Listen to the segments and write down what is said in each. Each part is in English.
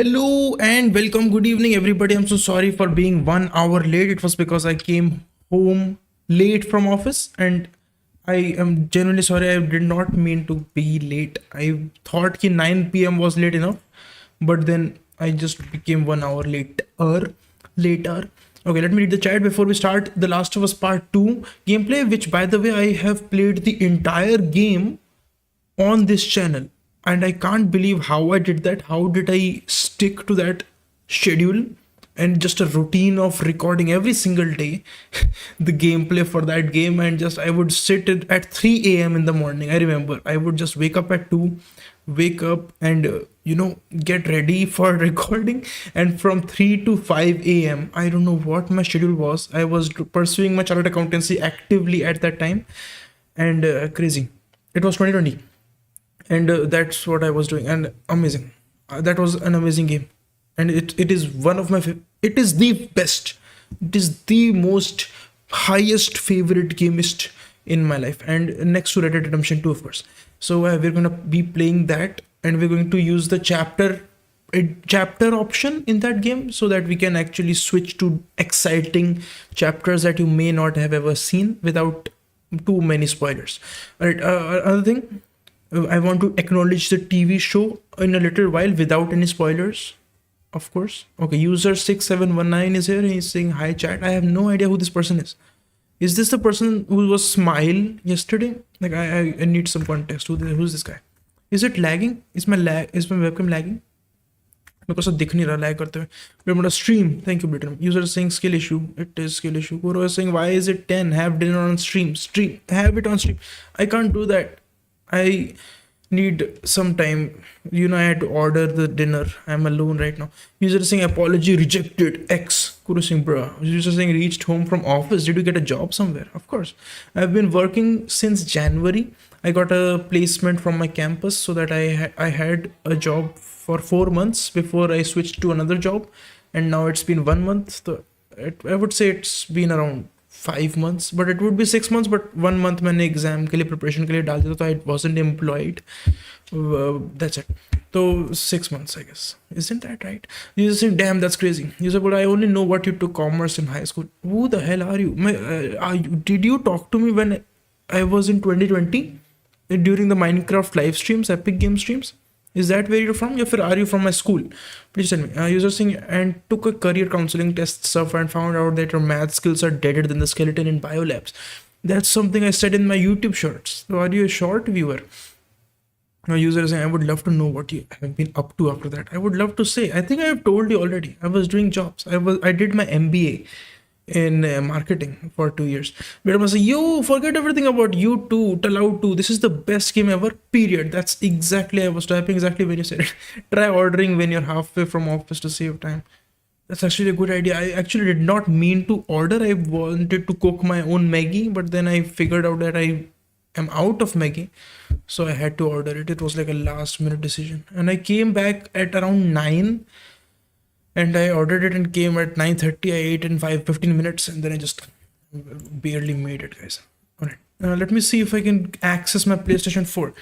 Hello and welcome. Good evening, everybody. I'm so sorry for being 1 hour late. It was because I came home late from office, and I am genuinely sorry. I did not mean to be late. I thought ki 9 p.m. was late enough, but then I just became 1 hour later. Okay, let me read the chat before we start. The Last of Us Part 2 gameplay, which by the way, I have played the entire game on this channel, and I can't believe how I did that. How did I stick to that schedule and just a routine of recording every single day the gameplay for that game? And just I would sit at 3 a.m. in the morning. I remember I would just wake up at 2, wake up and get ready for recording, and from 3 to 5 a.m. I don't know what my schedule was. I was pursuing my chartered accountancy actively at that time, and crazy. It was 2020, and that's what I was doing, and amazing. That was an amazing game, and it is one of my it is the best, it is the most highest favorite gamist in my life, and next to Red Dead Redemption 2, of course. So we're going to be playing that, and we're going to use the chapter option in that game so that we can actually switch to exciting chapters that you may not have ever seen without too many spoilers. All right, another thing, I want to acknowledge the TV show in a little while without any spoilers, of course. Okay, user 6719 is here. He's saying hi chat. I have no idea who this person is. Is this the person who was Smile yesterday? Like I need some context. Who's this guy? Is it lagging? Is my webcam lagging? Because of दिख नहीं रहा lag करते हुए. Remember stream. Thank you, Britain. User is saying skill issue. It is skill issue. Guru is saying why is it 10? Have dinner on stream. Have it on stream. I can't do that. I need some time. I had to order the dinner. I'm alone right now. User saying apology rejected. X. Kuru Singh, bruh. User saying reached home from office. Did you get a job somewhere? Of course. I've been working since January. I got a placement from my campus so that I had a job for 4 months before I switched to another job, and now it's been 1 month. So I would say it's been around 5 months, but it would be 6 months. But 1 month मैंने exam के लिए preparation के लिए डाल दिया, तो I wasn't employed. That's it. So 6 months, I guess. Isn't that right? You just think, damn, that's crazy. You say, but I only know what you took commerce in high school. Who the hell are you? Did you talk to me when I was in 2020 during the Minecraft live streams, Epic Game streams? Is that where you're from? Or are you from my school? Please tell me. User saying, and took a career counseling test stuff and found out that your math skills are deader than the skeleton in biolabs. That's something I said in my YouTube shorts. So are you a short viewer? User saying, I would love to know what you have been up to after that. I would love to say, I think I have told you already. I was doing jobs. I did my MBA in marketing for 2 years. But I was like, yo, forget everything about you too, Talau 2. This is the best game ever, period. That's exactly, I was typing exactly when you said it. Try ordering when you're halfway from office to save time. That's actually a good idea. I actually did not mean to order. I wanted to cook my own Maggie, but then I figured out that I am out of Maggie, so I had to order it. It was like a last minute decision. And I came back at around 9, and I ordered it and came at 9:30. I ate in 15 minutes, and then I just barely made it, guys. All right. Let me see if I can access my PlayStation 4.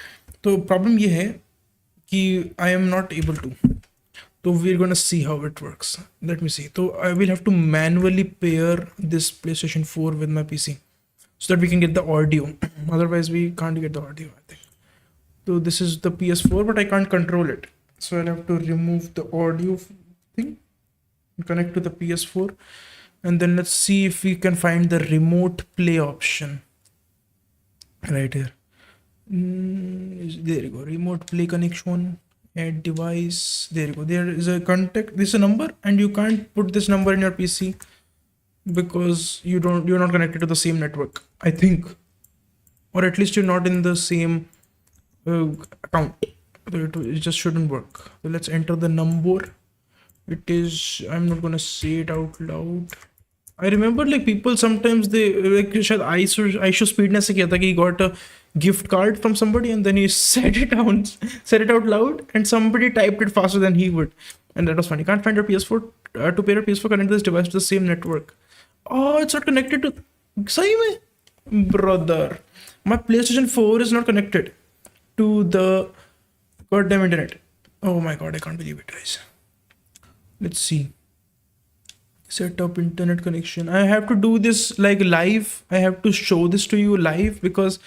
So problem ये है कि I am not able to. So we're gonna see how it works. Let me see. So I will have to manually pair this PlayStation 4 with my PC so that we can get the audio. Otherwise, we can't get the audio, I think. So this is the PS4, but I can't control it. So I'll have to remove the audio thing, connect to the PS4, and then let's see if we can find the remote play option right here. There you go, remote play connection, add device. There you go. There is a contact. This is a number, and you can't put this number in your PC because you're not connected to the same network, I think, or at least you're not in the same account. It just shouldn't work. So let's enter the number. It is, I'm not gonna say it out loud. I remember like people sometimes they like शायद I show speedness से किया था कि he got a gift card from somebody and then he said it out loud, and somebody typed it faster than he would, and that was funny. Can't find your PS4 to pair your PS4, connect this device to the same network. Oh, it's not connected to. सही में, brother, my PlayStation 4 is not connected to the goddamn internet. Oh my god, I can't believe it, guys. Let's see. Set up internet connection. I have to do this like live. I have to show this to you live because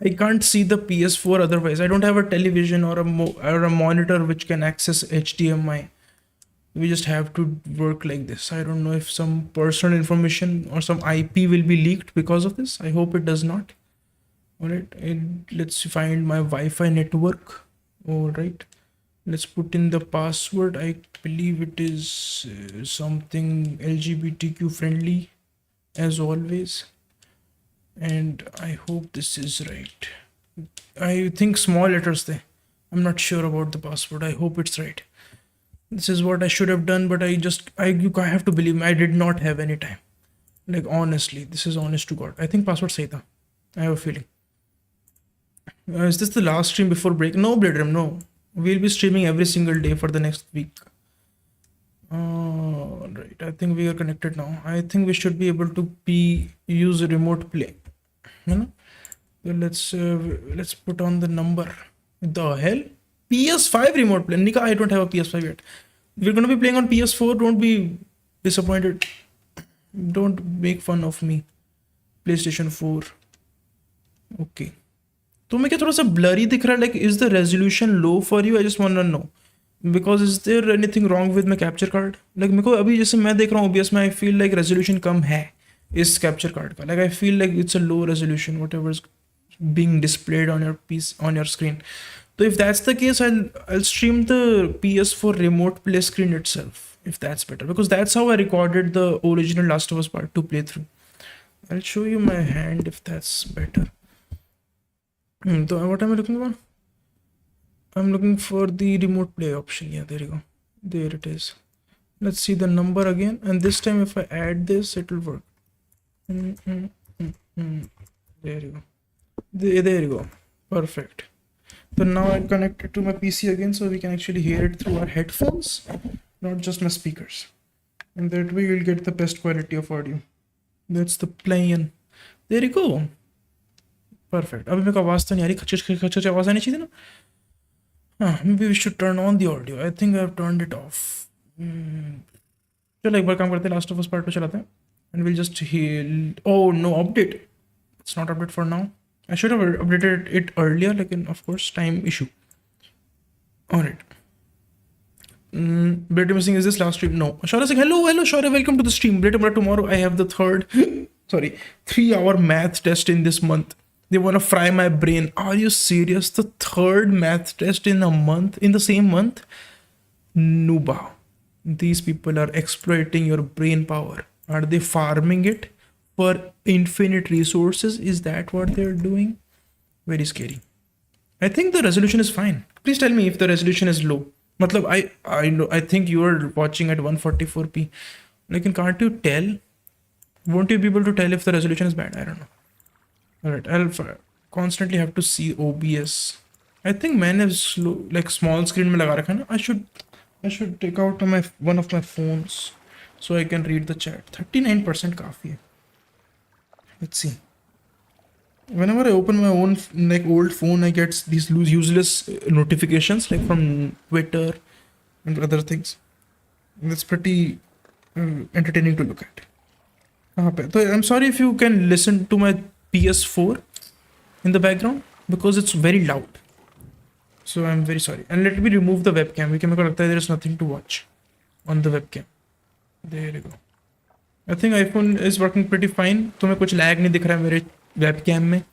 I can't see the PS4 otherwise. I don't have a television or a monitor which can access HDMI. We just have to work like this. I don't know if some personal information or some IP will be leaked because of this. I hope it does not. All right, and let's find my Wi-Fi network. All right, let's put in the password. I believe it is something LGBTQ friendly as always, and I hope this is right. I think small letters there. I'm not sure about the password. I hope it's right. This is what I should have done, but you have to believe me, I did not have any time. Like honestly, this is honest to God. I think password sahi tha. I have a feeling. Is this the last stream before break? No, Bladram, no. We'll be streaming every single day for the next week. Right. I think we are connected now. I think we should be able to use a remote play. You know? So let's put on the number. The hell? PS5 remote play. Nika, I don't have a PS5 yet. We're gonna be playing on PS4. Don't be disappointed. Don't make fun of me. PlayStation 4. Okay. तो मैं क्या थोड़ा सा blurry दिख रहा है? Like, is the resolution low for you? I just want to know. Because is there anything wrong with my capture card? Like मेरे को अभी जैसे मैं देख रहा हूँ OBS में I feel like resolution कम है इस capture card का. Like I feel like it's a low resolution whatever is being displayed on your piece on your screen. So if that's the case, I'll stream the PS4 remote play screen itself if that's better, because that's how I recorded the original Last of Us Part 2 playthrough. I'll show you my hand if that's better. So what am I looking for? I'm looking for the remote play option. Yeah, there you go. There it is. Let's see the number again, and this time if I add this, it will work. There you go. There you go. Perfect. So now I connect it to my PC again so we can actually hear it through our headphones, not just my speakers. And that way you'll get the best quality of audio. That's the plan. There you go. Perfect. अभी मेरे को आवाज़ तो नहीं आ रही, खच आवाज़ आनी चाहिए ना? हाँ, maybe we should turn on the audio. I think I've turned it off. चलो एक बार काम करते हैं, Last of Us Part 2 चलाते हैं. And we'll just heal. Oh no, update. It's not update for now. I should have updated it earlier, like of course, time issue. Alright. Blade missing, is this last stream? No. Shara saying, hello, Shara, welcome to the stream. Blade tomorrow I have the 3-hour math test in this month. They want to fry my brain. Are you serious? The third math test in a month, in the same month? Nuba. These people are exploiting your brain power. Are they farming it for infinite resources? Is that what they're doing? Very scary. I think the resolution is fine. Please tell me if the resolution is low. Matlab, I know, I think you are watching at 144p. Like, can't you tell? Won't you be able to tell if the resolution is bad? I don't know. Alright, I'll constantly have to see OBS. I think man is slow, like small screen में लगा रखा है ना. I should take out one of my phones so I can read the chat. 39% काफी है. Let's see. Whenever I open my own like old phone, I get these useless notifications like from Twitter and other things. It's pretty entertaining to look at. So I'm sorry if you can listen to my PS4 in the background because it's very loud. So I'm very sorry. And let me remove the webcam. There is nothing to watch on the webcam. There you go. I think iPhone is working pretty fine. तुम्हें कुछ lag नहीं दिख रहा है मेरे webcam में.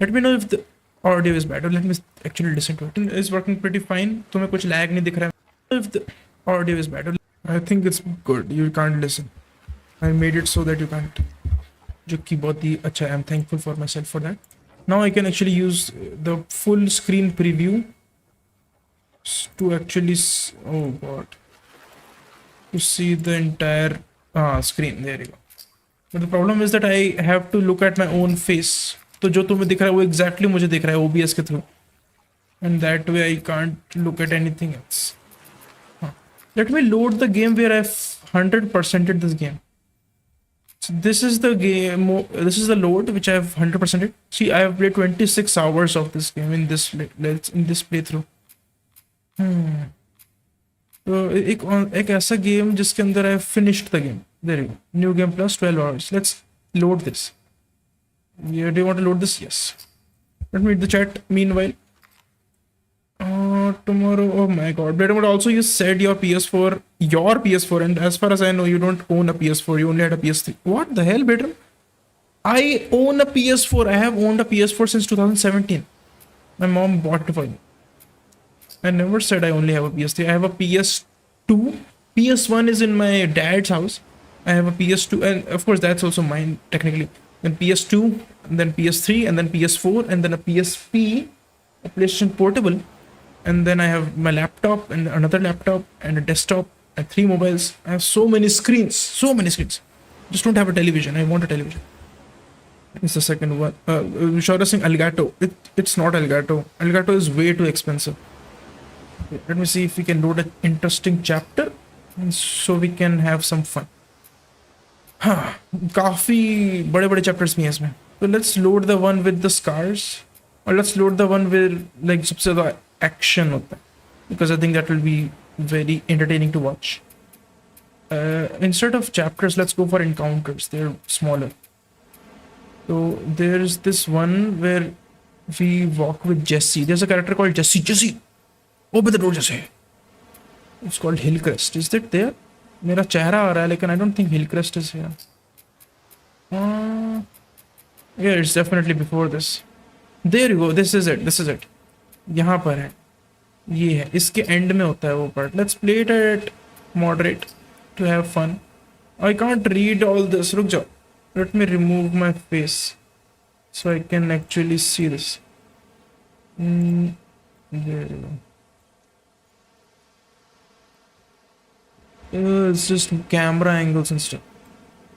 Let me know if the audio is bad. Let me actually listen to it. It's working pretty fine. तुम्हें कुछ lag नहीं दिख रहा है. If the audio is bad. I think it's good. You can't listen. I made it so that you can't. जो कि बहुत ही अच्छा है. I'm thankful for myself for that. Now I can actually use the full screen preview to actually to see the entire screen. There you go. But the problem is that I have to look at my own face. तो जो तुम्हें दिख रहा है वो exactly मुझे दिख रहा है OBS के through. And that way I can't look at anything else. Let me load the game where I've 100%ed this game. So this is the game. This is the load which I have 100%ed. See, I have played 26 hours of this game in this playthrough. तो एक ऐसा game जिसके अंदर I finished the game. There you go. New game plus 12 hours. Let's load this. Yeah, do you want to load this? Yes. Let me read the chat meanwhile. Tomorrow. Oh my god. But also you said your PS4, and as far as I know, you don't own a PS4. You only had a PS3. What the hell, Bedroom? I own a PS4. I have owned a PS4 since 2017. My mom bought it for me. I never said I only have a PS3. I have a PS2. PS1 is in my dad's house. I have a PS2, and of course that's also mine technically. Then PS2, and then PS3, and then PS4, and then a PSP, a PlayStation Portable, and then I have my laptop and another laptop and a desktop and 3 mobiles. I have so many screens, so many screens. Just don't have a television. I want a television. It's the second one. Shaura Singh Elgato. It's not Elgato. Elgato is way too expensive. Let me see if we can load an interesting chapter, and so we can have some fun. हाँ, काफी बड़े बड़े chapters भी हैं इसमें. So let's load the one with the scars, or let's load the one where like सबसे ज़्यादा action होता है, because I think that will be very entertaining to watch. Instead of chapters, let's go for encounters. They're smaller. So there's this one where we walk with Jesse. There's a character called Jesse. Jesse, open the door, Jesse. It's called Hillcrest. Is that there? मेरा चेहरा आ रहा है लेकिन I don't think Hillcrest is here. Yeah, it's definitely before this. There you go. This is it. This is it. यहाँ पर है. ये है. इसके end में होता है वो part. Let's play it at moderate to have fun. I can't read all this. रुक जाओ. Let me remove my face so I can actually see this. There you go. It's just camera angles and stuff.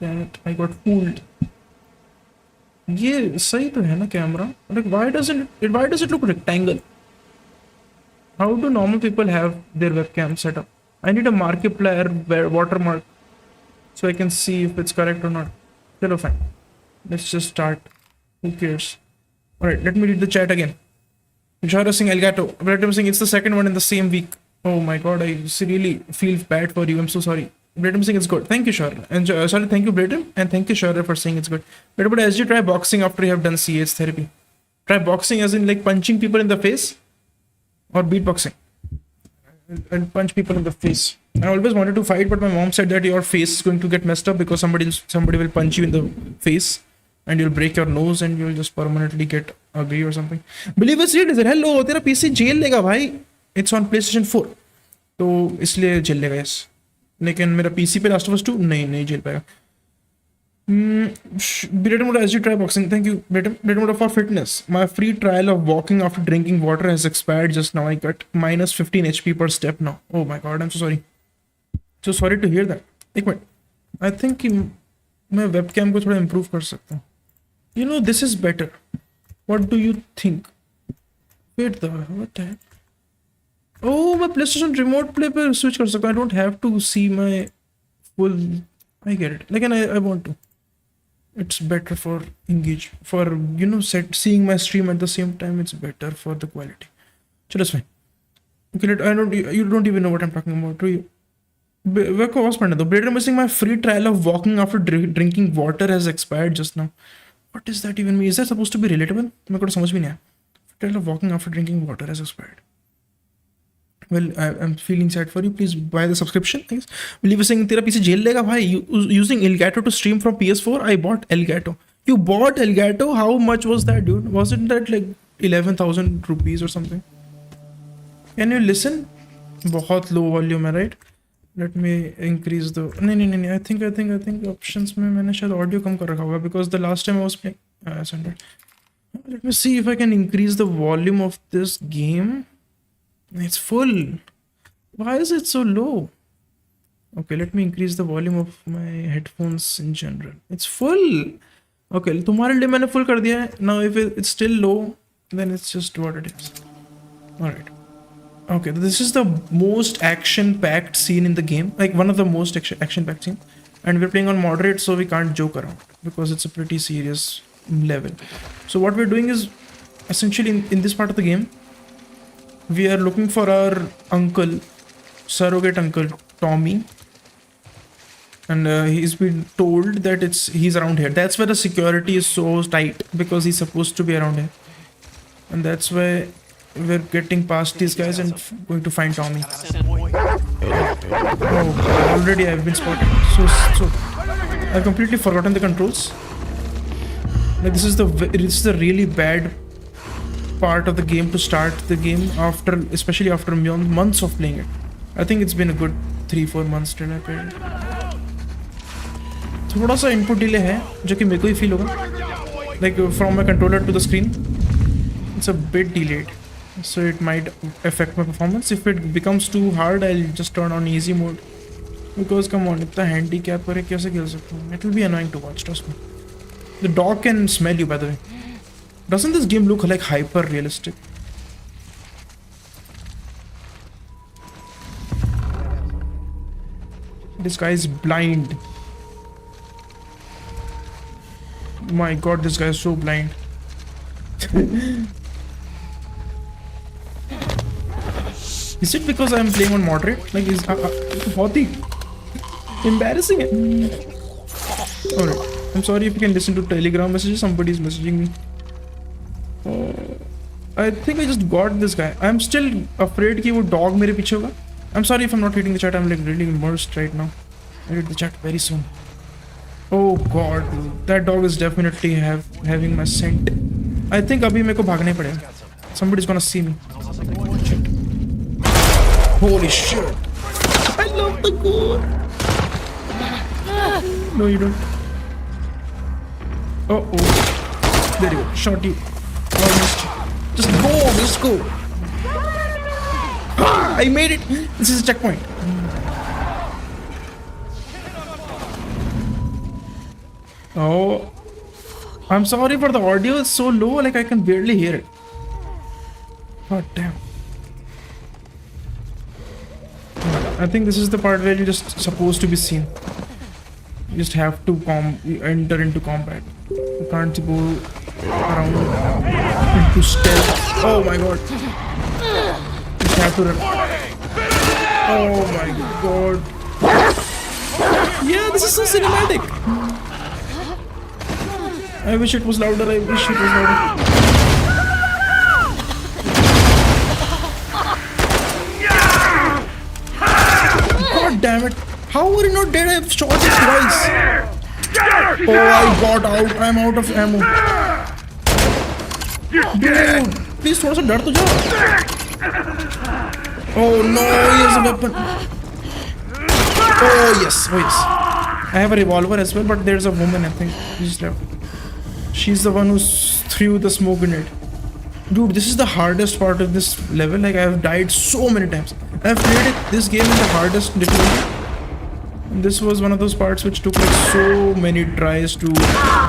Damn it, I got fooled. ये सही तो है ना camera? Like why does it look rectangle? How do normal people have their webcam set up? I need a Markiplier watermark so I can see if it's correct or not. Hello, fine. Let's just start. Who cares? Alright, let me read the chat again. Shaura Singh Elgato. Bella Singh, it's the second one in the same week. Oh my god, I really feel bad for you. I'm so sorry. Bredum saying it's good. Thank you, Shaura. And sorry, thank you, Bredum. And thank you, Shaura, for saying it's good. But as you try boxing after you have done CH therapy. Try boxing as in like punching people in the face, or beatboxing. And punch people in the face. I always wanted to fight, but my mom said that your face is going to get messed up because somebody will punch you in the face and you'll break your nose and you'll just permanently get ugly or something. Believe us, read it. Hello, तेरा PC jail लेगा भाई. It's on PlayStation 4. तो इसलिए jail लेगा yes. लेकिन मेरा PC पे Last of Us 2 नहीं जेल पाएगा. Bredum, as you try boxing, thank you. Bredum, for fitness. My free trial of walking after drinking water has expired just now. I got minus 15 HP per step now. Oh my god, I'm so sorry. So sorry to hear that. एक minute. I think मैं webcam को थोड़ा improve कर सकता हूँ. You know, this is better. What do you think? Wait, what the heck? Oh, my PlayStation remote play पे switch कर सकता हूँ. I don't have to see my full. I get it. Like, I want to. It's better for engage, for seeing my stream at the same time. It's better for the quality. So that's fine. Okay, you don't even know what I'm talking about, do you? Blade missing. My free trial of walking after drinking water has expired just now. What does that even mean? Is that supposed to be relatable? मेरे को तो समझ भी नहीं आया. Trial of walking after drinking water has expired. Well, I'm feeling sad for you. Please buy the subscription. Thanks. Believe saying तेरा PC jail लेगा भाई. Using Elgato to stream from PS4. I bought Elgato. You bought Elgato? How much was that, dude? Wasn't that like 11,000 rupees or something? Can you listen? बहुत low volume है, right? Let me increase the. नहीं. I think options में मैंने शायद audio कम कर रखा होगा because the last time I was playing. Let me see if I can increase the volume of this game. It's full. Why is it so low? Okay, let me increase the volume of my headphones in general. It's full. Okay, तुम्हारे लिए मैंने full कर दिया है. Now if it's still low, then it's just what it is. Alright. Okay, this is the most action-packed scene in the game. Like one of the most action-packed scenes. And we're playing on moderate, so we can't joke around because it's a pretty serious level. So what we're doing is essentially in this part of the game, we are looking for our uncle surrogate uncle Tommy, and he's been told that he's around here. That's why the security is so tight, because he's supposed to be around here, and that's why we're getting past these guys and going to find Tommy. Oh, already I've been spotted. So I've completely forgotten the controls. Like this is the really bad part of the game to start the game after, especially after months of playing it. I think it's been a good 3-4 months till I played it. थोड़ा सा input delay है जो कि मेरे को ही feel होगा. Like from my controller to the screen, it's a bit delayed, so it might affect my performance. If it becomes too hard, I'll just turn on easy mode. Because come on, इतना handicap पर कैसे खेल सकता हूँ? It will be annoying to watch, trust me. The dog can smell you, by the way. Doesn't this game look like hyper realistic? This guy is blind. My god, this guy is so blind. Is it because I'm playing on moderate? Like, is बहुत ही embarrassing है. Alright, I'm sorry if you can listen to Telegram messages. Somebody is messaging me. I think I just got this guy. I'm still afraid कि वो dog मेरे पीछे होगा. I'm sorry if I'm not reading the chat. I'm like really immersed right now. I'll read the chat very soon. Oh god, that dog is definitely having my scent. I think अभी मेरे को भागना ही पड़ेगा. Somebody's gonna see me. Shit. Holy shit! I love the gore. No, you don't. Oh, there you go. Shot you. Almost. Just go. Ah, I made it. This is a checkpoint. Oh, I'm sorry for the audio. It's so low, like I can barely hear it. God damn. I think this is the part where you're just supposed to be seen. You just have to enter into combat. You can't go around into stealth. Oh my god. You just have to run. Oh my god. Yeah, this is so cinematic. I wish it was louder. God damn it. How are you not dead? I've shot it twice. Oh, I got out. I'm out of ammo. Dude, please थोड़ा सा डर तो जा. Oh no, he has a weapon. Oh yes. I have a revolver as well, but there's a woman, I think. She's left. She's the one who threw the smoke grenade. Dude, this is the hardest part of this level. Like, I have died so many times. I've played this game in the hardest difficulty. This was one of those parts which took like so many tries to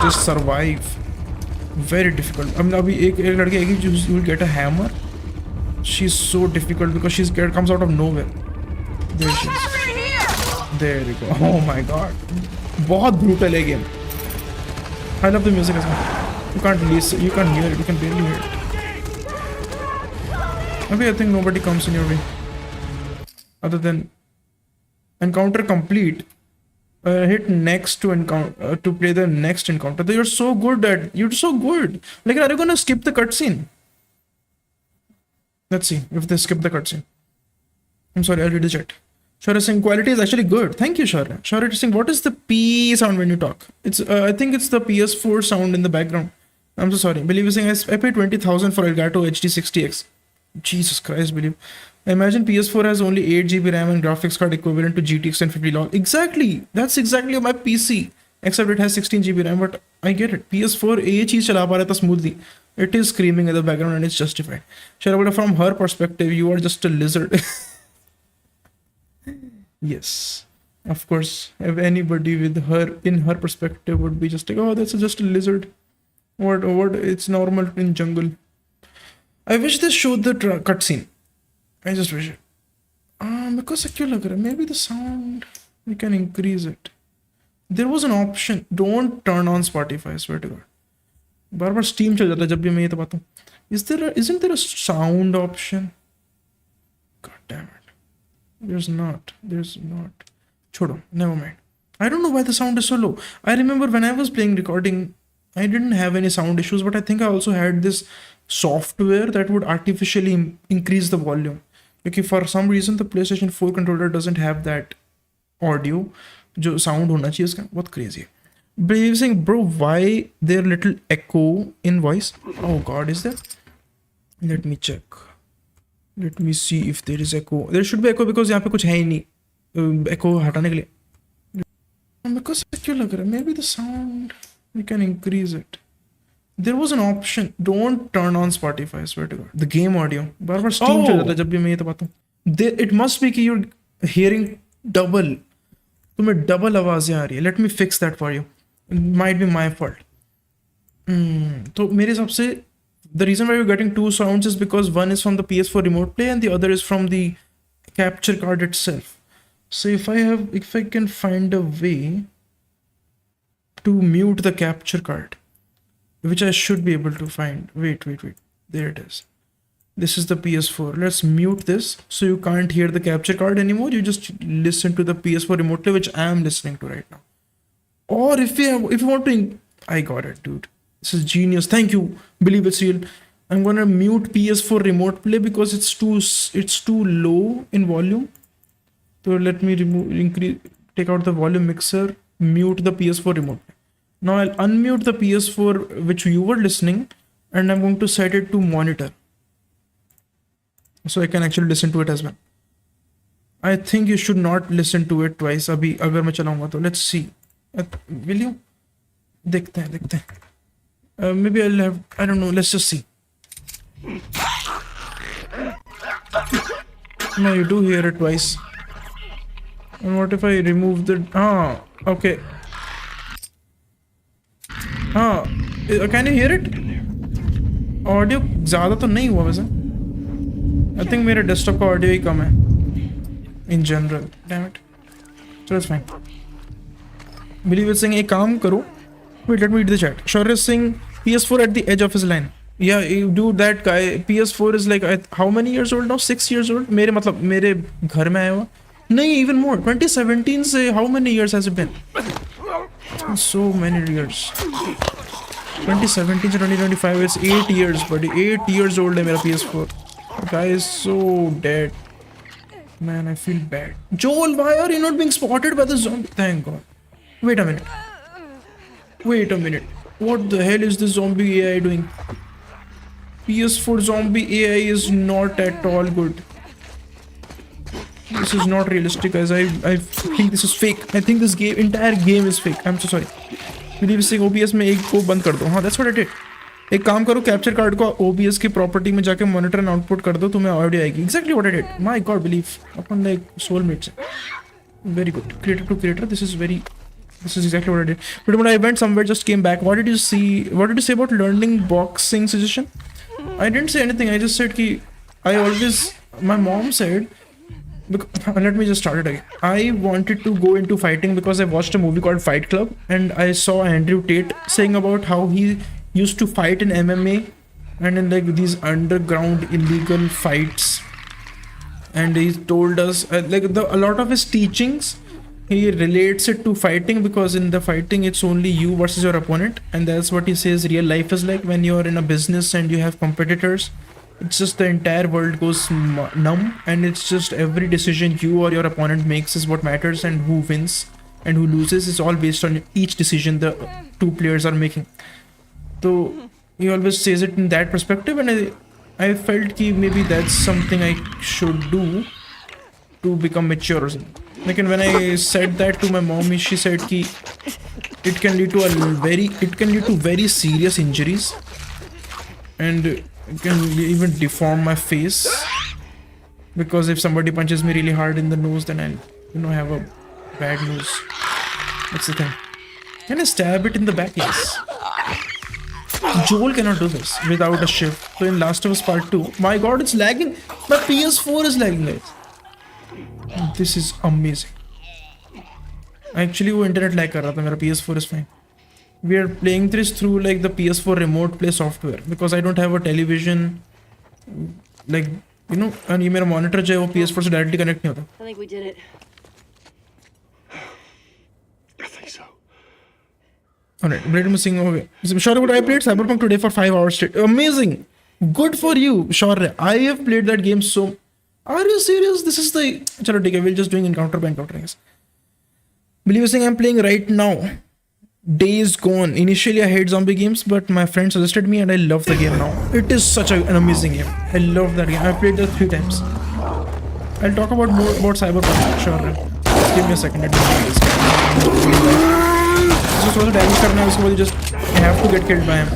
just survive. Very difficult. I mean, abhi ek ladki aegi you will get a hammer. She's so difficult because comes out of nowhere. There she is. There you go. Oh my god. बहुत brutal है game. I love the music as well. You can't listen, you can't hear it, you can barely hear it. Maybe I think nobody comes in your way. Other than encounter complete. Hit next to encounter to play the next encounter. You're so good. Like, are you gonna skip the cutscene? Let's see if they skip the cutscene. I'm sorry, I'll read the chat. Shaurya Singh, quality is actually good. Thank you, Shaurya. Shaurya Singh, what is the P sound when you talk? It's I think it's the PS4 sound in the background. I'm so sorry. Believe you saying I paid 20,000 for Elgato HD 60X. Jesus Christ, believe. I imagine PS4 has only 8 GB RAM and graphics card equivalent to GTX 1050 log. Exactly. That's exactly my PC. Except it has 16 GB RAM, but I get it. PS4 ये चीज चला पा रहा था smoothly. It is screaming in the background and it's justified. Shaurya, from her perspective, you are just a lizard. Yes, of course. If anybody with her in her perspective would be just like, oh, that's just a lizard. What? It's normal in jungle. I wish they showed the cutscene. I just wish it. Because maybe the sound we can increase it. There was an option. Don't turn on Spotify. I swear to God. बार-बार Steam चल जाता है जब भी मैं ये तो बात हूँ. Isn't there a sound option? God damn it. There's not. Chodo, never mind. I don't know why the sound is so low. I remember when I was playing recording, I didn't have any sound issues, but I think I also had this software that would artificially increase the volume. Okay, for some reason the PlayStation 4 controller doesn't have that audio. जो sound होना चाहिए उसका, बहुत crazy है. But you're saying, bro, why there little echo in voice? Oh God, is there? Let me check. Let me see if there is echo. There should be echo because यहाँ पे कुछ है ही नहीं echo हटाने के लिए. Because क्यों लग रहा है? Maybe the sound we can increase it. There was an option. Don't turn on Spotify. I swear to God. The game audio. Bar bar Steam चल जाता है जब भी मैं ये तो बात हूँ. It must be कि you're hearing double. तुम्हें double आवाजें आ रही है. Let me fix that for you. It might be my fault. तो मेरे हिसाब से the reason why you're getting two sounds is because one is from the PS4 remote play and the other is from the capture card itself. So if I can find a way to mute the capture card, which I should be able to find. Wait. There it is. This is the PS4. Let's mute this so you can't hear the capture card anymore. You just listen to the PS4 remote play, which I am listening to right now. Or if you want to, I got it, dude. This is genius. Thank you. Believe it's real. I'm gonna mute PS4 remote play because it's too low in volume. So let me take out the volume mixer, mute the PS4 remote. Now I'll unmute the PS4 which you were listening, and I'm going to set it to monitor, so I can actually listen to it as well. I think you should not listen to it twice. अभी अगर मैं चलाऊंगा तो let's see. Will you? देखते हैं. Maybe I'll have, I don't know. Let's just see. No, you do hear it twice. And what if I remove the... okay. Can you hear it? Audio ज़्यादा तो नहीं हुआ वैसे. I think मेरे desktop का audio ही कम है. In general. Damn it. So it's fine. Believe it's saying एक काम करो. Wait, let me read the chat. Shaurya is saying PS4 at the edge of his line. Yeah, dude, that guy. PS4 is like how many years old now? 6 years old. मेरे घर में आया हुआ. नहीं, even more. 2017 से how many years has it been? So many years. 2017 to 2025, it's 8 years, buddy. 8 years old है मेरा PS4. The guy is so dead. Man, I feel bad. Joel, why are you not being spotted by the zombie? Thank God. Wait a minute. What the hell is this zombie AI doing? PS4 zombie AI is not at all good. This is not realistic, guys. I think this is fake. I think this entire game is fake. I'm so sorry. Believe saying OBS में एक को बंद कर दो. हाँ, that's what I did. एक काम करो, कैप्चर कार्ड को OBS की प्रॉपर्टी में जाके मॉनिटर एंड आउटपुट कर दो, तुम्हें ऑडियो आएगी. Exactly what I did. My God, believe upon like soulmates. Very good. Creator to creator. This is exactly what I did. But when I went somewhere, just came back. What did you say about learning boxing suggestion? I didn't say anything. I just said my mom said, let me just start it again. I wanted to go into fighting because I watched a movie called Fight Club, and I saw Andrew Tate saying about how he used to fight in MMA and in like these underground illegal fights. And he told us a lot of his teachings, he relates it to fighting, because in the fighting it's only you versus your opponent, and that's what he says real life is like when you're in a business and you have competitors. It's just the entire world goes numb, and it's just every decision you or your opponent makes is what matters, and who wins and who loses is all based on each decision the two players are making. So he always says it in that perspective, and I felt that maybe that's something I should do to become mature or something. Like, and when I said that to my mom, she said that it can lead to very serious injuries, and it can even deform my face, because if somebody punches me really hard in the nose, then I'll have a bad nose. That's the thing. Can I stab it in the back? Yes. Joel cannot do this without a shift. So in Last of Us Part 2, my God, it's lagging. My PS4 is lagging, guys. This is amazing. Actually, वो internet lag कर रहा था. मेरा PS4 is fine. We are playing this through like the PS4 remote play software, because I don't have a television. Like You know, and ये मेरा monitor जो है वो PS4 से directly connect नहीं होता. I think we did it. I think so. Alright, Blade missing. Okay. Sure, I played Cyberpunk today for 5 hours straight. Amazing. Good for you. Sure, I have played that game so. Are you serious? This is the. Chalo, okay, we're just doing encounter by encounter, I guess. Believe you saying I'm playing right now. Days Gone. Initially, I hate zombie games, but my friend suggested me, and I love the game now. It is such an amazing game. I love that game. I played that 3 times. I'll talk about more about Cyberpunk. Sure. Just give me a second. Let me play this game. Just was damage करना है उसको just you have to get killed by him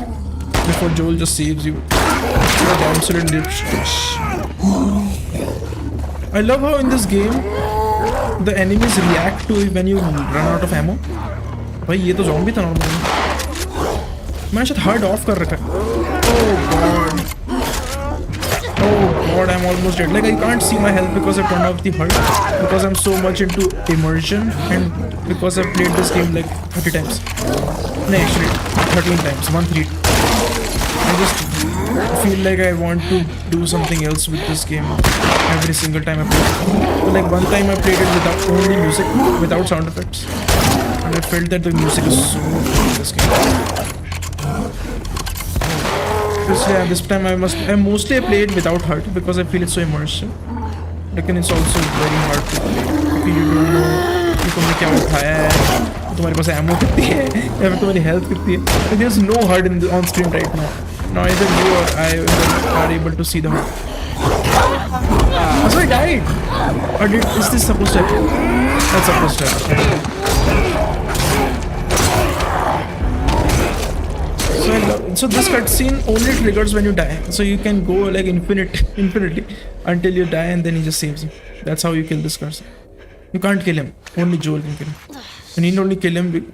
before Joel just saves you. You're damn certain. I love how in this game the enemies react to it when you run out of ammo. भाई ये तो zombie था normally. मैंने शायद hard off कर रखा है. Oh god, I'm almost dead. Like I can't see my health because I turned off the HUD because I'm so much into immersion and because I've played this game like 30 times. No, actually 13 times, 1-3. I just feel like I want to do something else with this game every single time I play it. So like one time I played it without only music, without sound effects. And I felt that the music is so good in this game. Yeah, this time I mostly play it without HUD because I feel it's so immersive. But it's also very hard to play if you don't know कि तुमने क्या उठाया है, तुम्हारे पास ammo कितनी है, या फिर तुम्हारी health कितनी है. There's no HUD on screen right now. Neither you or I are able to see the HUD. So I died. Or is this supposed to happen? That's supposed to happen. So this cutscene only triggers when you die. So you can go like infinitely until you die and then he just saves you. That's how you kill this person. You can't kill him. Only Joel can kill him. And you can only kill him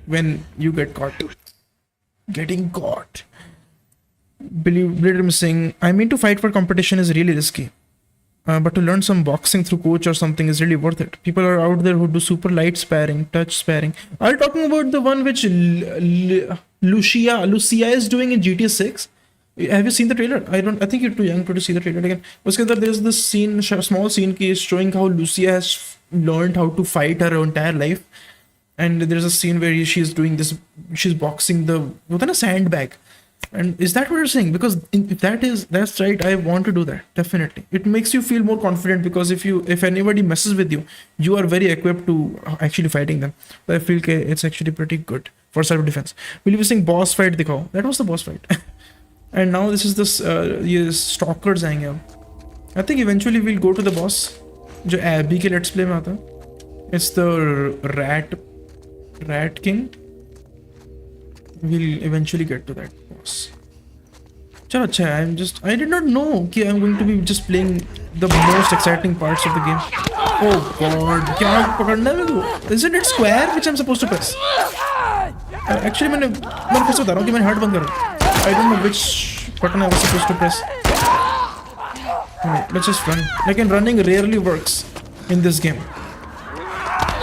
when you get caught. Getting caught. Blade Ramsay saying, I mean to fight for competition is really risky. But to learn some boxing through coach or something is really worth it. People are out there who do super light sparring, touch sparring. Are you talking about the one which Lucia is doing in GTA 6? Have you seen the trailer? I think you're too young to see the trailer again. Because there's this scene, small scene showing how Lucia has learned how to fight her entire life. And there's a scene where she's doing this, she's boxing with a sandbag. And is that what you're saying? Because if that's right, I want to do that. Definitely. It makes you feel more confident because if anybody messes with you, you are very equipped to actually fighting them. So I feel it's actually pretty good for self-defense. Will you be saying boss fight dikhao? That was the boss fight. And now this is this stalkers aayenge ab. I think eventually we'll go to the boss. जो Abby के let's play में आता है. It's the rat king. We'll eventually get to that boss. Chalo, अच्छा है. I did not know कि I'm going to be just playing the most exciting parts of the game. Oh god, क्या पकड़ना है मेरे को? Isn't it square which I'm supposed to press? Actually मैंने फिर से बता रहा हूँ कि मैंने heart बंद करा. I don't know which button I was supposed to press. Let's just run. Like running rarely works in this game.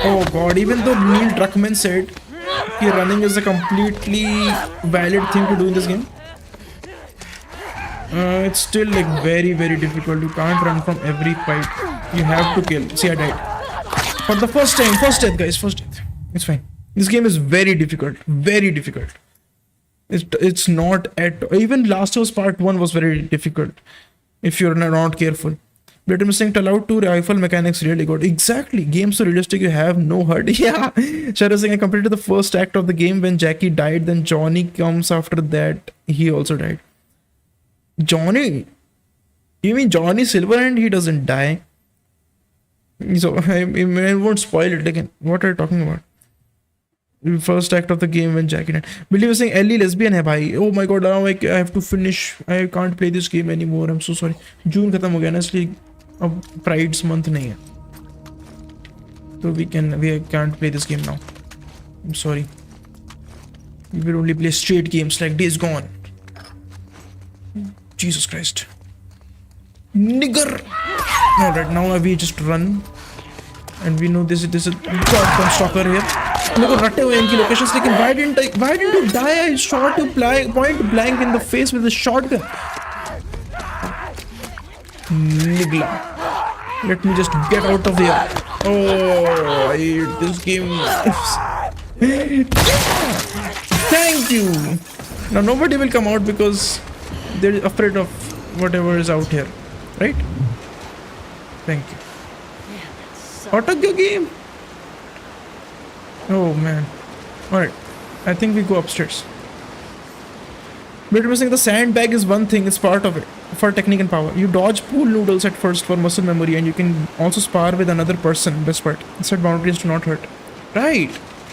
Oh god, even though Neil Druckmann said that running is a completely valid thing to do in this game, it's still like very difficult. You can't run from every fight. You have to kill. See, I died for the first time. First death, guys. First death. It's fine. This game is very difficult. Very difficult. It's not at even Last of Us Part 1 was very difficult if you're not careful. But I'm saying allowed to rifle mechanics really good. Exactly. Games so realistic you have no HUD. Yeah. Shadow saying I completed the first act of the game when Jackie died. Then Johnny comes after that. He also died. Johnny? You mean Johnny Silverhand? He doesn't die. So I won't spoil it again. What are you talking about? First act of the game when Jackie died. Believe saying Ellie lesbian hai bhai. Oh my god, now I have to finish. I can't play this game anymore. I'm so sorry. June khatam ho gaya na, isliye ab Pride's month nahi hai. So we can't play this game now. I'm sorry. We will only play straight games like Days Gone. Jesus Christ. Nigger! Alright, now we just run. And we know this is a goddamn stalker here. मेरे को रटे हुए इनकी locations, लेकिन why didn't you die? I shot you point blank in the face with a shotgun. Nigla. Let me just get out of here. Oh, I hate this game. Thank you. Now nobody will come out because they're afraid of whatever is out here, right? Thank you. Out of your game. Oh man. Alright. I think we go upstairs. But missing the sandbag is one thing, it's part of it. For technique and power. You dodge pool noodles at first for muscle memory, and you can also spar with another person. Best part. Set boundaries to not hurt. Right.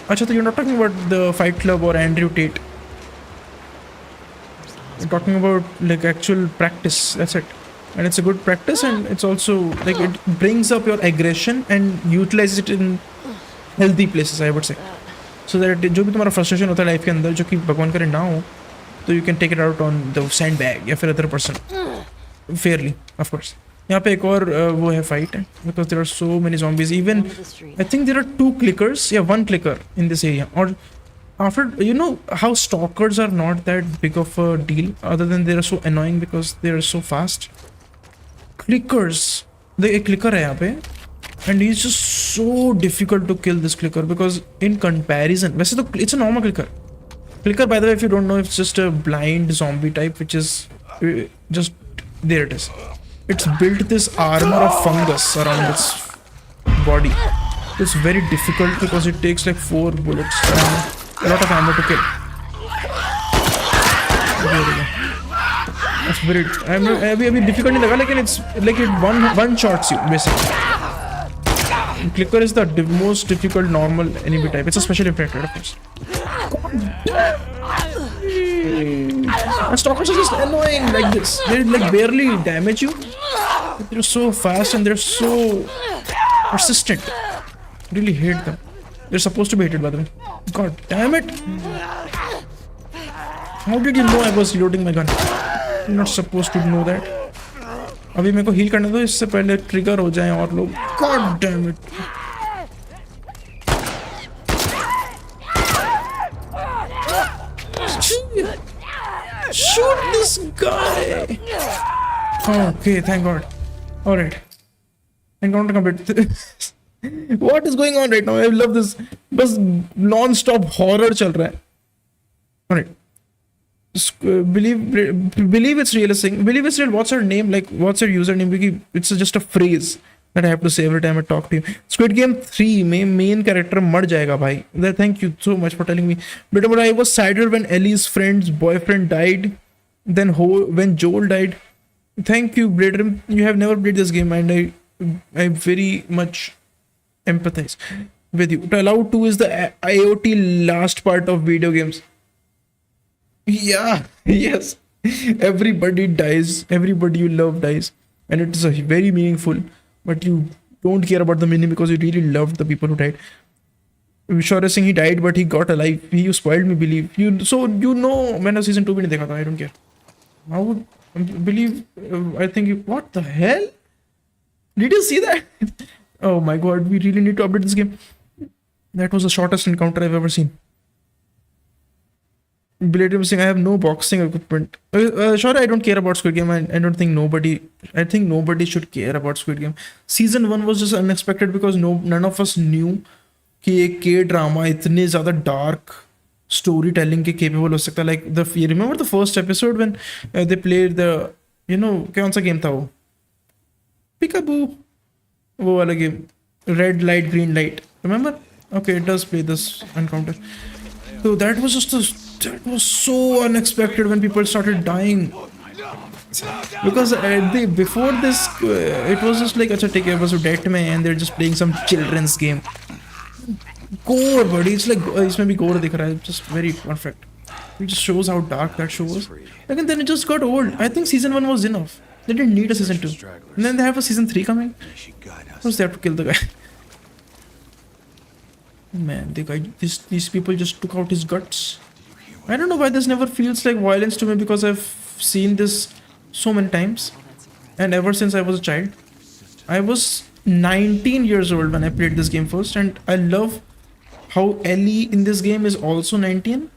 Acha, so you're not talking about the Fight Club or Andrew Tate. You're talking about like actual practice. That's it. And it's a good practice, and it's also like it brings up your aggression and utilizes it in healthy places, I would say. So that जो भी तुम्हारा frustration होता है life के अंदर जो कि भगवान करे ना हो, तो you can take it out on the sandbag या फिर other person fairly, of course. यहाँ पे एक और वो है fight है because there are so many zombies. Even I think there are 2 clickers, yeah, 1 clicker in this area. Or after, you know how stalkers are not that big of a deal, other than they are so annoying because they are so fast. Clickers, the एक clicker है यहाँ पे. And it's just so difficult to kill this clicker because in comparison, वैसे तो it's a normal clicker. Clicker, by the way, if you don't know, it's just a blind zombie type, which is just there. It is. It's built this armor of fungus around its body. It's very difficult because it takes like 4 bullets and a lot of ammo to kill. That's very. अभी difficult नहीं लगा, लेकिन it's like it one shots you basically. Clicker is the most difficult normal enemy type. It's a special effect, of course. And stalkers are just annoying like this. They like barely damage you. They're so fast and they're so persistent. Really hate them. They're supposed to be hated, by the way. God damn it! How did you know I was reloading my gun? You're not supposed to know that. अभी मेरे को heal करने दो, इससे पहले trigger हो जाएं और लोग. God damn it! Shoot this guy! Okay, thank God. All right, encounter complete. What is going on right now? I love this. बस non-stop horror चल रहा है. All right. Believe it's realistic. Believe it's real. What's her name? Like, what's her username? It's just a phrase that I have to say every time I talk to you. Squid Game 3 में main character मर जाएगा भाई. Thank you so much for telling me. But I was sadder when Ellie's friend's boyfriend died. Then when Joel died. Thank you, Blader. You have never played this game, and I very much empathize with you. To allow 2 is the IoT last part of video games. Yeah, yes. Everybody dies. Everybody you love dies. And it is a very meaningful. But you don't care about the meaning because you really loved the people who died. Vishwara Singh, he died, but he got alive. You spoiled me, believe. So you know when season 2 bhi nahi dekha tha, I don't care. How would believe? I think what the hell? Did you see that? Oh my God, we really need to update this game. That was the shortest encounter I've ever seen. Belated saying I have no boxing equipment. Sure, I don't care about Squid Game. I don't think nobody. I think nobody should care about Squid Game. Season 1 was just unexpected because none of us knew कि एक K-drama इतने ज़्यादा dark storytelling के capable हो सकता है. Like you remember the first episode when they played the कौन सा game था वो? Peekaboo. वो वाला game. Red light, green light. Remember? Okay, it does play this encounter. So that was so unexpected when people started dying. Because before this, it was just like, acha, take episode dead mein, and they're just playing some children's game. Gore, buddy. It's like, इसमें भी gore दिख रहा है. Just very perfect. It just shows how dark that show was. And then it just got old. I think season 1 was enough. They didn't need a season 2. And then they have a season 3 coming. First they have to kill the guy. Man, these people just took out his guts. I don't know why this never feels like violence to me because I've seen this so many times. And ever since I was a child. I was 19 years old when I played this game first. And I love how Ellie in this game is also 19.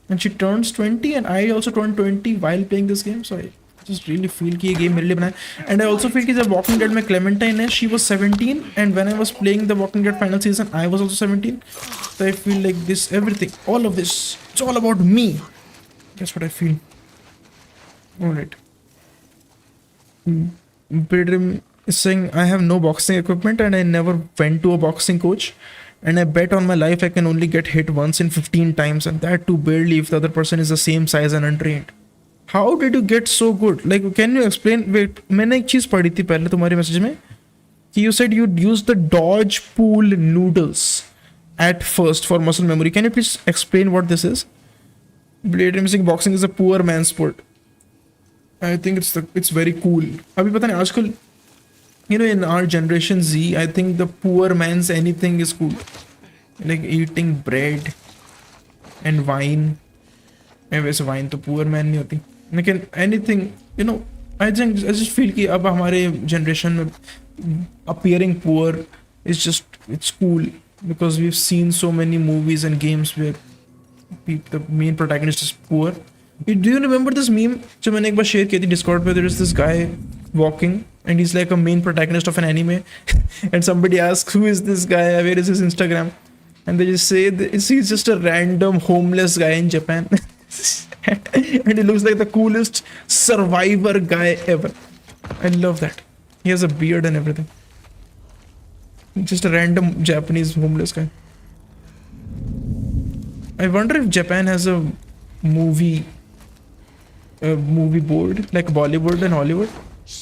And she turns 20 and I also turned 20 while playing this game. So just really feel कि ये game मेरे लिए बना है. And I also feel कि जब Walking Dead में Clementine है, she was 17, and when I was playing the Walking Dead final season, I was also 17. So I feel like this, everything, all of this, it's all about me. That's what I feel. Alright. Bedrim is saying, I have no boxing equipment and I never went to a boxing coach. And I bet on my life I can only get hit once in 15 times, and that too barely if the other person is the same size and untrained. How did you get so good? Like, can you explain? Wait, मैंने एक चीज पढ़ी थी पहले तुम्हारे message में कि you said you'd use the dodge pool noodles at first for muscle memory. Can you please explain what this is? Blade missing boxing is a poor man's sport. I think it's very cool. अभी पता नहीं आजकल, you know, in our generation Z, I think the poor man's anything is cool. Like eating bread and wine. वैसे wine तो poor man नहीं होती. लेकिन anything, you know, I just feel कि अब हमारे generation में appearing poor is just, it's cool because we've seen so many movies and games where the main protagonist is poor. Do you remember this meme जो मैंने एक बार share की थी Discord पे? There is this guy walking and he's like a main protagonist of an anime and somebody asks who is this guy, where is his Instagram, and they just say he's just a random homeless guy in Japan. And he looks like the coolest survivor guy ever. I love that. He has a beard and everything. Just a random Japanese homeless guy. I wonder if Japan has a movie board like Bollywood and Hollywood.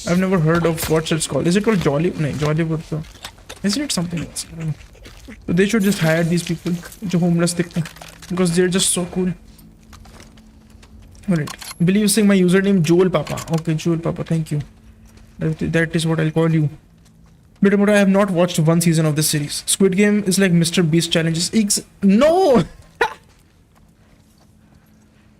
I've never heard of what it's called. Is it called Jollywood though? Isn't it something else? I don't know. So they should just hire these people जो homeless दिखते हैं because they're just so cool. Alright. Believe saying my username Joel Papa. Okay, Joel Papa, thank you. That is what I'll call you. But I have not watched one season of this series. Squid Game is like Mr. Beast challenges. No!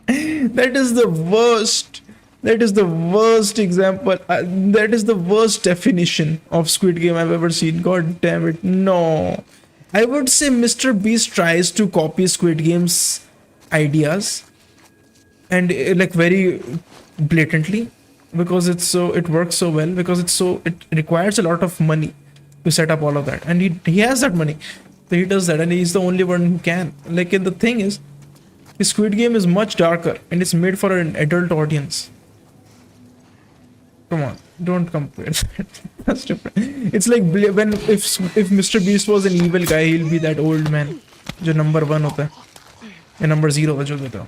That is the worst. That is the worst example. That is the worst definition of Squid Game I've ever seen. God damn it. No. I would say Mr. Beast tries to copy Squid Game's ideas. And like very blatantly, because it works so well, because it requires a lot of money to set up all of that, and he has that money, so he does that, and he's the only one who can. Like, and the thing is, the Squid Game is much darker and it's made for an adult audience. Come on, don't compare that. That's different. It's like when if Mr. Beast was an evil guy, he'll be that old man, जो number 1 होता है, या number 0 जो देता है.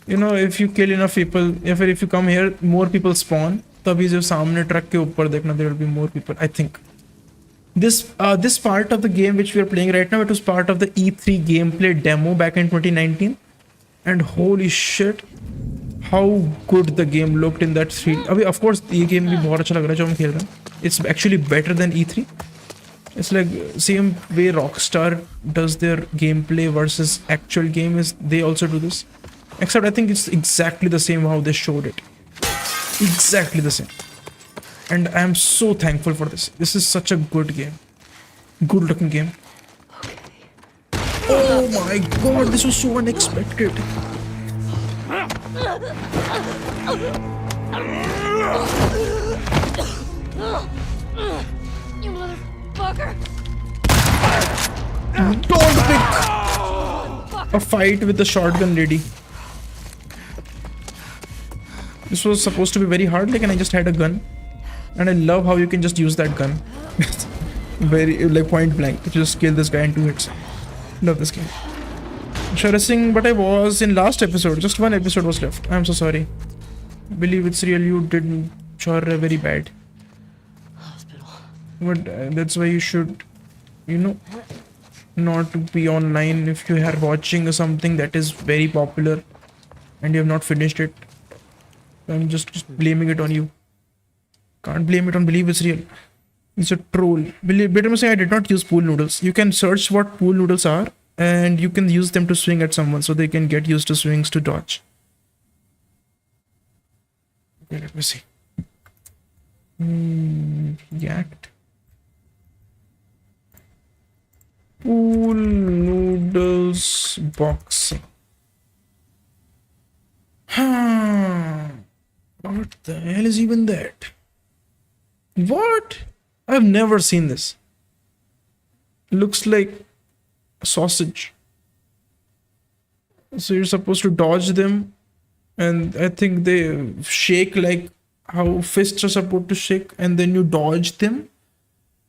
You know, if you kill enough people, if you come here, more people spawn. तभी जो सामने ट्रक के ऊपर देखना, there will be more people. I think this part of the game which we are playing right now, it was part of the E3 gameplay demo back in 2019, and holy shit, how good the game looked in that 3. अभी of course ये game भी बहुत अच्छा लग रहा है जो हम खेल रहे हैं. It's actually better than E3. It's like same way Rockstar does their gameplay versus actual game is they also do this. Except I think it's exactly the same how they showed it. Exactly the same. And I am so thankful for this. This is such a good game. Good looking game. Oh my god, this was so unexpected. You motherfucker! Don't pick a fight with the shotgun lady. This was supposed to be very hard, like, and I just had a gun. And I love how you can just use that gun. Very, like, point blank. You just kill this guy in 2 hits. Love this game. Sharasing, but I was in last episode. Just 1 episode was left. I'm so sorry. Believe it's real, you did sure very bad. Hospital. But that's why you should, you know, not be online if you are watching something that is very popular and you have not finished it. I'm just blaming it on you. Can't blame it on Believe It's Real. It's a troll. Better say I did not use pool noodles. You can search what pool noodles are and you can use them to swing at someone so they can get used to swings to dodge. Okay, let me see. Yacked. Pool noodles boxing. What the hell is even that? What? I've never seen this. Looks like a sausage. So you're supposed to dodge them, and I think they shake like how fists are supposed to shake, and then you dodge them.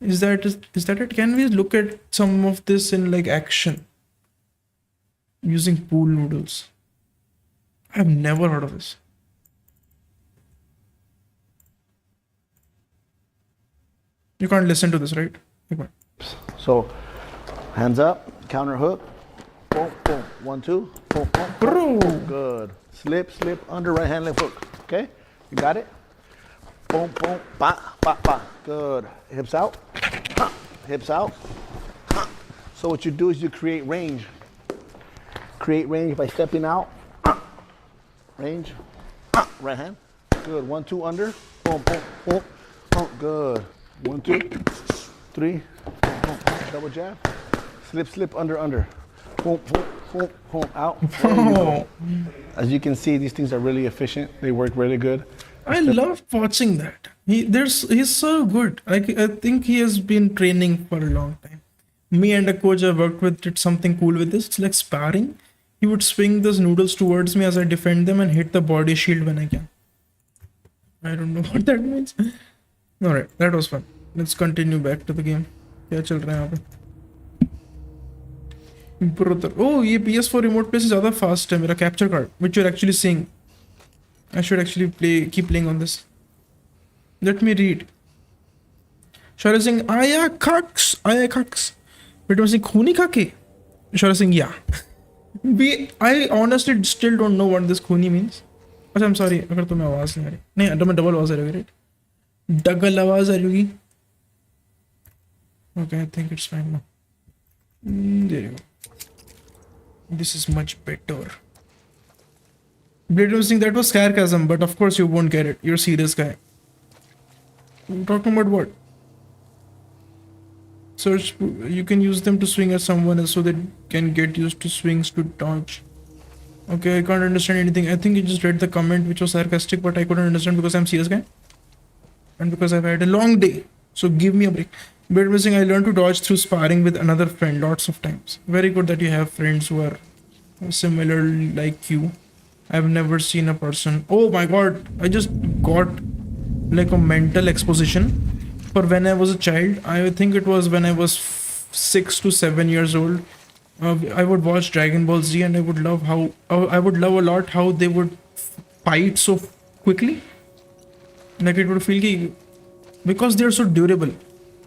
Is that it? Can we look at some of this in like action using pool noodles? I've never heard of this. You can't listen to this, right? You can't. So, hands up, counter hook, boom, boom, 1, 2, boom, boom, Bro. boom. Good. Slip, under right hand left hook. Okay, you got it. Boom, boom, ba, ba, ba. Good. Hips out, hips out. So what you do is you create range. Create range by stepping out. Range. Right hand. Good. 1, 2 under. Boom, boom, boom. Oh, good. 1, 2, 3. Boom, double jab. Slip, under. Boom, boom, boom, boom, out. There you go. As you can see, these things are really efficient. They work really good. I love watching that. He's so good. I think he has been training for a long time. Me and a coach I worked with did something cool with this. It's like sparring. He would swing those noodles towards me as I defend them and hit the body shield when I can. I don't know what that means. Alright, that was fun. Let's continue back to the game. क्या चल रहा है यहाँ पे? Brother. Oh, ये PS4 remote play से ज़्यादा fast है मेरा capture card, which you're actually seeing. I should actually keep playing on this. Let me read. Shara Singh, Aya Kaks. But was Khuni Kake? Shara Singh, yeah. I honestly still don't know what this Khuni means. But I'm sorry, अगर तुम्हें आवाज़ नहीं आ रही. नहीं, double आवाज़ आ रही होगी, right? Double आवाज़ आ रही होगी. Okay, I think it's fine now. There you go. This is much better. Blade Losing, that was sarcasm, but of course you won't get it. You're a serious guy. You're talking about what? Search, you can use them to swing at someone else so they can get used to swings to dodge. Okay, I can't understand anything. I think you just read the comment which was sarcastic, but I couldn't understand because I'm a serious guy. And because I've had a long day. So give me a break. Blade Missing, I learned to dodge through sparring with another friend lots of times. Very good that you have friends who are similar like you. I've never seen a person. Oh my god, I just got like a mental exposition for when I was a child. I think it was when I was 6 to 7 years old. I would watch Dragon Ball Z and I would love a lot how they would fight so quickly. Like it would feel because they're so durable.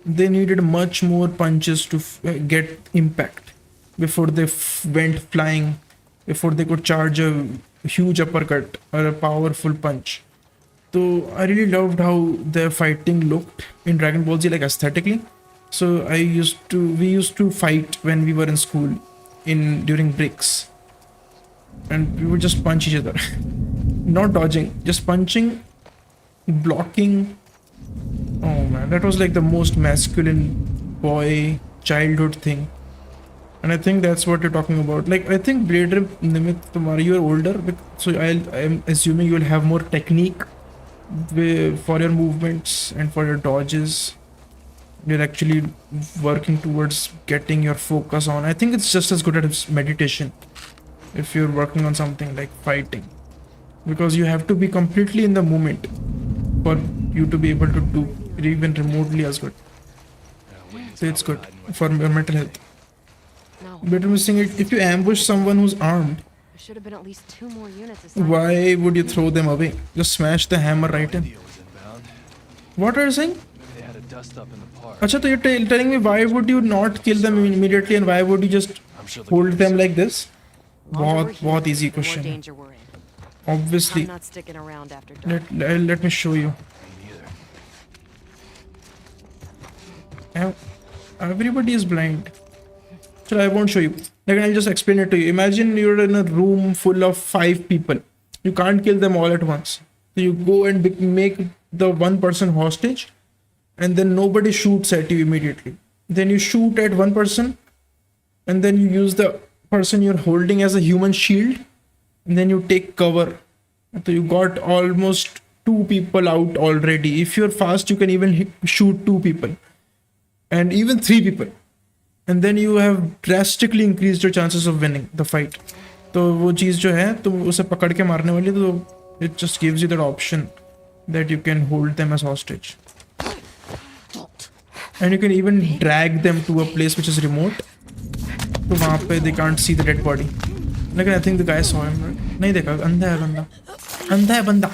They needed much more punches to get impact before they went flying, before they could charge a huge uppercut or a powerful punch. So I really loved how their fighting looked in Dragon Ball Z, like aesthetically. So we used to fight when we were in school during breaks, and we would just punch each other. Not dodging, just punching, blocking. Oh man, that was like the most masculine boy childhood thing. And I think that's what you're talking about. Like, I think Blade Rip Nimit Tumari, you're older, so I'm assuming you'll have more technique for your movements and for your dodges. You're actually working towards getting your focus on. I think it's just as good as meditation if you're working on something like fighting, because you have to be completely in the moment for you to be able to do it even remotely as good. So it's good for your mental health. No. Better missing it. If you ambush someone who's armed, There should have been at least 2 more units assigned. why would you throw them away? Just smash the hammer right in. Was inbound. What are you saying? They had a dust up in the park. Acha, so you're telling me why would you not kill them immediately and why would you just I'm sure hold them like this? Longer we're बहुत here, easy the more question. danger we're in. Obviously. I'm not sticking around after dark. Let me show you. Me neither. Everybody is blind. So I won't show you. Like, I'll just explain it to you. Imagine you're in a room full of 5 people. You can't kill them all at once. So you go and make the one person hostage, and then nobody shoots at you immediately. Then you shoot at one person, and then you use the person you're holding as a human shield, and then you take cover. So you got almost 2 people out already. If you're fast, you can even shoot 2 people and even 3 people, and then you have drastically increased your chances of winning the fight. तो वो चीज़ जो है तो उसे पकड़ के मारने वाली, तो it just gives you that option that you can hold them as hostage, and you can even drag them to a place which is remote. तो वहाँ पे they can't see the dead body. लेकिन I think the guy saw him, right? नहीं देखा, अंधा है बंदा, अंधा है बंदा.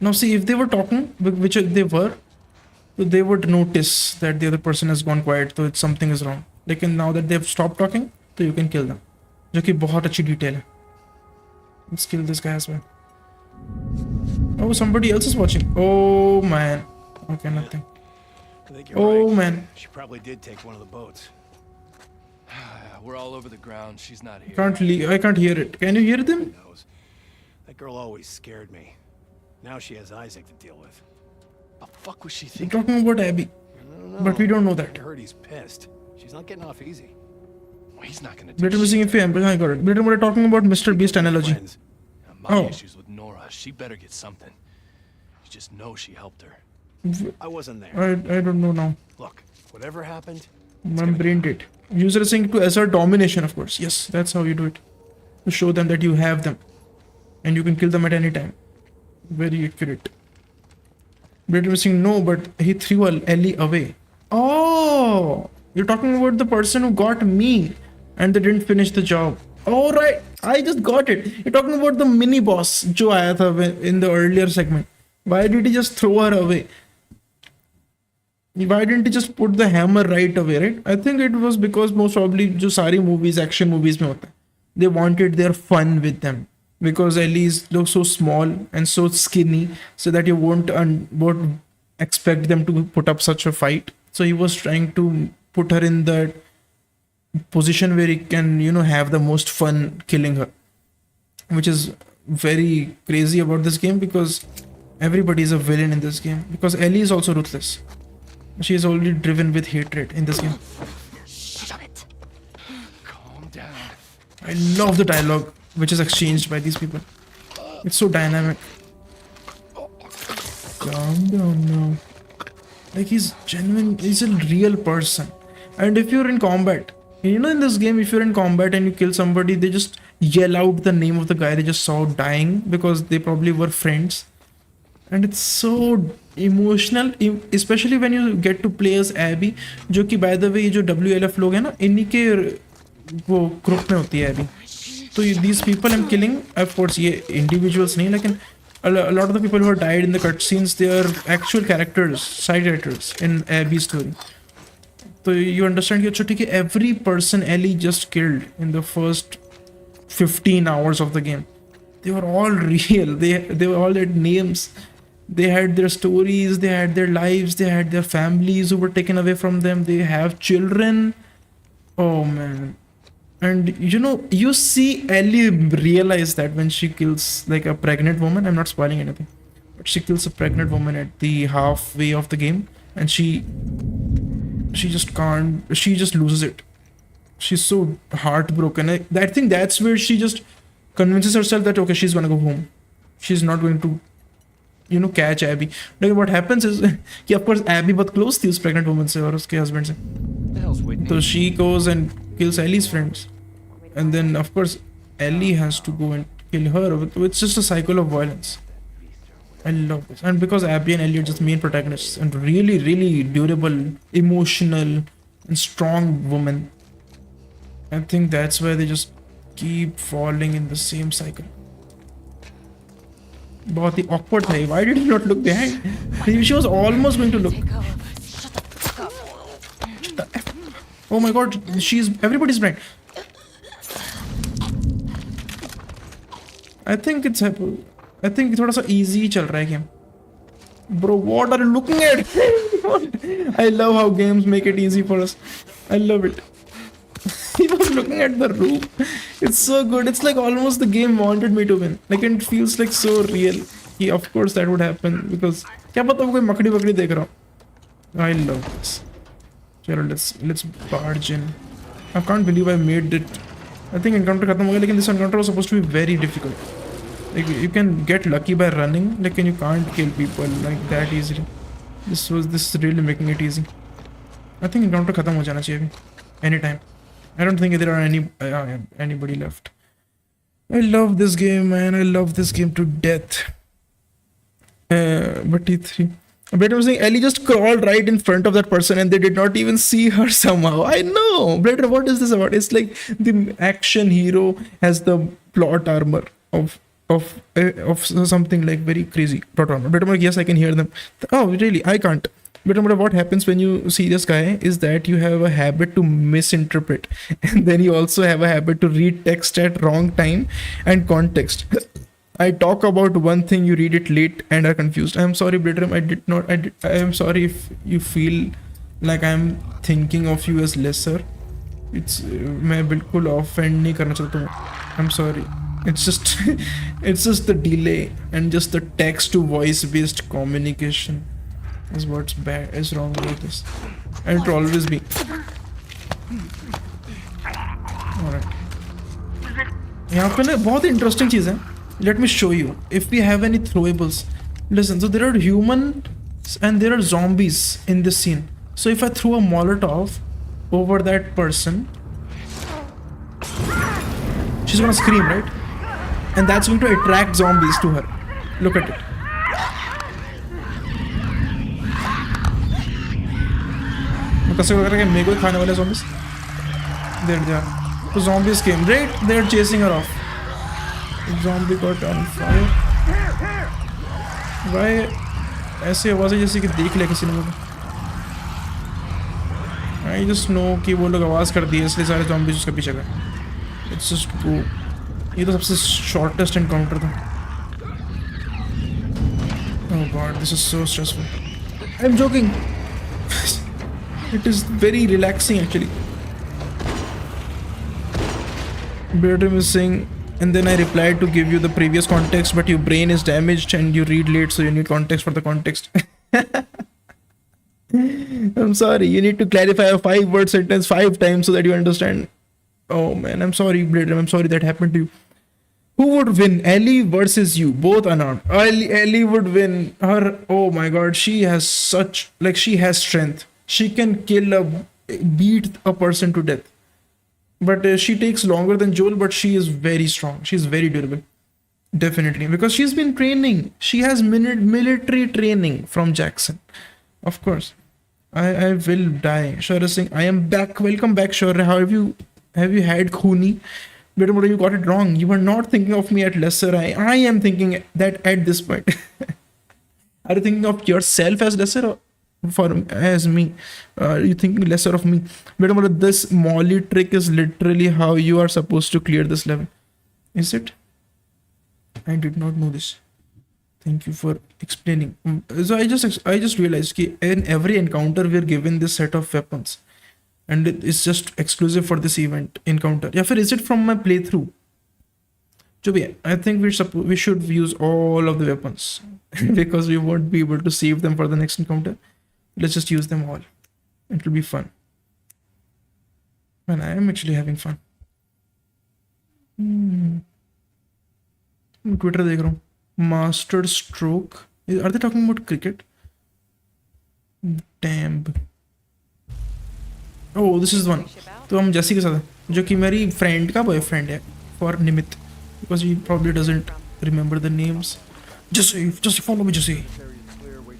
Now see, if they were talking, which they were, they would notice that the other person has gone quiet, so it's something is wrong. लेकिन now that they have stopped talking, so you can kill them, जो कि बहुत अच्छी detail है. Let's kill this guy as well. Oh, somebody else is watching. Oh man. Okay, nothing. I think you're Oh right. man. She probably did take one of the boats. We're all over the ground. She's not here. Can't leave. I can't hear it. Can you hear them? Who knows? That girl always scared me. Now she has Isaac to deal with. The fuck was she We're thinking? talking about Abby, I don't know. but we don't know that. I heard he's pissed. She's not getting off easy. Well, he's not gonna do Better shit. missing if you am. I got it. Better we're talking about Mr. Beast analogy. Friends. My Oh. issues with Nora. She better get something. You just know she helped her. I wasn't there. I don't know now. Look, whatever happened, My brain did. User is saying to assert domination, of course. Yes, that's how you do it. To show them that you have them, and you can kill them at any time. Very accurate. Better missing no, but he threw Ellie away. Oh, you're talking about the person who got me, and they didn't finish the job. All right, I just got it. You're talking about the mini boss जो आया था in the earlier segment. Why did he just throw her away? Why didn't he just put the hammer right away, right? I think it was because most probably जो सारी movies, action movies में होता है, they wanted their fun with them, because Ellie's look so small and so skinny, so that you won't expect them to put up such a fight. So he was trying to put her in the position where he can, have the most fun killing her, which is very crazy about this game, because everybody is a villain in this game, because Ellie is also ruthless. She is already driven with hatred in this game. Shut it. Calm down. I love the dialogue which is exchanged by these people. It's so dynamic. Calm down now. Like, he's genuine, he's a real person. And if you're in combat, in this game, if you're in combat and you kill somebody, they just yell out the name of the guy they just saw dying, because they probably were friends. And it's so emotional, especially when you get to play as Abby, जो कि by the way, जो WLF लोग हैं ना, इन्हीं के वो group में होती है Abby. So these people I'm killing, of course, ये individuals नहीं, लेकिन a lot of the people who have died in the cutscenes, they are actual characters, side characters in Abby's story. So you understand कि अच्छा ठीक है, every person Ellie just killed in the first 15 hours of the game, they were all real. They were all had names. They had their stories, they had their lives, they had their families who were taken away from them, they have children. Oh man. And you see Ellie realize that when she kills like a pregnant woman. I'm not spoiling anything, but she kills a pregnant woman at the halfway of the game, and she just loses it. She's so heartbroken. I think that's where she just convinces herself that okay, she's gonna go home. She's not going to catch Abby. Like, what happens is कि of course Abby बहुत close थी उस pregnant woman से और उसके husband से. What the hell's Whitney? So she goes and kills Ellie's friends, and then of course Ellie has to go and kill her. It's just a cycle of violence. I love this, and because Abby and Ellie are just main protagonists and really, really durable, emotional, and strong women, I think that's why they just keep falling in the same cycle. बहुत ही awkward था. Why did he not look behind? She was almost going to look. Take cover. Shut the fuck up. Oh my god, she's everybody's blind. I think थोड़ा सा easy चल रहा है game. Bro, what are you looking at? I love how games make it easy for us. I love it. He was looking at the roof. It's so good. It's like almost the game wanted me to win. Like, it feels like so real. Yeah, of course that would happen, because क्या पता वो कोई मकड़ी वकड़ी देख रहा हो. I love this. चलो, let's barge in. I can't believe I made it I think encounter खत्म हो गया, लेकिन this encounter was supposed to be very difficult. Like you can get lucky by running, like and you can't kill people like that easily. This is really making it easy. I think encounter खत्म हो जाना चाहिए अभी, anytime. I don't think there are anybody left. I love this game, man. I love this game to death. But T3. Blader was saying Ellie just crawled right in front of that person and they did not even see her somehow. I know. Blader, what is this about? It's like the action hero has the plot armor of something like very crazy plot armor. Blader, like, yes, I can hear them. Oh, really? I can't. But what happens when you see this guy is that you have a habit to misinterpret, and then you also have a habit to read text at wrong time and context. I talk about one thing, you read it late and are confused. I'm sorry, Blitterim, I am sorry if you feel like I'm thinking of you as lesser. It's मैं बिल्कुल offend नहीं करना चाहता हूँ. I'm sorry. It's just it's just the delay and just the text to voice based communication is what's bad, is wrong about this, and it will always be. Alright. यहाँ पे ना बहुत interesting चीज़ है. Let me show you if we have any throwables. Listen, so there are humans and there are zombies in this scene. So if I throw a Molotov over that person, she's gonna scream, right? And that's going to attract zombies to her. Look at it. मेरे को खाने वाले zombies. There they are. So zombies came, right? They're chasing her off. Zombie got on fire. Why? ऐसे आवाज़ है जैसे कि देख लिया किसी ने मुझे. I just know कि वो लोग आवाज़ कर दी है इसलिए सारे zombies उसके पीछे गए. It's just go. ये तो सबसे shortest encounter था. Oh god, this is so stressful. I'm joking. It is very relaxing actually. Beardrum is saying, and then I replied to give you the previous context, but your brain is damaged and you read late, so you need context for the context. I'm sorry, you need to clarify a 5-word sentence 5 times so that you understand. Oh man, I'm sorry, Beardrum, I'm sorry that happened to you. Who would win, Ellie versus you? Both unarmed. Ellie would win. Her, oh my god, she has such, like, she has strength. She can beat a person to death. But she takes longer than Joel, but she is very strong. She's very durable. Definitely. Because she's been training. She has military training from Jackson. Of course. I will die. Shura Singh, I am back. Welcome back, Shura. How have you had Khuni? But you got it wrong. You are not thinking of me at lesser. I am thinking that at this point. Are you thinking of yourself as lesser or as me? You thinking lesser of me? But this Molly trick is literally how you are supposed to clear this level. Is it? I did not know this. Thank you for explaining. So I just realized that in every encounter we are given this set of weapons, and it's just exclusive for this event encounter. Yeah, is it from my playthrough? I think we should use all of the weapons because we won't be able to save them for the next encounter. Let's just use them all. It will be fun. Man, I am actually having fun. Twitter देख रहा हूँ. Master stroke. Are they talking about cricket? Damn. Oh, this is the one. तो हम जैसी के साथ हैं, जो कि मेरी friend का boyfriend है, for Nimit, because he probably doesn't remember the names. Jesse, follow me, Jesse.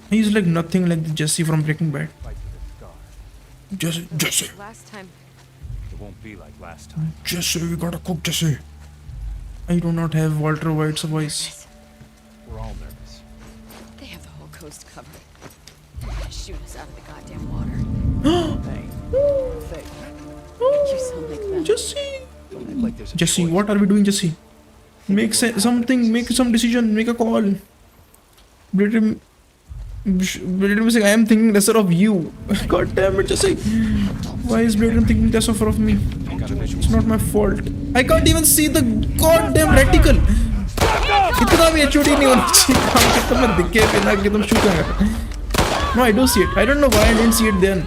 He's like nothing like the Jesse from Breaking Bad. Jesse. Last time. It won't be like last time. Jesse, we gotta cook, Jesse. I do not have Walter White's voice. We're all nervous. They have the whole coast covered. They're gonna shoot us out of the goddamn water. You sound like that. Jesse. Like there's a Jesse, choice. what are we doing, Jesse? Make something, make some decision, make a call. Blitter saying, I am thinking lesser of you. God damn it, Jesse. Why is Blitter thinking lesser of me? It's not my fault. I can't even see the goddamn reticle. इतना भी HOD नहीं होना चाहिए. कितना मैं दिखे बिना कि तुम shoot कर. No, I do see it. I don't know why I didn't see it then.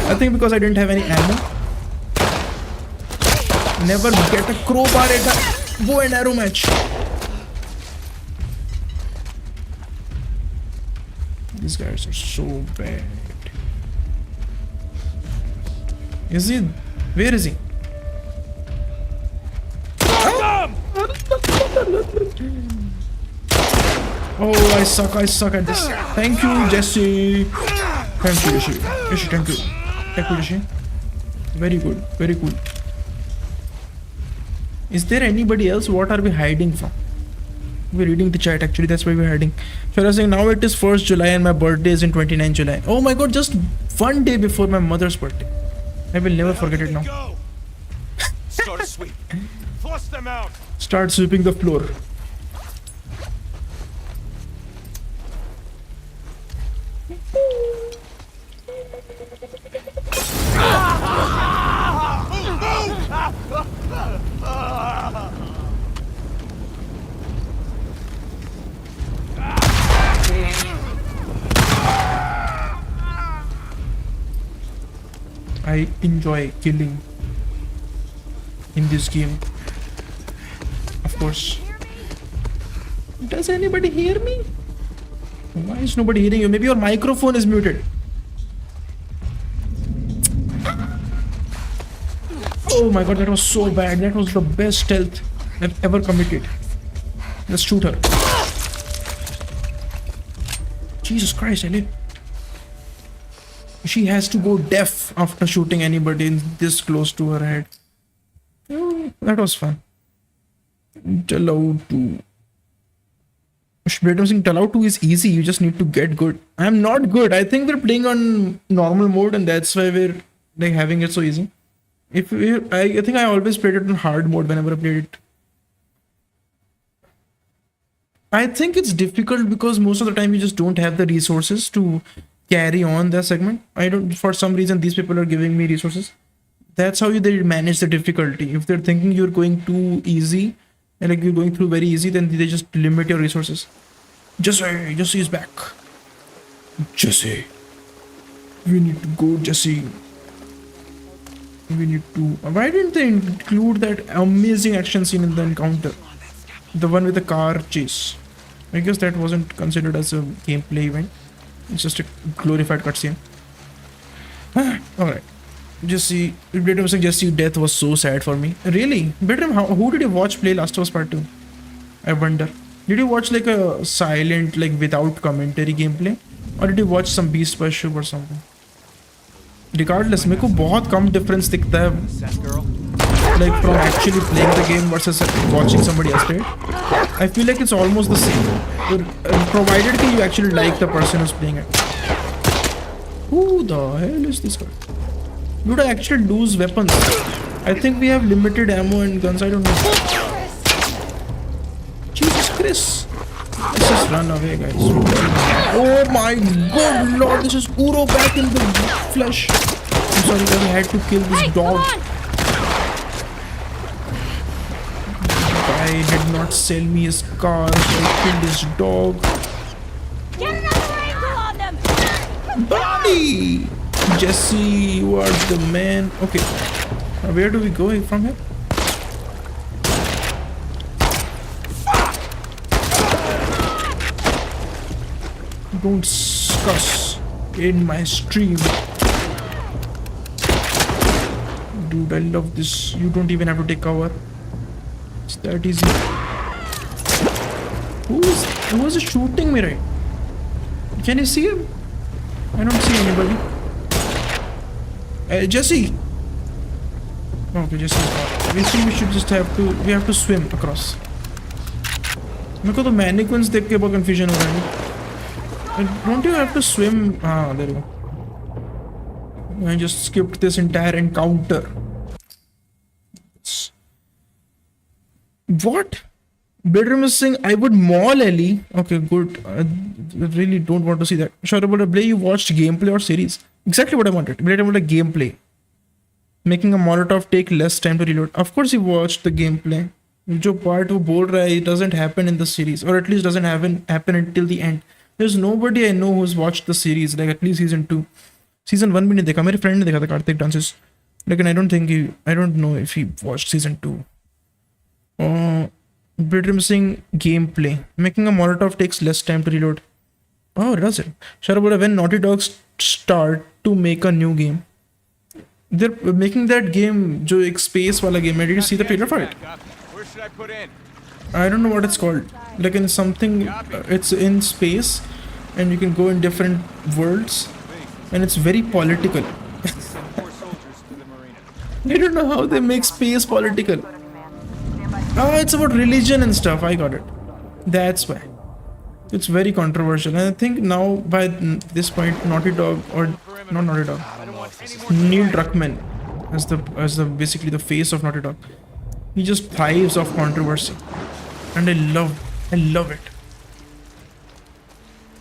I think because I didn't have any ammo. Never get a crowbar at a bow and arrow match. These guys are so bad. Is he? Where is he? Oh, I suck at this. Thank you, Jesse. Thank you, Jesse. Jesse, thank you. Thank you, Jesse. Very good, very cool. Is there anybody else? What are we hiding from? We're reading the chat actually, that's why we're hiding. So I was saying now it is 1st July and my birthday is in 29 July. Oh my god, just one day before my mother's birthday. I will never forget it now. Go. Start a sweep. Flush them out. Start sweeping the floor. I enjoy killing in this game. Of course. Does anybody hear me? Why is nobody hearing you? Maybe your microphone is muted. Oh my god, that was so bad. That was the best stealth I've ever committed. Let's shoot her. Jesus Christ, Ellie. She has to go deaf after shooting anybody this close to her head. Oh, that was fun. Talau 2. Saying Talau 2 is easy, you just need to get good. I'm not good. I think we're playing on normal mode and that's why we're like having it so easy. I think I always played it on hard mode whenever I played it. I think it's difficult because most of the time you just don't have the resources to carry on the segment. For some reason these people are giving me resources. That's how they manage the difficulty. If they're thinking you're going too easy and like you're going through very easy, then they just limit your resources. Jesse is back. Jesse. We need to go, Jesse. We need to... Why didn't they include that amazing action scene in the encounter? The one with the car chase. I guess that wasn't considered as a gameplay event. It's just a glorified cutscene. Alright. Jesse, Jesse, death was so sad for me. Really? Bedroom, who did you watch play Last of Us Part 2? I wonder. Did you watch like a silent, like without commentary gameplay? Or did you watch some Beast by Shub or something? Regardless, मेरे को बहुत कम difference दिखता है. Like from actually playing the game versus watching somebody else play it. I feel like it's almost the same. Provided that you actually like the person who's playing it. Who the hell is this guy? Dude, I actually lose weapons. I think we have limited ammo and guns. I don't know. Jesus Christ. Let's just run away, guys. Oh my god, Lord. This is Uro back in the flesh. I'm sorry, guys. I had to kill this dog. Guy did not sell me his car, so I killed his dog. Get another angle on them! Buddy! Jesse, you are the man. Okay. Now where do we go from here? Don't cuss in my stream. Dude, I love this. You don't even have to take cover. It's that easy. Who is shooting me right? Can you see him? I don't see anybody. Jesse! Okay, Jesse's gone. We think we should just have to swim across. मेरे को तो mannequins देख के बहुत confusion हो रहा है. Don't you have to swim? Ah, there you go. I just skipped this entire encounter. What? Bedroom is saying I would maul Ellie. Okay, good. I really don't want to see that. Sure about a play you watched gameplay or series? Exactly what I wanted. I wanted a gameplay. Making a Molotov take less time to reload. Of course he watched the gameplay. जो part वो बोल रहा है, it doesn't happen in the series, or at least doesn't happen until the end. There's nobody I know who's watched the series, like at least season 2. Season 1 भी नहीं देखा. मेरे friend ने देखा था Kartik dances. Like, and I don't know if he watched season 2. Bedroom saying gameplay. Making a Molotov takes less time to reload. Oh, does it? Sharabura, when Naughty Dogs start to make a new game, they're making that game, jo ek space wala game. Did you see the trailer for it? Where should I put in? I don't know what it's called. Like in something, it's in space, and you can go in different worlds, and it's very political. Send 4 soldiers to the marina. I don't know how they make space political. Oh, it's about religion and stuff. I got it. That's why. It's very controversial. And I think now by this point, Naughty Dog, or not Naughty Dog, Neil Druckmann as the basically the face of Naughty Dog. He just thrives off controversy. And I love it.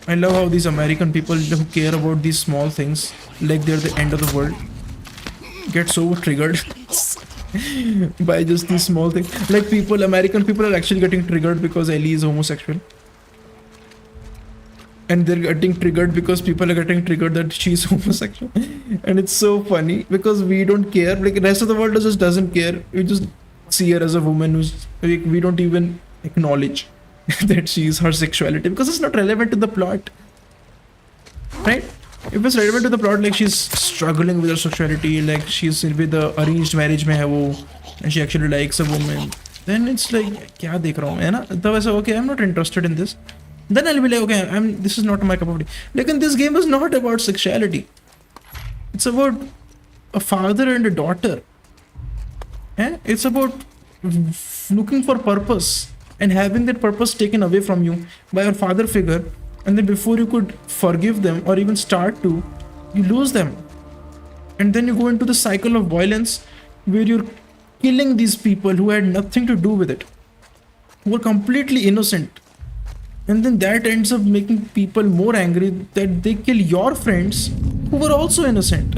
I love how these American people who care about these small things, like they're the end of the world, get so triggered by just these small things. Like American people are actually getting triggered because Ellie is homosexual. And they're getting triggered because people are getting triggered that she's homosexual. And it's so funny because we don't care. Like the rest of the world just doesn't care. We just see her as a woman who's like, we don't even acknowledge that she's her sexuality because it's not relevant to the plot. Right? If it's relevant to the plot, like she's struggling with her sexuality, like she's with the arranged marriage mein hai wo, and she actually likes a woman, then it's like, kya dekh raha hu, hai na? Then I say, okay, I'm not interested in this. Then I'll be like, okay, this is not my cup of tea. Like, in this game is not about sexuality. It's about a father and a daughter. It's about looking for purpose and having that purpose taken away from you by your father figure, and then before you could forgive them or even start to, you lose them. And then you go into the cycle of violence where you're killing these people who had nothing to do with it, who were completely innocent. And then that ends up making people more angry that they kill your friends who were also innocent.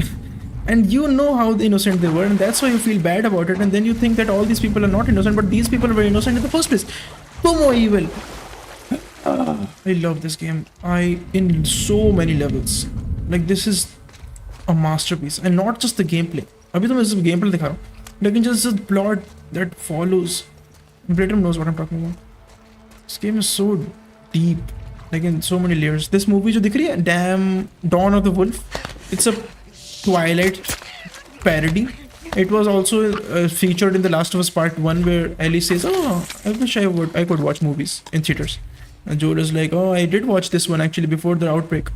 And you know how innocent they were, and that's why you feel bad about it. And then you think that all these people are not innocent, but these people were innocent in the first place. So more evil. I love this game. In so many levels. Like, this is a masterpiece. And not just the gameplay. Abhi to main sirf gameplay dikha raha hu. Lekin just the plot that follows. Blatrum knows what I'm talking about. This game is so deep, like in so many layers. This movie jo dikh rahi hai, Damn Dawn of the Wolf, it's a Twilight parody. It was also featured in The Last of Us Part 1 where Ellie says, oh, I wish I could watch movies in theaters. And Joel is like, oh, I did watch this one actually before the outbreak.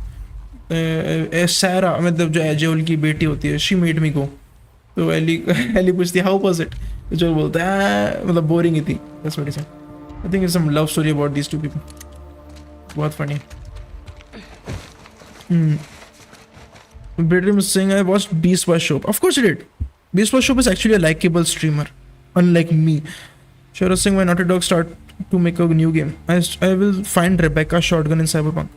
Sarah, मतलब जो Joel की बेटी होती है, she made me go. So Ellie पूछती, how was it? Joel बोलता है, मतलब boring ही थी. That's what he said. I think it's some love story about these two people. बहुत funny. Bedroom is saying I watched Beast Boy Shop. Of course you did. Beast Boy Shop is actually a likable streamer, unlike me. Shara is saying when Naughty Dog start to make a new game, I will find Rebecca shotgun in Cyberpunk.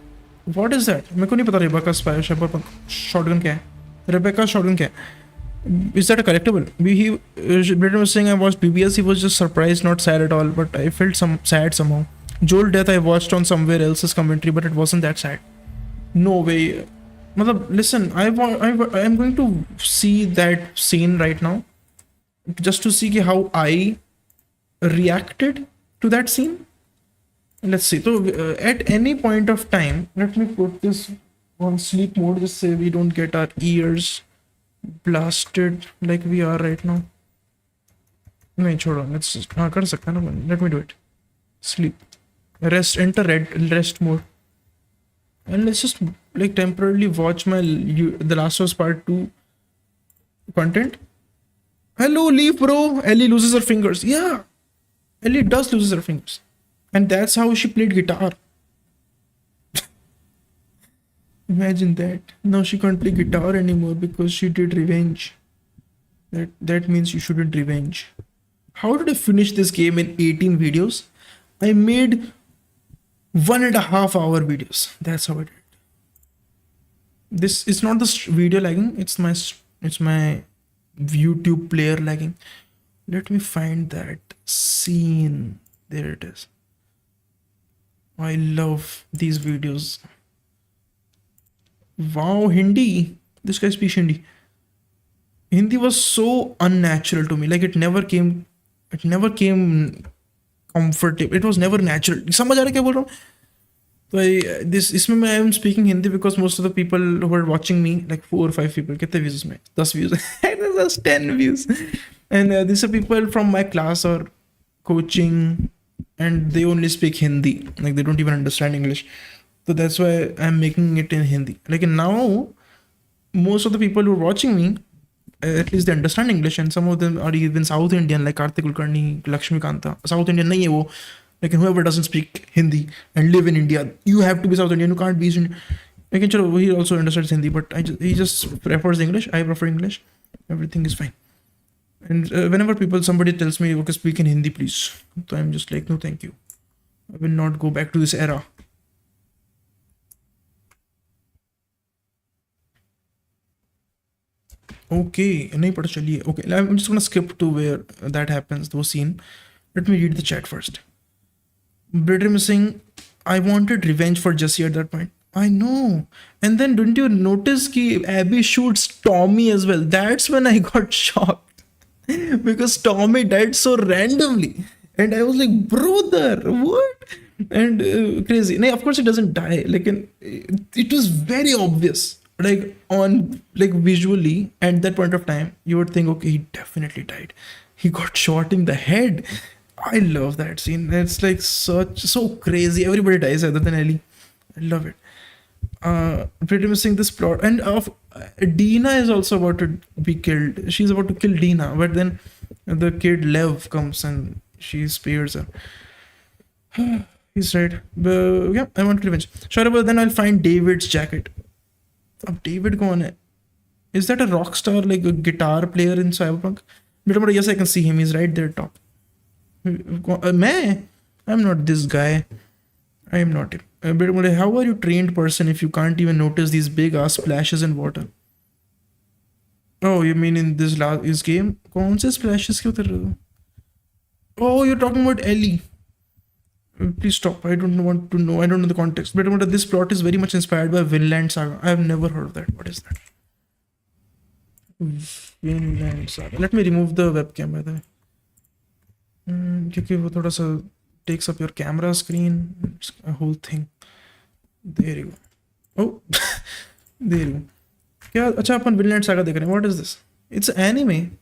What is that? मेरे को नहीं पता Rebecca Cyberpunk shotgun क्या है? Rebecca shotgun क्या है? Is that a collectible? Bedroom was saying I watched BBS. He was just surprised, not sad at all, but I felt sad somehow. Joel death I watched on somewhere else's commentary, but it wasn't that sad. No way. Listen, I'm going to see that scene right now, just to see how I reacted to that scene. Let's see. So at any point of time, let me put this on sleep mode, just so we don't get our ears blasted like we are right now. No, छोड़ो. Let's just कर सकता है ना. Let me do it. Sleep. Rest. Enter rest mode. And let's just like temporarily watch my The Last of Us Part 2 content. Hello, Leaf bro. Ellie loses her fingers. Yeah, Ellie does lose her fingers, and that's how she played guitar. Imagine that. Now she can't play guitar anymore because she did revenge. That means you shouldn't revenge. How did I finish this game in 18 videos? I made 1.5 hour videos. That's how I did. This is not the video lagging. It's my YouTube player lagging. Let me find that scene. There it is. I love these videos. Wow, Hindi. This guy speaks Hindi. Hindi was so unnatural to me. Like it never came comfortable. It was never natural. समझ आ रहा है क्या बोल रहा हूँ? तो this इसमें मैं I am speaking Hindi because most of the people who are watching me, like 4 or 5 people, कितने views इसमें? 10 views, just 10 views, and these are people from my class or coaching, and they only speak Hindi, like they don't even understand English. So that's why I'm making it in Hindi. Like now, most of the people who are watching me, at least they understand English, and some of them are even South Indian, like Karthik Kulkarni, Lakshmi Kanta. South Indian नहीं है वो, like whoever doesn't speak Hindi and live in India, you have to be South Indian. You can't be East Indian. Like chalo, he also understands Hindi, but he just prefers English. I prefer English. Everything is fine. And whenever somebody tells me, okay, speak in Hindi, please. So I'm just like, no, thank you. I will not go back to this era. Okay, नहीं पता चलिए. Okay, I'm just gonna skip to where that happens, the scene. Let me read the chat first. Brittany missing. I wanted revenge for Jesse at that point. I know. And then didn't you notice that Abby shoots Tommy as well? That's when I got shocked. Because Tommy died so randomly. And I was like, brother, what? And crazy. No, of course it doesn't die. Like it was very obvious. Like on like visually at that point of time, you would think, okay, he definitely died. He got shot in the head. I love that scene. It's like so crazy. Everybody dies other than Ellie. I love it. Pretty missing this plot, and of Dina is also about to be killed. She's about to kill Dina, but then the kid Lev comes and she spares her. He's right. But yeah, I want revenge. Sure, but then I'll find David's jacket. Ab David kaun hai? Is that a rock star, like a guitar player in Cyberpunk? But yes, I can see him. He's right there top. मैं? I'm not this guy. I am not him. But how are you trained person if you can't even notice these big ass splashes in water? Oh, you mean in this game? कौन से splashes क्यों कर रहे हो? Oh, you're talking about Ellie. Please stop. I don't want to know. I don't know the context. But this plot is very much inspired by Vinland Saga. I have never heard of that. What is that? Vinland Saga. Let me remove the webcam by the way. क्योंकि वो थोड़ा सा takes up your camera screen. It's a whole thing. There you go. Oh, there you go. क्या अच्छा अपन Vinland Saga देख रहे हैं. What is this? It's anime.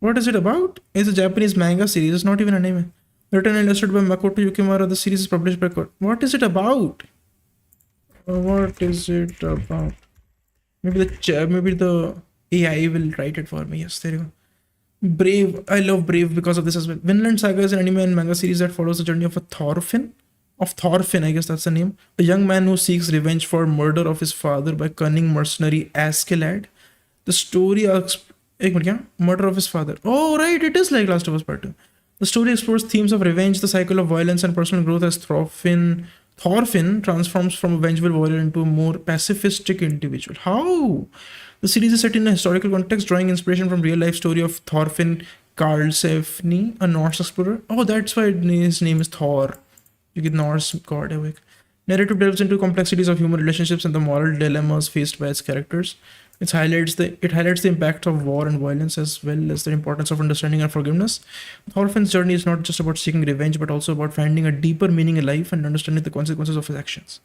What is it about? It's a Japanese manga series. It's not even anime. Written and illustrated by Makoto Yukimura. The series is published by What is it about? What is it about? Maybe the AI will write it for me. Yes, there you go. Brave. I love Brave because of this as well. Vinland Saga is an anime and manga series that follows the journey of Thorfinn, I guess that's the name. A young man who seeks revenge for murder of his father by cunning mercenary Askeladd. The story murder of his father. Oh, right. It is like Last of Us Part 2. The story explores themes of revenge, the cycle of violence, and personal growth as Thorfinn transforms from a vengeful warrior into a more pacifistic individual. How? The series is set in a historical context, drawing inspiration from real-life story of Thorfinn Karlsefni, a Norse explorer. Oh, that's why his name is Thor. You get Norse god awake. Narrative delves into complexities of human relationships and the moral dilemmas faced by its characters. It highlights the impact of war and violence as well as the importance of understanding and forgiveness. Thorfinn's journey is not just about seeking revenge, but also about finding a deeper meaning in life and understanding the consequences of his actions.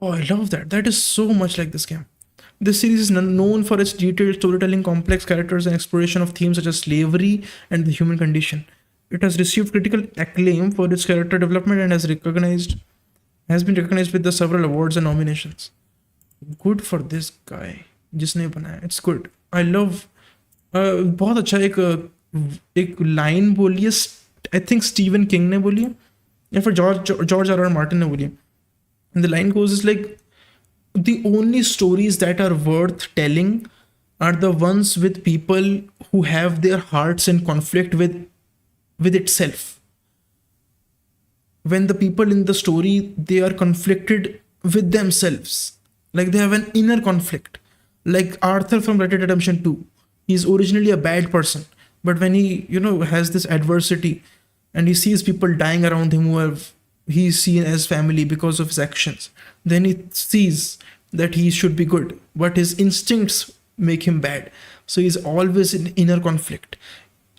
Oh, I love that. That is so much like this game. This series is known for its detailed storytelling, complex characters, and exploration of themes such as slavery and the human condition. It has received critical acclaim for its character development and has been recognized with the several awards and nominations. Good for this guy. जिसने बनाया. It's good. I love. बहुत अच्छा एक line बोली है. I think Stephen King ने बोली है या फिर George R.R. Martin ने बोली है. And the line goes is like, the only stories that are worth telling are the ones with people who have their hearts in conflict with itself. When the people in the story, they are conflicted with themselves, like they have an inner conflict, like Arthur from Red Dead Redemption 2. He's originally a bad person, but when he has this adversity and he sees people dying around him who he's seen as family because of his actions, then he sees that he should be good, but his instincts make him bad. So he's always in inner conflict.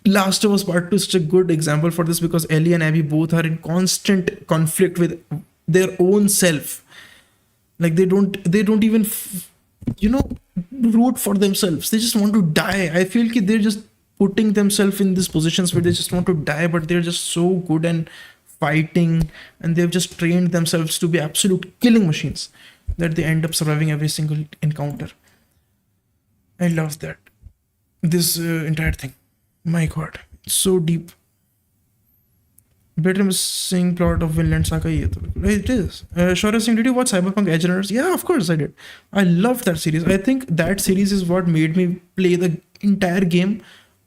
Last of Us Part 2 is such a good example for this because Ellie and Abby both are in constant conflict with their own self. Like they don't even root for themselves. They just want to die. I feel like they're just putting themselves in these positions where they just want to die, but they're just so good and fighting, and they've just trained themselves to be absolute killing machines that they end up surviving every single encounter. I love that. This entire thing. My god. It's so deep. Better missing plot of Vinland Saga. It is. Shora Singh, did you watch Cyberpunk Edge Runners? Yeah, of course I did. I loved that series. I think that series is what made me play the entire game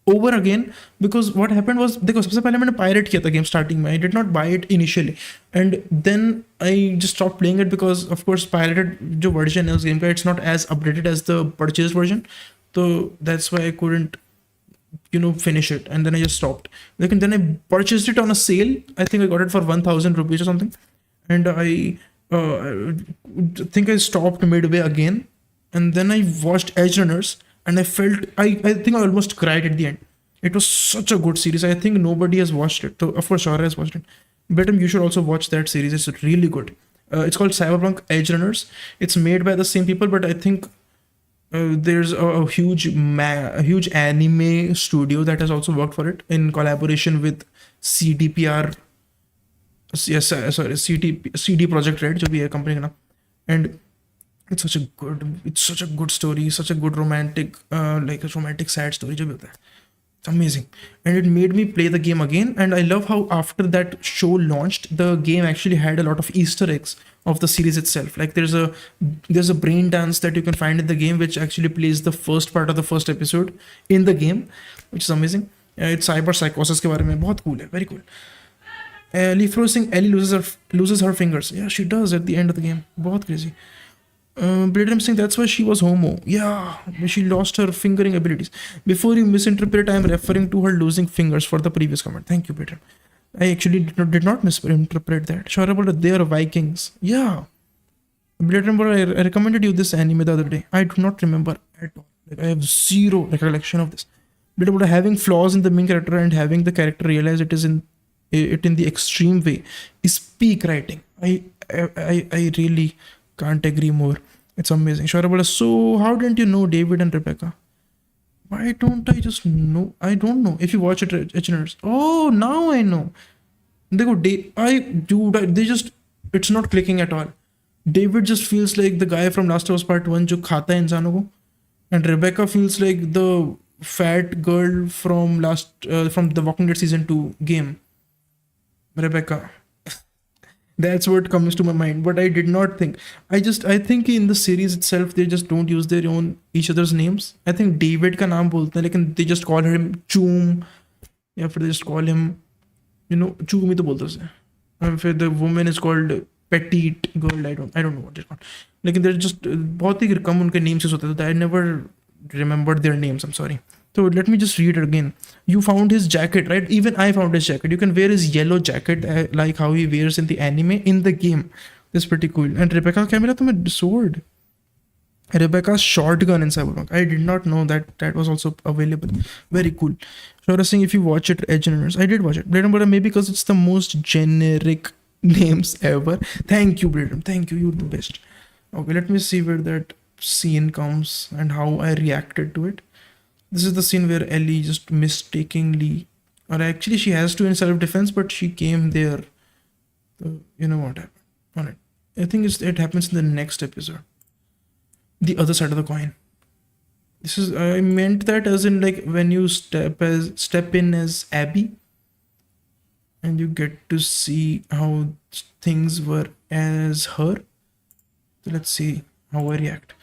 over again, because what happened was, because सबसे पहले मैंने pirate किया था game starting में. I did not buy it initially, and then I just stopped playing it because of course pirated जो version है उस game का, it's not as updated as the purchased version, so that's why I couldn't finish it, and then I just stopped. Like, and then I purchased it on a sale. I think I got it for 1,000 rupees or something, and I think I stopped midway again, and then I watched Edge Runners, and I felt I think I almost cried at the end. It was such a good series. I think nobody has watched it. So of course Shara has watched it. Betam, you should also watch that series. It's really good. It's called Cyberpunk Edge Runners. It's made by the same people, but I think there's a huge anime studio that has also worked for it in collaboration with CDPR. Yes, sorry, CD Project Red, जो भी है company का नाम. And it's such a good story, such a good romantic, like a romantic sad story जो भी होता है. It's amazing, and it made me play the game again. And I love how after that show launched, the game actually had a lot of Easter eggs of the series itself. Like there's a brain dance that you can find in the game, which actually plays the first part of the first episode in the game, which is amazing. It's cyber psychosis के बारे में, बहुत cool है, very cool. Leaf Singh, Ellie loses her fingers. Yeah, she does at the end of the game. बहुत crazy. Bella Ramsay, that's why she was homo. Yeah, she lost her fingering abilities. Before you misinterpret, I am referring to her losing fingers for the previous comment. Thank you, Bella. I actually did not misinterpret that. Sure about they are Vikings. Yeah. Bella, I recommended you this anime the other day. I do not remember at all. Like, I have zero recollection of this. Bella, having flaws in the main character and having the character realize it in the extreme way is peak writing. I really can't agree more. It's amazing. Sure, so how didn't you know David and Rebecca? Why don't I just know? I don't know. If you watch it, H&Rs. Oh, now I know. It's not clicking at all. David just feels like the guy from Last of Us Part 1 जो खाता है इंसानों को, and Rebecca feels like the fat girl from the Walking Dead season 2 game. Rebecca. That's what comes to my mind, but I did not think. I think in the series itself they just don't use their own each other's names. I think David का नाम बोलते हैं, लेकिन they just call him Choom, या फिर they just call him Choom ही तो बोलते हैं. And फिर the woman is called Petite Girl. I don't know what they're called. लेकिन they're just बहुत ही कम उनके names होते थे. I never remembered their names. I'm sorry. So let me just read it again. You found his jacket, right? Even I found his jacket. You can wear his yellow jacket like how he wears in the anime in the game. That's pretty cool. And Rebecca, क्या मिला तुम्हें sword? Rebecca's shotgun in Cyberpunk. I did not know that was also available. Very cool. So I was saying, if you watch it, Edge Runners, I did watch it. Bladum, but maybe because it's the most generic names ever. Thank you, Bladum. Thank you. You're the best. Okay, let me see where that scene comes and how I reacted to it. This is the scene where Ellie just mistakenly, or actually she has to in self-defense, but she came there. So, you know what happened on it. I think it happens in the next episode. The other side of the coin. This is, I meant that as in like when you step in as Abby, and you get to see how things were as her. So let's see how I react.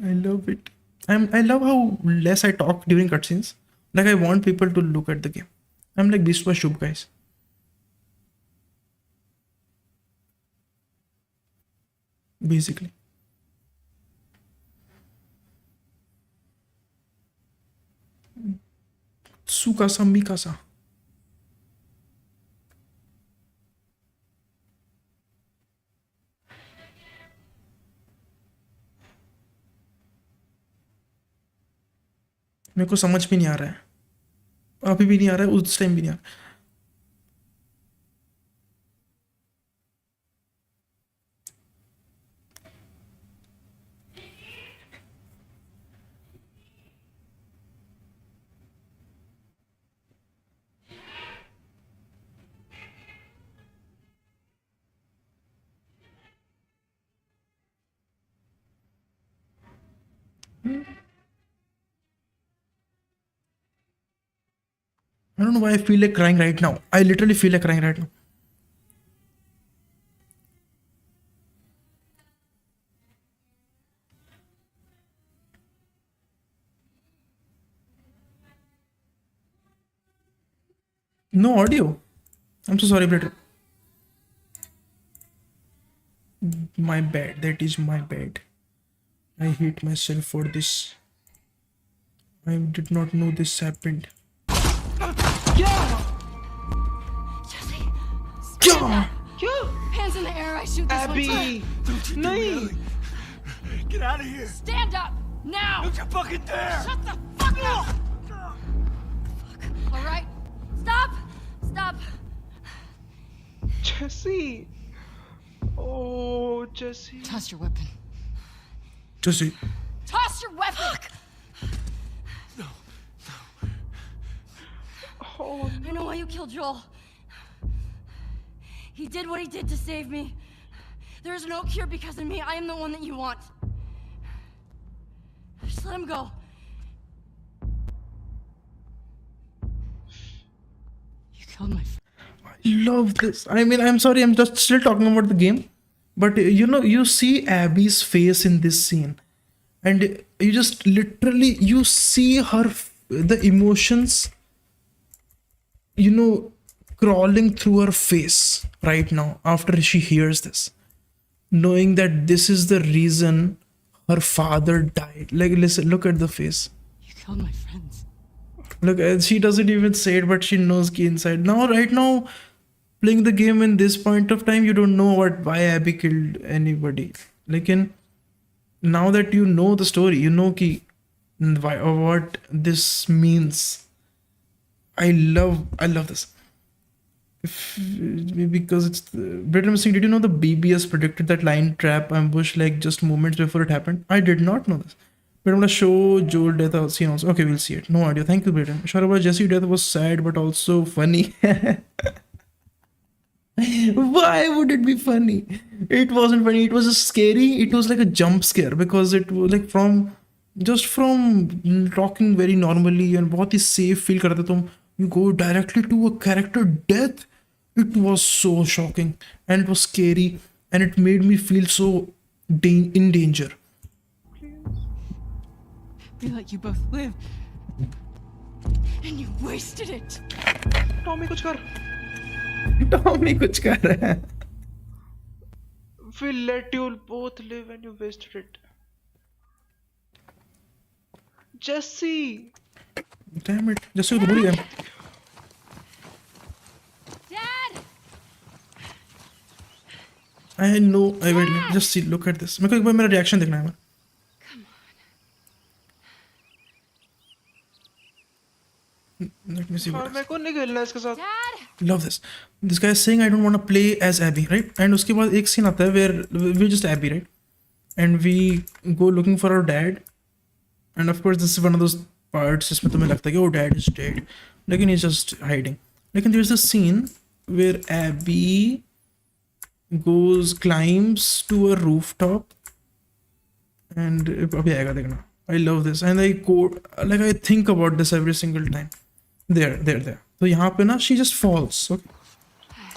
I love it. I love how less I talk during cutscenes. Like I want people to look at the game. I'm like Beast by Shub, guys. Basically. Tsukasa Mikasa. मेरे को समझ भी नहीं आ रहा है, अभी भी नहीं आ रहा है, उस टाइम भी नहीं आ रहा। I don't know why I feel like crying right now. I literally feel like crying right now. No audio. I'm so sorry, brother. My bad. That is my bad. I hate myself for this. I did not know this happened. Jesse, Yeah. hands in the air. I shoot this Abby! one. No! Get out of here! Stand up now. Don't you fucking dare! Shut the fuck up. All right. Stop. Stop. Jesse! Oh, Jesse. Toss your weapon. Jesse. Toss your weapon. Oh, I know why you killed Joel. He did what he did to save me. There is no cure because of me. I am the one that you want. Just let him go. You killed my friend. Love this. I mean, I'm sorry, I'm just still talking about the game, but you see Abby's face in this scene, and you just literally you see her the emotions, crawling through her face right now after she hears this, knowing that this is the reason her father died. Like, listen, look at the face. You killed my friends. Look, she doesn't even say it, but she knows ki inside. Now, right now, playing the game in this point of time, you don't know why Abby killed anybody. Like, now that you know the story, you know ki why or what this means. I love this. Because it's Bella Ramsay. Did you know the BBS predicted that line trap ambush like just moments before it happened? I did not know this. But I'm gonna show Joel death scene also. Okay, we'll see it. No audio. Thank you, Britain. Sure about Jesse death was sad but also funny. Why would it be funny? It wasn't funny. It was just scary. It was like a jump scare because it was like from talking very normally and बहुत ही safe feel करते तुम. You go directly to a character death. It was so shocking and it was scary and it made me feel so in danger. We let you both live. And you wasted it. Tommy, कुछ कर. Tommy कुछ कर रहा है. We let you both live and you wasted it. Jesse! Damn it. जैसे तो भूल गया. Dad! I know. I will just see. Look at this. मेरे को एक बार मेरा reaction देखना है. Let me see what. मेरे को नहीं खेलना इसके साथ. Dad! Love this. This guy is saying I don't want to play as Abby, right? And उसके बाद एक scene आता है where we're just Abby, right? And we go looking for our dad. And of course, this is one of those parts जिसमें तुम्हें लगता है कि oh dad is dead. लेकिन he's just hiding. लेकिन there's a scene where Abby climbs to a rooftop. And अभी आएगा देखना. I love this. And I think about this every single time. There. So यहाँ पे ना she just falls. Okay.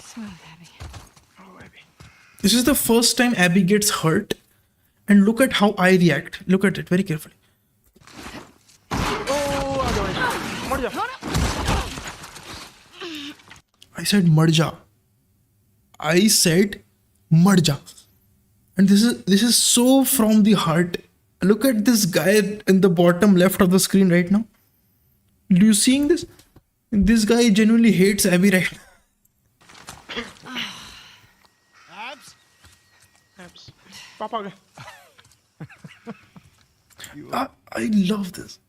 Smooth, Abby. Oh, Abby. This is the first time Abby gets hurt. And look at how I react. Look at it very carefully. Oh, आ जाओ. मर जा. I said marja. I said marja. And this is so from the heart. Look at this guy in the bottom left of the screen right now. Do you seeing this? This guy genuinely hates Abby right now. Abs. पापा आ गए. I love this.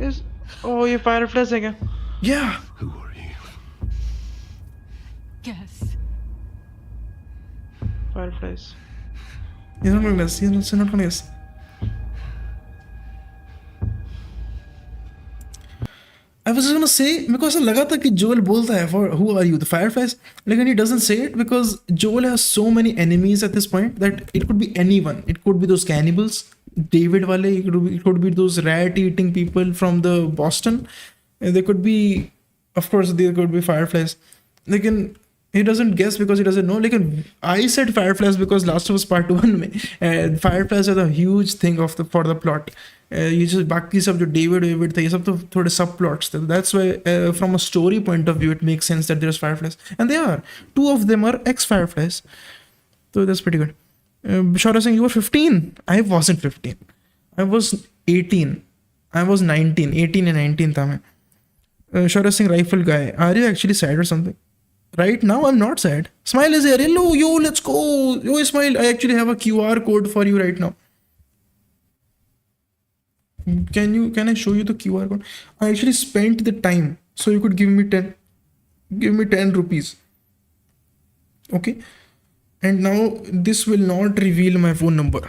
Is oh ये fireflies है क्या? Yeah. Who are you? Guess. Fireflies. He's not gonna guess. He's not gonna guess. I was just gonna say मेरे को ऐसा लगा था कि Joel बोलता है for who are you the fireflies, लेकिन he doesn't say it because Joel has so many enemies at this point that it could be anyone. It could be those cannibals, David वाले. It could be those rat-eating people from the Boston. And there could be, of course, there could be fireflies. लेकिन he doesn't guess because he doesn't know. लेकिन I said fireflies because Last of Us Part 1 में fireflies are the huge thing of the for the plot. ये जो बाकी सब जो David थे ये सब तो थोड़े सब प्लॉट्स थे. That's why from a story point of view it makes sense that there's fireflies, and they are. Two of them are ex-fireflies, so that's pretty good. Shaura saying you were 15. I wasn't 15. I was 18. I was 19. 18 and 19 था मैं. Shaura saying rifle guy. Are you actually sad or something? Right now I'm not sad. Smile is here. Hello, yo, let's go. Yo, Smile. I actually have a QR code for you right now. Can I show you the QR code? I actually spent the time so you could give me 10 rupees. Okay, and now this will not reveal my phone number,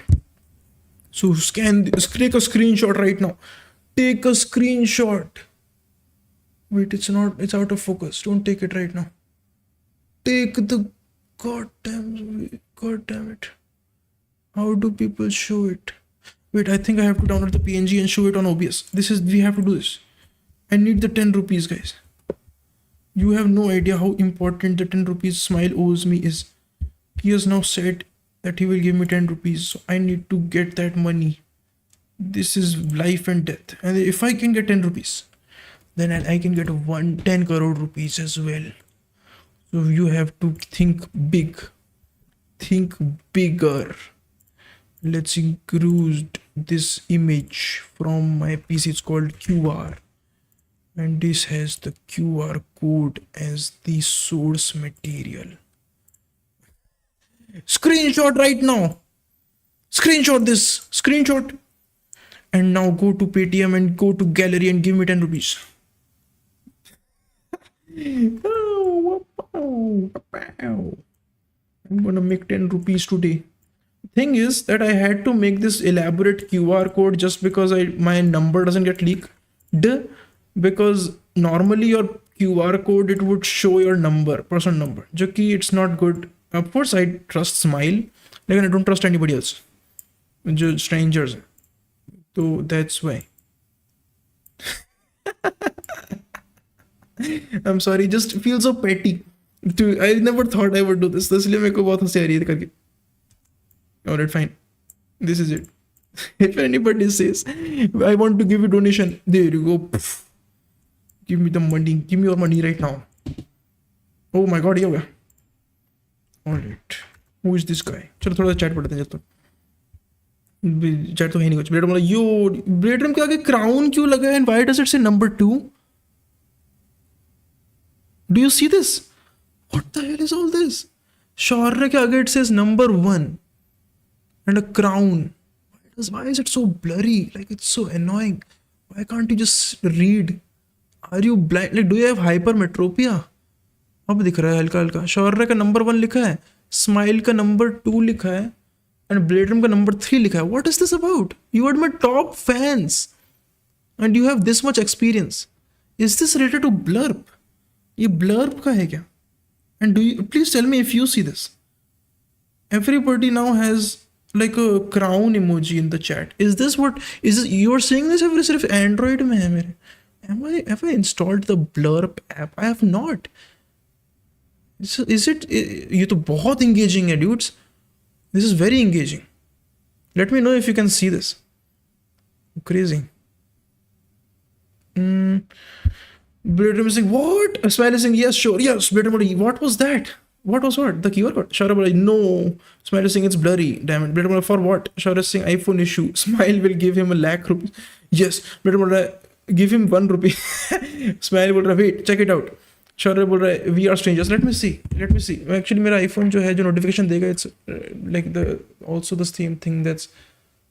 so take a screenshot right now. Take a screenshot. Wait, it's out of focus. Don't take it right now. Take the god damn it. How do people show it? Wait, I think I have to download the PNG and show it on OBS. We have to do this. I need the 10 rupees, guys. You have no idea how important the 10 rupees Smile owes me is. He has now said that he will give me 10 rupees, so I need to get that money. This is life and death. And if I can get 10 rupees, then I can get 10 crore rupees as well. So you have to think big. Think bigger. Let's include this image from my PC. It's called QR, and this has the QR code as the source material. Screenshot right now. Screenshot this. Screenshot. And now go to Paytm and go to gallery and give me 10 rupees. I'm gonna make 10 rupees today. Thing is that I had to make this elaborate QR code just because my number doesn't get leaked. Because normally your QR code, it would show your number, person number. Joki, it's not good. Of course I trust Smile, like I don't trust anybody else. Just strangers. So that's why. I'm sorry, just feel so petty. I never thought I would do this. इसलिए मेरे को बहुत हंसी आ रही है करके. Alright, fine. This is it. If anybody says, I want to give you donation, there you go. Poof. Give me the money. Give me your money right now. Oh my god, yeah. Alright. Who is this guy? चलो थोड़ा chat पढ़ते हैं जब तक. Chat तो है नहीं कुछ. Blade बोला yo, Blade के आगे crown क्यों लगा है and why does it say number 2? Do you see this? What the hell is all this? Shaura के आगे it says number 1. And a crown. Why is it so blurry? Like, it's so annoying. Why can't you just read? Are you blind? Like, do you have hypermetropia? अब दिख रहा है हल्का हल्का. शौर्य का number 1 लिखा है, स्माइल का नंबर 2 लिखा है, एंड ब्लेडरम का नंबर 3 लिखा है. What is this about? You are my top fans, and you have this much experience. Is this related to blurb? ये blurb का है क्या? And do you please tell me if you see this? Everybody now has like a crown emoji in the chat. Is this what is this, you're seeing this every सिर्फ Android में है मेरे? Have I installed the blurb app? I have not. Is it ये तो बहुत engaging है dudes. This is very engaging. Let me know if you can see this. Crazy. Blader is saying what? Smile is saying yes, sure, yes. Blader, what was that? What was what? The QR code? Shaura bola, no. Smile is saying it's blurry. Damn it. Blader bola, for what? Shaura is saying iPhone issue. Smile will give him 1,00,000 rupees. Yes. Blader bola, give him 1 rupee. Smile bola, wait, check it out. Shaura bola, we are strangers. Let me see. Actually, मेरा iPhone जो है जो notification देगा, it's like also the same thing that's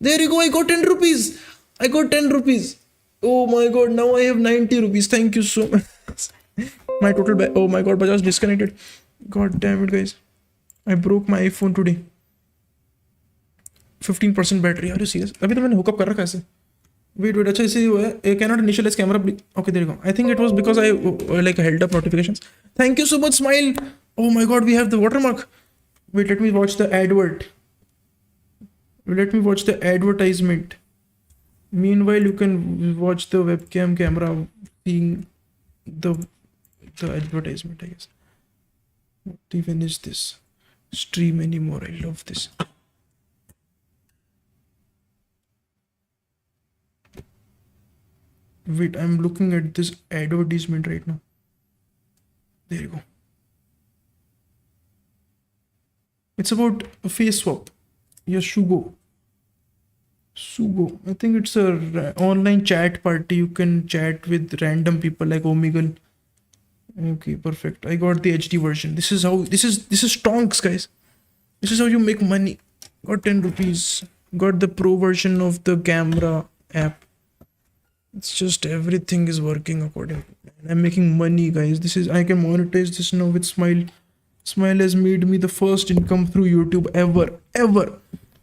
There you go. I got 10 rupees. I got 10 rupees. Oh my god. Now I have 90 rupees. Thank you so much. My total. Oh my god. Bajaj disconnected. God damn it, guys. I broke my iPhone today. 15% battery. Are you serious? अभी तो मैंने hook up कर रखा है ऐसे. Wait, अच्छा इसे हुआ है. I cannot initialize camera. Okay, there you go. I think it was because I like held up notifications. Thank you so much, Smile. Oh my god, we have the watermark. Wait, let me watch the advert. Let me watch the advertisement. Meanwhile, you can watch the webcam camera seeing the advertisement, I guess. What even is this? Stream anymore. I love this. Wait, I'm looking at this advertisement right now. There you go. It's about a face swap. Yes, Sugo. I think it's a online chat party. You can chat with random people like Omegle. Okay, perfect. I got the HD version. This is stonks, guys. This is how you make money. Got 10 rupees. Got the pro version of the camera app. It's just everything is working accordingly. I'm making money, guys. I can monetize this now with Smile. Smile has made me the first income through YouTube ever.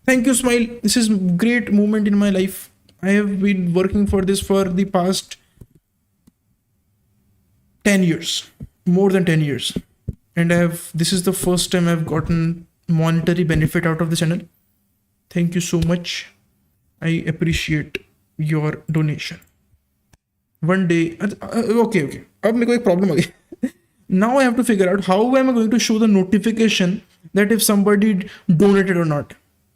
Thank you, Smile. This is great moment in my life. I have been working for this for the past 10 years, more than 10 years. And this is the first time I've gotten monetary benefit out of the channel. Thank you so much. I appreciate your donation. One day, okay. अब मेरे को एक problem आ गई. Now I have to figure out how am I going to show the notification that if somebody donated or not.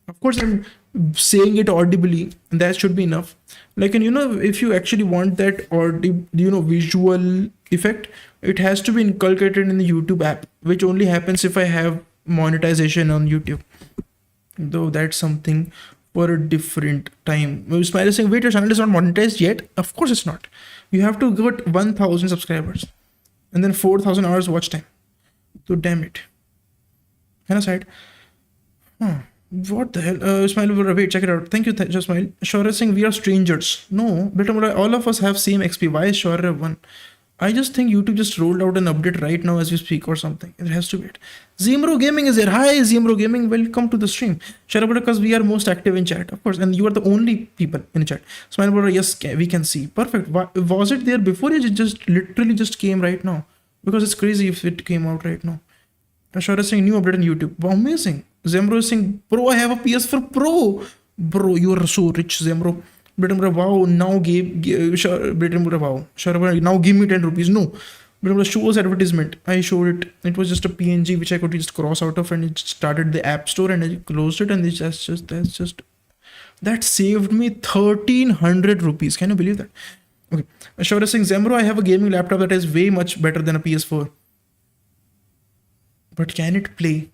Of course, I'm saying it audibly, and that should be enough. Like, and if you actually want that visual effect, it has to be inculcated in the YouTube app, which only happens if I have monetization on YouTube. Though that's something for a different time. Smile is saying, wait, your channel is not monetized yet? Of course it's not. You have to get 1,000 subscribers and then 4,000 hours watch time. So damn it. Kind of sad. What the hell? Smile, wait, check it out. Thank you, just Smile. Shaurya is saying we are strangers. No, but all of us have same XP. Why is Shaurya one? I just think YouTube just rolled out an update right now as we speak or something. It has to be it. Zimro Gaming is here. Hi, Zimro Gaming. Welcome to the stream. Shaurya, because we are most active in chat, of course, and you are the only people in chat. Smile, yes, we can see. Perfect. Was it there before? It just literally just came right now. Because it's crazy if it came out right now. Shaurya is saying new update on YouTube. Wow, amazing. Zemro is saying, bro, I have a PS4 Pro. Bro, you are so rich, Zemro. Wow, now wow. Now give me 10 rupees. No. Show us advertisement. I showed it. It was just a PNG which I could just cross out of, and it started the app store and I closed it, and that saved me 1,300 rupees. Can you believe that? Okay. Shaurya is saying, Zemro, I have a gaming laptop that is way much better than a PS4. But can it play?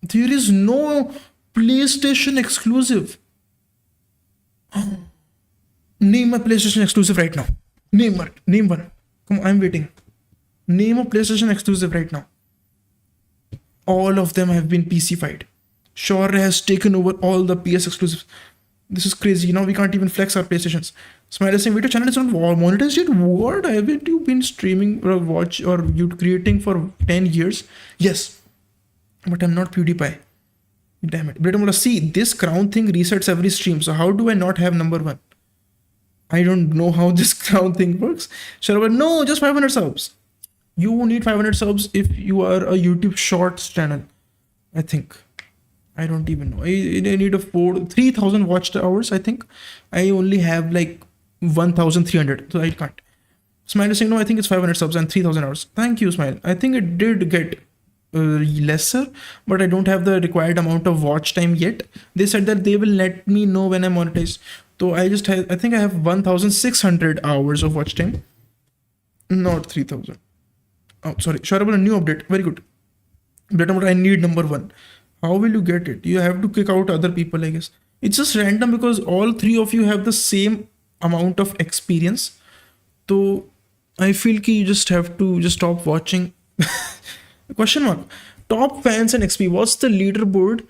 There is no PlayStation exclusive. Name a PlayStation exclusive right now. Name one. Come on, I'm waiting. Name a PlayStation exclusive right now. All of them have been PC-fied. Shaurya has taken over all the PS exclusives. This is crazy. Now we can't even flex our PlayStations. Smile is saying, wait, your channel is not monetized yet? What? Haven't you been streaming or watch or you creating for 10 years? Yes. But I'm not PewDiePie. Damn it. See, this crown thing resets every stream. So how do I not have number one? I don't know how this crown thing works. Shaurya, no, just 500 subs. You need 500 subs if you are a YouTube Shorts channel. I think. I don't even know. I need 3,000 watched hours, I think. I only have like 1,300. So I can't. Smile is saying, no, I think it's 500 subs and 3,000 hours. Thank you, Smile. I think it did get lesser, but I don't have the required amount of watch time yet. They said that they will let me know when I monetize. So I think I have 1,600 hours of watch time. Not 3,000. Oh, sorry. Shaurya, a new update. Very good. I need number one. How will you get it? You have to kick out other people, I guess. It's just random because all three of you have the same amount of experience. So I feel you just have to just stop watching. Question mark. Top fans and XP. What's the leaderboard?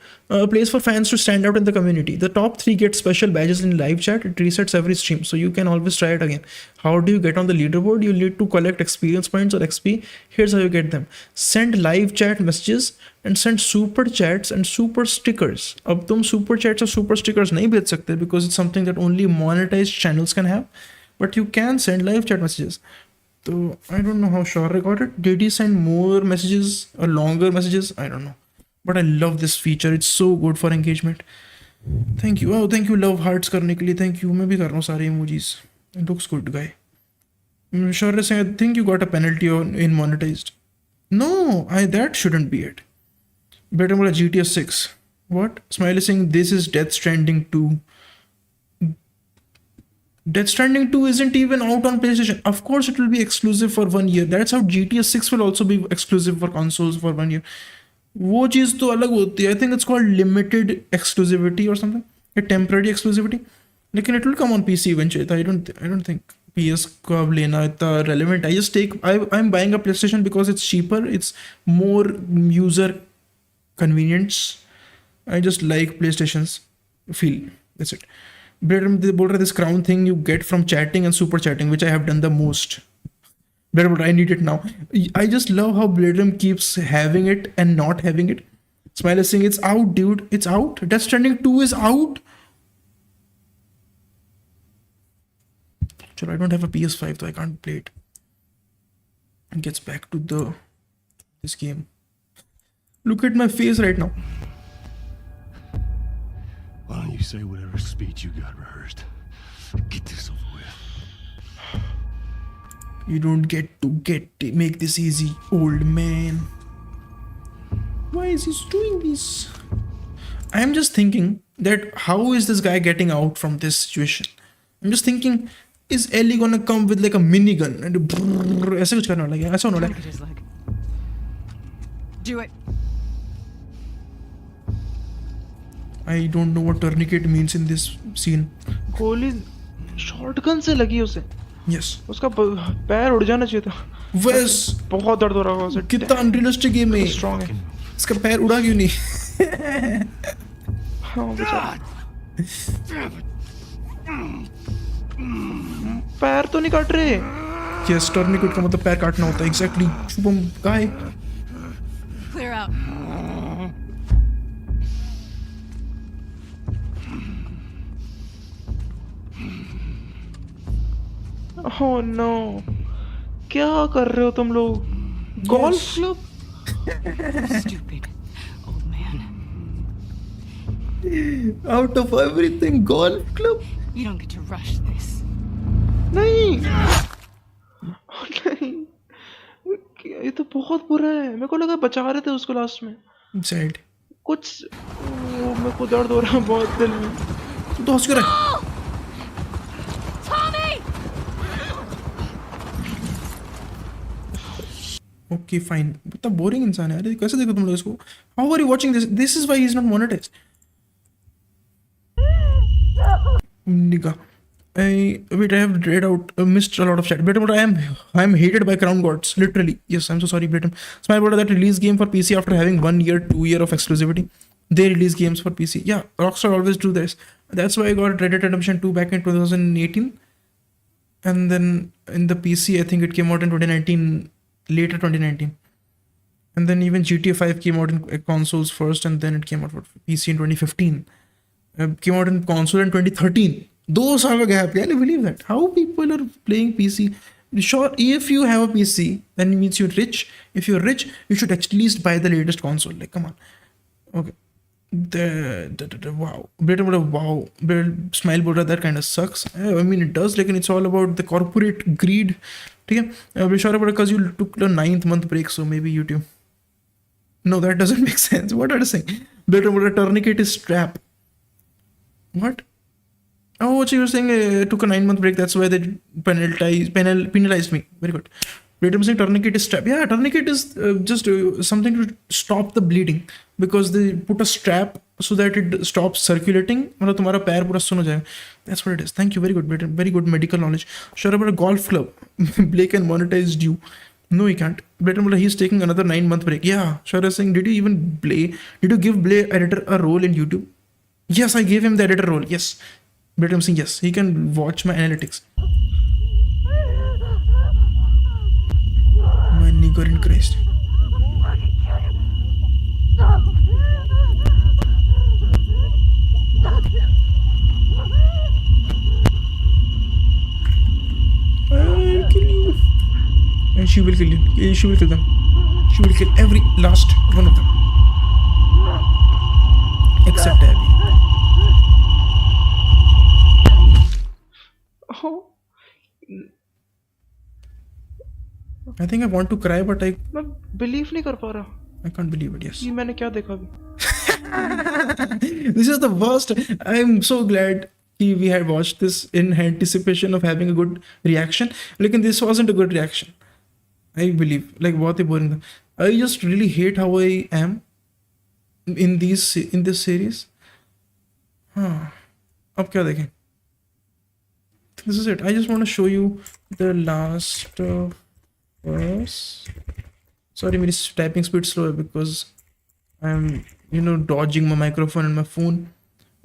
Place for fans to stand out in the community. The top 3 get special badges in live chat. It resets every stream, so you can always try it again. How do you get on the leaderboard? You need to collect experience points or XP. Here's how you get them. Send live chat messages and send super chats and super stickers. अब तुम super chats और super stickers नहीं भेज सकते because it's something that only monetized channels can have. But you can send live chat messages. So I don't know how Shore got it. Did he send more messages or longer messages? I don't know. But I love this feature. It's so good for engagement. Thank you. Oh, thank you. Love hearts करने के लिए. Thank you. मैं भी कर रहा हूँ सारे emojis. It looks good, guy. Shore saying I think you got a penalty on in monetized. No, that shouldn't be it. Better बोला GTA 6. What? Smiley saying this is Death Stranding 2. Death Stranding 2 isn't even out on PlayStation. Of course, it will be exclusive for 1 year. That's how GTA 6 will also be exclusive for consoles for 1 year. वो चीज़ तो अलग होती है. I think it's called limited exclusivity or something. A temporary exclusivity. लेकिन it will come on PC eventually. I don't think PS को अब लेना इतना relevant. I'm buying a PlayStation because it's cheaper. It's more user convenience. I just like PlayStation's feel. That's it. They बोल रहे this crown thing you get from chatting and super chatting, which I have done the most. But I need it now. I just love how Bladrum keeps having it and not having it. Smile is saying it's out, dude. It's out. Death Stranding 2 is out. Sure, I don't have a PS5, so I can't play it. It gets back to this game. Look at my face right now. Why don't you say whatever speech you got rehearsed? Get this over with. You don't get to make this easy, old man. Why is he doing this? I am just thinking that how is this guy getting out from this situation? I'm just thinking, is Ellie gonna come with like a minigun and ऐसे कुछ करने वाला है? ऐसा होने वाला है? Look at his leg. Do it. I don't know what tourniquet means in this scene. गोली शॉटगन से लगी उसे. Yes. उसका पैर उड़ जाना चाहिए था. Wes, बहुत दर्द हो रहा होगा उसे. कितना unrealistic गेम है. स्ट्रांग है. इसका पैर उड़ा क्यों नहीं? हाँ बेचारा. पैर तो नहीं काट रहे. Yes, tourniquet का मतलब पैर काटना होता है. Exactly. Shubham guy. Clear out. Oh no. क्या कर रहे हो तुम लोग? Golf club? Stupid old man. Out of everything, golf club. You don't get to rush this. नहीं. नहीं. ये तो बहुत बुरा है. मेरे को लगा बचा रहे थे उसको लास्ट में. Sad. कुछ मेरे को दर्द हो रहा है बहुत दिल में. तू तो हंस क्यों रहा है? Okay, fine. इतना बोरिंग इंसान है. अरे कैसे देखो तुम लोग इसको? How are you watching this? This is why he's not monetized. Nigga. I have read out missed a lot of chat. But I am hated by crown gods. Literally. Yes, I'm so sorry, Britain. Smile about that release game for PC after having 1 year, 2 year of exclusivity. They release games for PC. Yeah, Rockstar always do this. That's why I got Red Dead Redemption 2 back in 2018. And then in the PC, I think it came out in 2019. Later 2019, and then even GTA 5 came out in consoles first, and then it came out for PC in 2015. Came out in console in 2013. Those are a gap. Can you believe that? How people are playing PC? Sure, if you have a PC, then it means you're rich. If you're rich, you should at least buy the latest console. Like, come on. Okay. Wow. Wow. Smile बोल रहा that kind of sucks. I mean, it does. Like, it's all about the corporate greed. ठीक है. Be sure about it because you took the 9th month break, so maybe YouTube. No, that doesn't make sense. What are you saying? Better about a tourniquet is strap. What? Oh, what you were saying? Took a 9-month break. That's why they penalized me. Very good. Better saying tourniquet is strap. Yeah, tourniquet is just something to stop the bleeding because they put a strap so that it stops circulating. मतलब तुम्हारा पैर पूरा सुन हो जाएगा. That's what it is. Thank you. Very good. Very good medical knowledge. Sure about a golf club. Blake and monetized you. No, he can't. Better he's taking another 9-month break. Yeah, Shara Singh, did you even play? Did you give Blay editor a role in YouTube? Yes, I gave him the editor role. Yes. Better Singh, yes. He can watch my analytics. My nigger in Christ. I'll kill you. And she will kill you. She will kill them. She will kill every last one of them. Except Abby. Oh, I think I want to cry, but I मैं believe नहीं कर पा रहा can't believe it. Yes. कि मैंने क्या देखा अभी. This is the worst. I'm so glad we had watched this in anticipation of having a good reaction. Lekin this wasn't a good reaction. I believe. Like बहुत ही boring था. I just really hate how I am in this series. हाँ. अब क्या देखें? This is it. I just want to show you the last verse. Sorry, my typing speed slow because I'm dodging my microphone and my phone.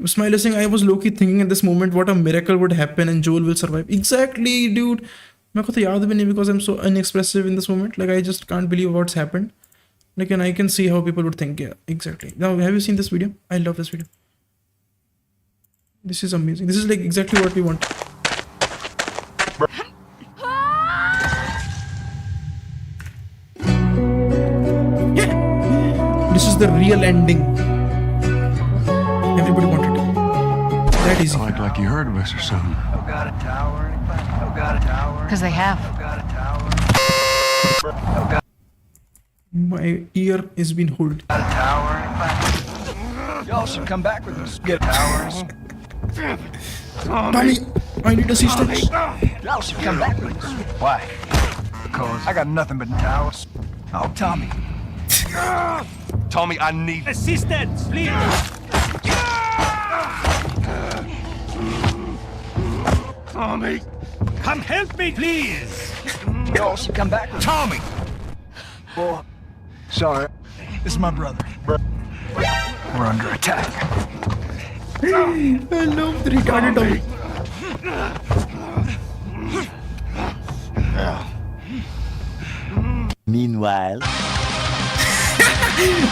Smiley saying I was low-key thinking at this moment what a miracle would happen and Joel will survive. Exactly, dude. मेरे को तो याद भी नहीं because I'm so unexpressive in this moment. Like I just can't believe what's happened. Like and I can see how people would think. Yeah, exactly. Now have you seen this video? I love this video. This is amazing. This is like exactly what we want. This is the real ending. Everybody wanted it. That easy. Like you heard of us or something. Because they have. My ear is being held. Y'all should come back with us. Get towers. Tommy, I need assistance. Y'all should come back with us. Why? Because I got nothing but towers. Oh, Tommy. Tommy, I need Assistance, please! Tommy! Come help me, please! Y'all should come back with us. Tommy. Boy, sorry. This is my brother. We're under attack. I love the retarded Tommy. Meanwhile,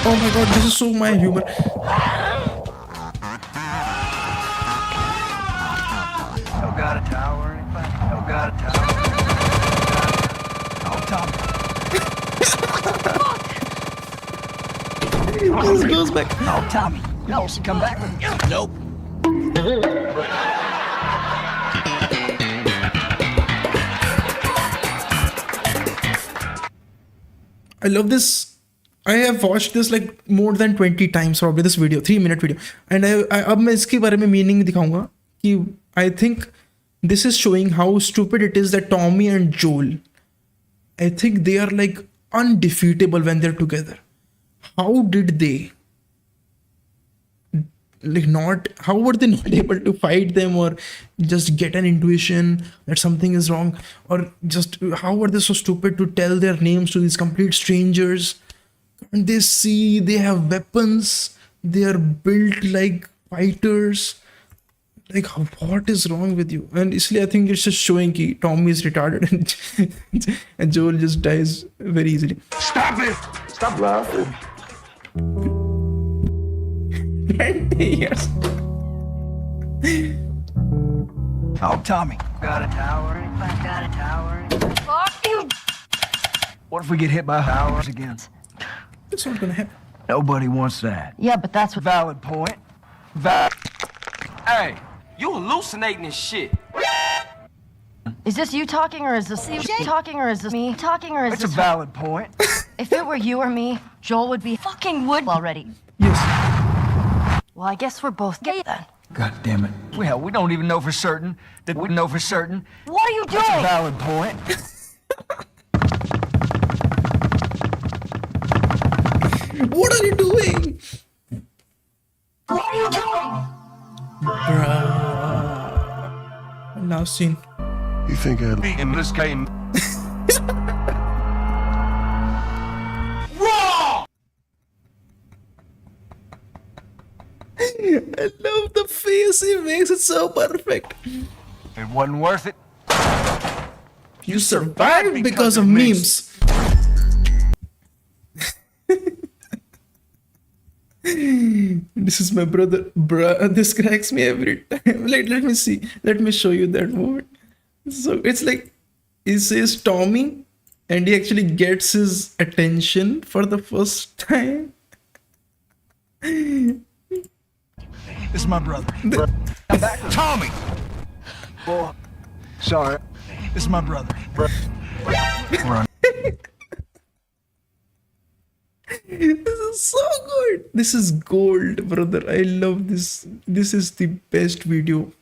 Oh my god, this is so my humor. Y'all got a tower? Y'all got a tower? Oh, Tommy. This goes back. Oh, Tommy. Y'all should come back with us. Nope. I love this. I have watched this like more than 20 times probably this video, 3-minute video. And अब मैं इसके बारे में meaning दिखाऊंगा कि I think this is showing how stupid it is that Tommy and Joel, I think they are like undefeatable when they're together. How did they how were they not able to fight them or just get an intuition that something is wrong, or just how were they so stupid to tell their names to these complete strangers? And they see they have weapons, they are built like fighters. Like what is wrong with you? And isliye I think it's just showing that Tommy is retarded and Joel just dies very easily. Stop it! Stop laughing. 20 years. Oh, Tommy. Got a tower? Got a tower? Fuck you! What if we get hit by towers again? It's not gonna happen. Nobody wants that. Yeah, but that's what. Valid point. Hey, you hallucinating this shit. Is this you talking or is this talking or is this me talking or is It's a this valid point. If it were you or me, Joel would be fucking wood already. Yes. Well, I guess we're both gay then. God damn it. Well, we don't even know for certain that we know for certain. What are you That's a doing? valid point. What are you doing? What are you doing? Bruh. Last scene. You think I'd In this game. I love the face he makes. It's so perfect. It wasn't worth it. You survived because of memes. This is my brother. Bruh, this cracks me every time. Like, let me see. Let me show you that moment. So it's like he says Tommy, and he actually gets his attention for the first time. This is my brother. Tommy! Oh, sorry. This is my brother. Run. This is so good. This is gold, brother. I love this. This is the best video.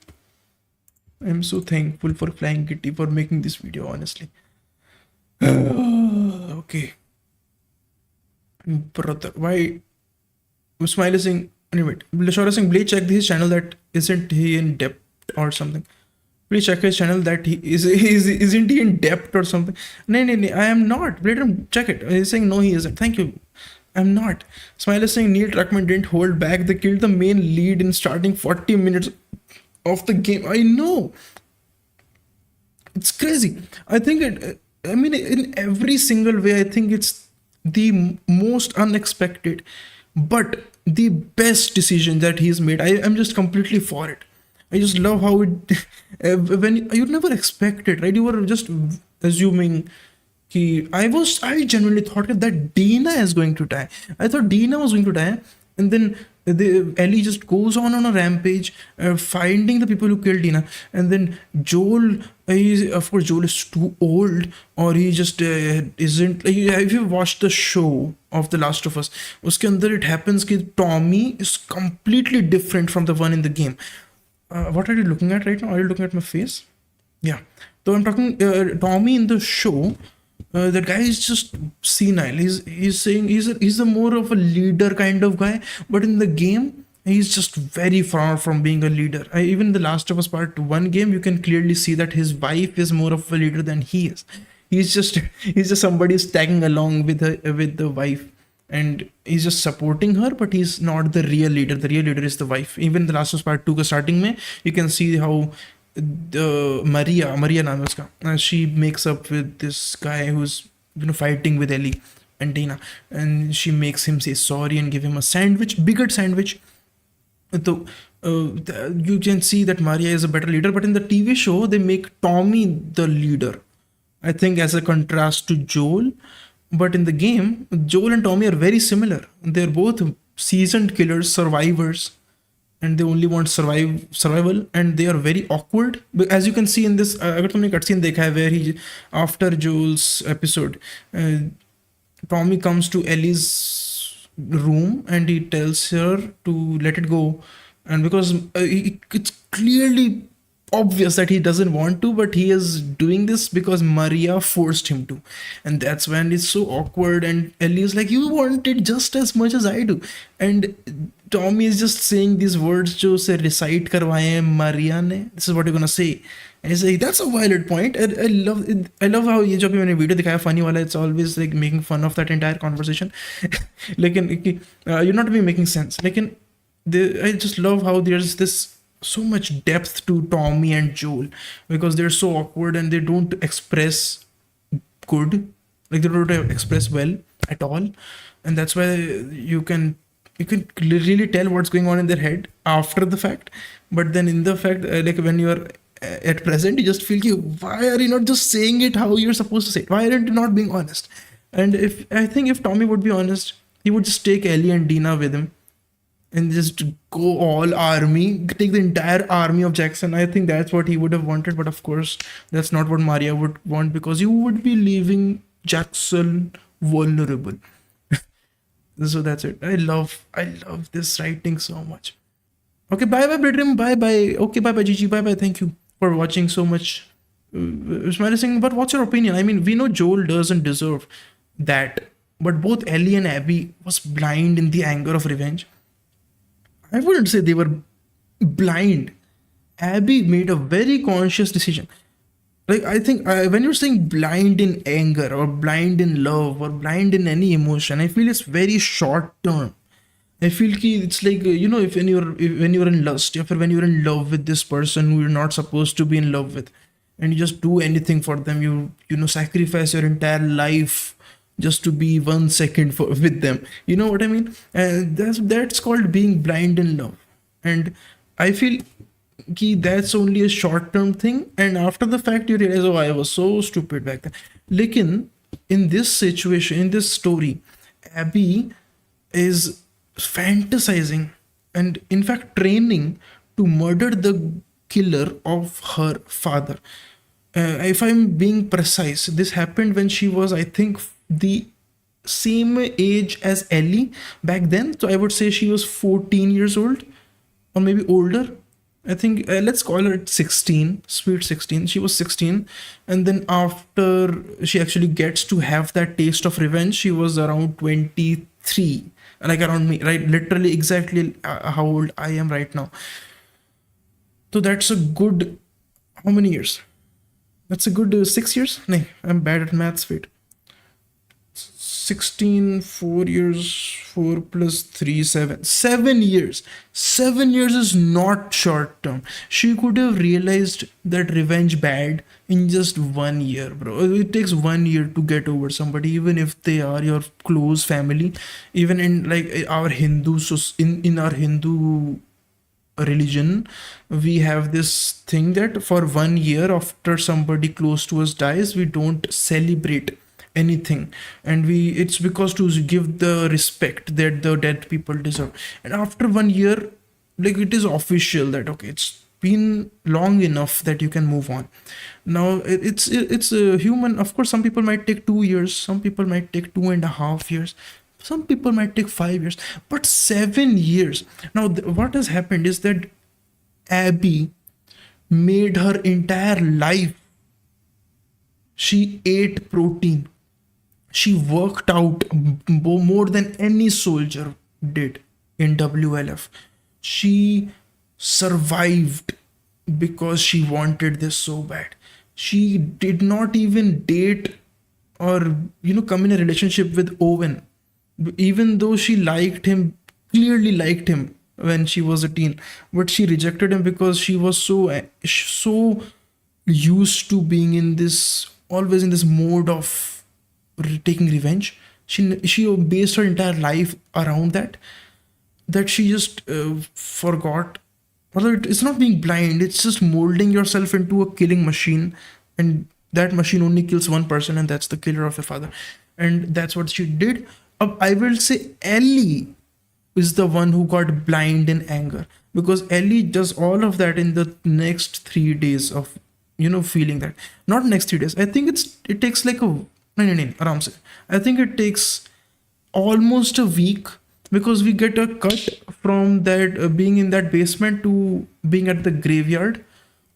I'm so thankful for Flying Kitty for making this video, honestly. Okay. Brother, why? Smile is saying, anyway, Lashora is saying, please check his channel that isn't he in debt or something. Please check his channel that isn't he in debt or something. No, I am not. Let him check it. He's saying no, he isn't. Thank you. I'm not. Smile is saying Neil Druckmann didn't hold back. They killed the main lead in starting 40 minutes of the game. I know. It's crazy. I think I mean, in every single way, I think it's the most unexpected, but the best decision that he's made. I'm just completely for it. I just love how it, when you'd never expect it, right? You were just assuming. I genuinely thought that Dina is going to die. I thought Dina was going to die, and then Ellie just goes on a rampage, finding the people who killed Dina, and then Joel. Of course, Joel is too old, or he just isn't. If you watch the show of The Last of Us, uske andar it happens that Tommy is completely different from the one in the game. What are you looking at right now? Are you looking at my face? Yeah. So I'm talking Tommy in the show. That guy is just senile. He's saying he's a more of a leader kind of guy, but in the game he's just very far from being a leader. Even the Last of Us Part 1 game, you can clearly see that his wife is more of a leader than he is. He's just somebody who's tagging along with the wife, and he's just supporting her, but he's not the real leader. The real leader is the wife. Even the Last of Us Part 2 starting mein, you can see how Maria naam hai uska, she makes up with this guy who's fighting with Ellie and Dina, and she makes him say sorry and give him a sandwich, bigger sandwich. So you can see that Maria is a better leader, but in the TV show they make Tommy the leader, I think, as a contrast to Joel. But in the game, Joel and Tommy are very similar. They're both seasoned killers, survivors, and they only want survival, and they are very awkward. But as you can see in this, agar tumne cutscene dekha hai where he, after Joel's episode, Tommy comes to Ellie's room and he tells her to let it go, and because it's clearly obvious that he doesn't want to, but he is doing this because Maria forced him to, and that's when it's so awkward. And Ellie is like, you want it just as much as I do, and Tommy is just saying these words जो उसे recite करवाए हैं Maria ने. This is what you're gonna say. And he's like, that's a valid point. And I love it. I love how ये जो भी मैंने video दिखाया funny वाला, it's always like making fun of that entire conversation. लेकिन you're not even making sense. लेकिन I just love how there's this so much depth to Tommy and Joel, because they're so awkward and they don't express good, like they don't express well at all, and that's why you can really tell what's going on in their head after the fact. But then in the fact, like when you are at present, you just feel, why are you not just saying it how you're supposed to say it? Why aren't you not being honest? And I think if Tommy would be honest, he would just take Ellie and Dina with him and just go all army, take the entire army of Jackson. I think that's what he would have wanted, but of course that's not what Maria would want, because you would be leaving Jackson vulnerable. So that's it. I love this writing so much. Okay, bye Bedrim, bye. Okay, bye Gigi, bye. Thank you for watching so much. Smiling, but what's your opinion? I mean, we know Joel doesn't deserve that, but both Ellie and Abby was blind in the anger of revenge. I wouldn't say they were blind. Abby made a very conscious decision. Like, I think when you're saying blind in anger or blind in love or blind in any emotion, I feel it's very short term. I feel ki it's like if when you're in lust, or when you're in love with this person who you're not supposed to be in love with, and you just do anything for them, sacrifice your entire life just to be 1 second with them. You know what I mean? And that's called being blind in love. And I feel ki that's only a short term thing, and after the fact you realize, oh, I was so stupid back then. Lekin in this situation, in this story, Abby is fantasizing and in fact training to murder the killer of her father. If I'm being precise, this happened when she was, I think, the same age as Ellie back then. So I would say she was 14 years old or maybe older. I think let's call her 16, sweet 16. She was 16. And then after she actually gets to have that taste of revenge, she was around 23, like around me, right? Literally exactly how old I am right now. So that's a good, how many years? That's a good 6 years. No, I'm bad at maths. Wait. 16, 4 years, 4 plus 3, 7. 7 years. 7 years is not short term. She could have realized that revenge bad in just 1 year, bro. It takes 1 year to get over somebody, even if they are your close family. Even in like our Hindu, so in our Hindu religion, we have this thing that for 1 year after somebody close to us dies, we don't celebrate anything, and it's because to give the respect that the dead people deserve. And after 1 year, like, it is official that okay, it's been long enough that you can move on. Now it's a human. Of course, some people might take 2 years, some people might take 2.5 years, some people might take 5 years, but 7 years. Now what has happened is that Abby made her entire life, she ate protein, she worked out more than any soldier did in WLF. She survived because she wanted this so bad. She did not even date or come in a relationship with Owen, even though she liked him, clearly liked him when she was a teen, but she rejected him because she was so used to being in this, always in this mode of taking revenge. She based her entire life around that she just forgot. Although it's not being blind, it's just molding yourself into a killing machine, and that machine only kills one person, and that's the killer of your father. And that's what she did. I will say Ellie is the one who got blind in anger, because Ellie does all of that in the next 3 days of feeling that. Not next 3 days. I think it takes like a no, aram se. I think it takes almost a week, because we get a cut from that being in that basement to being at the graveyard.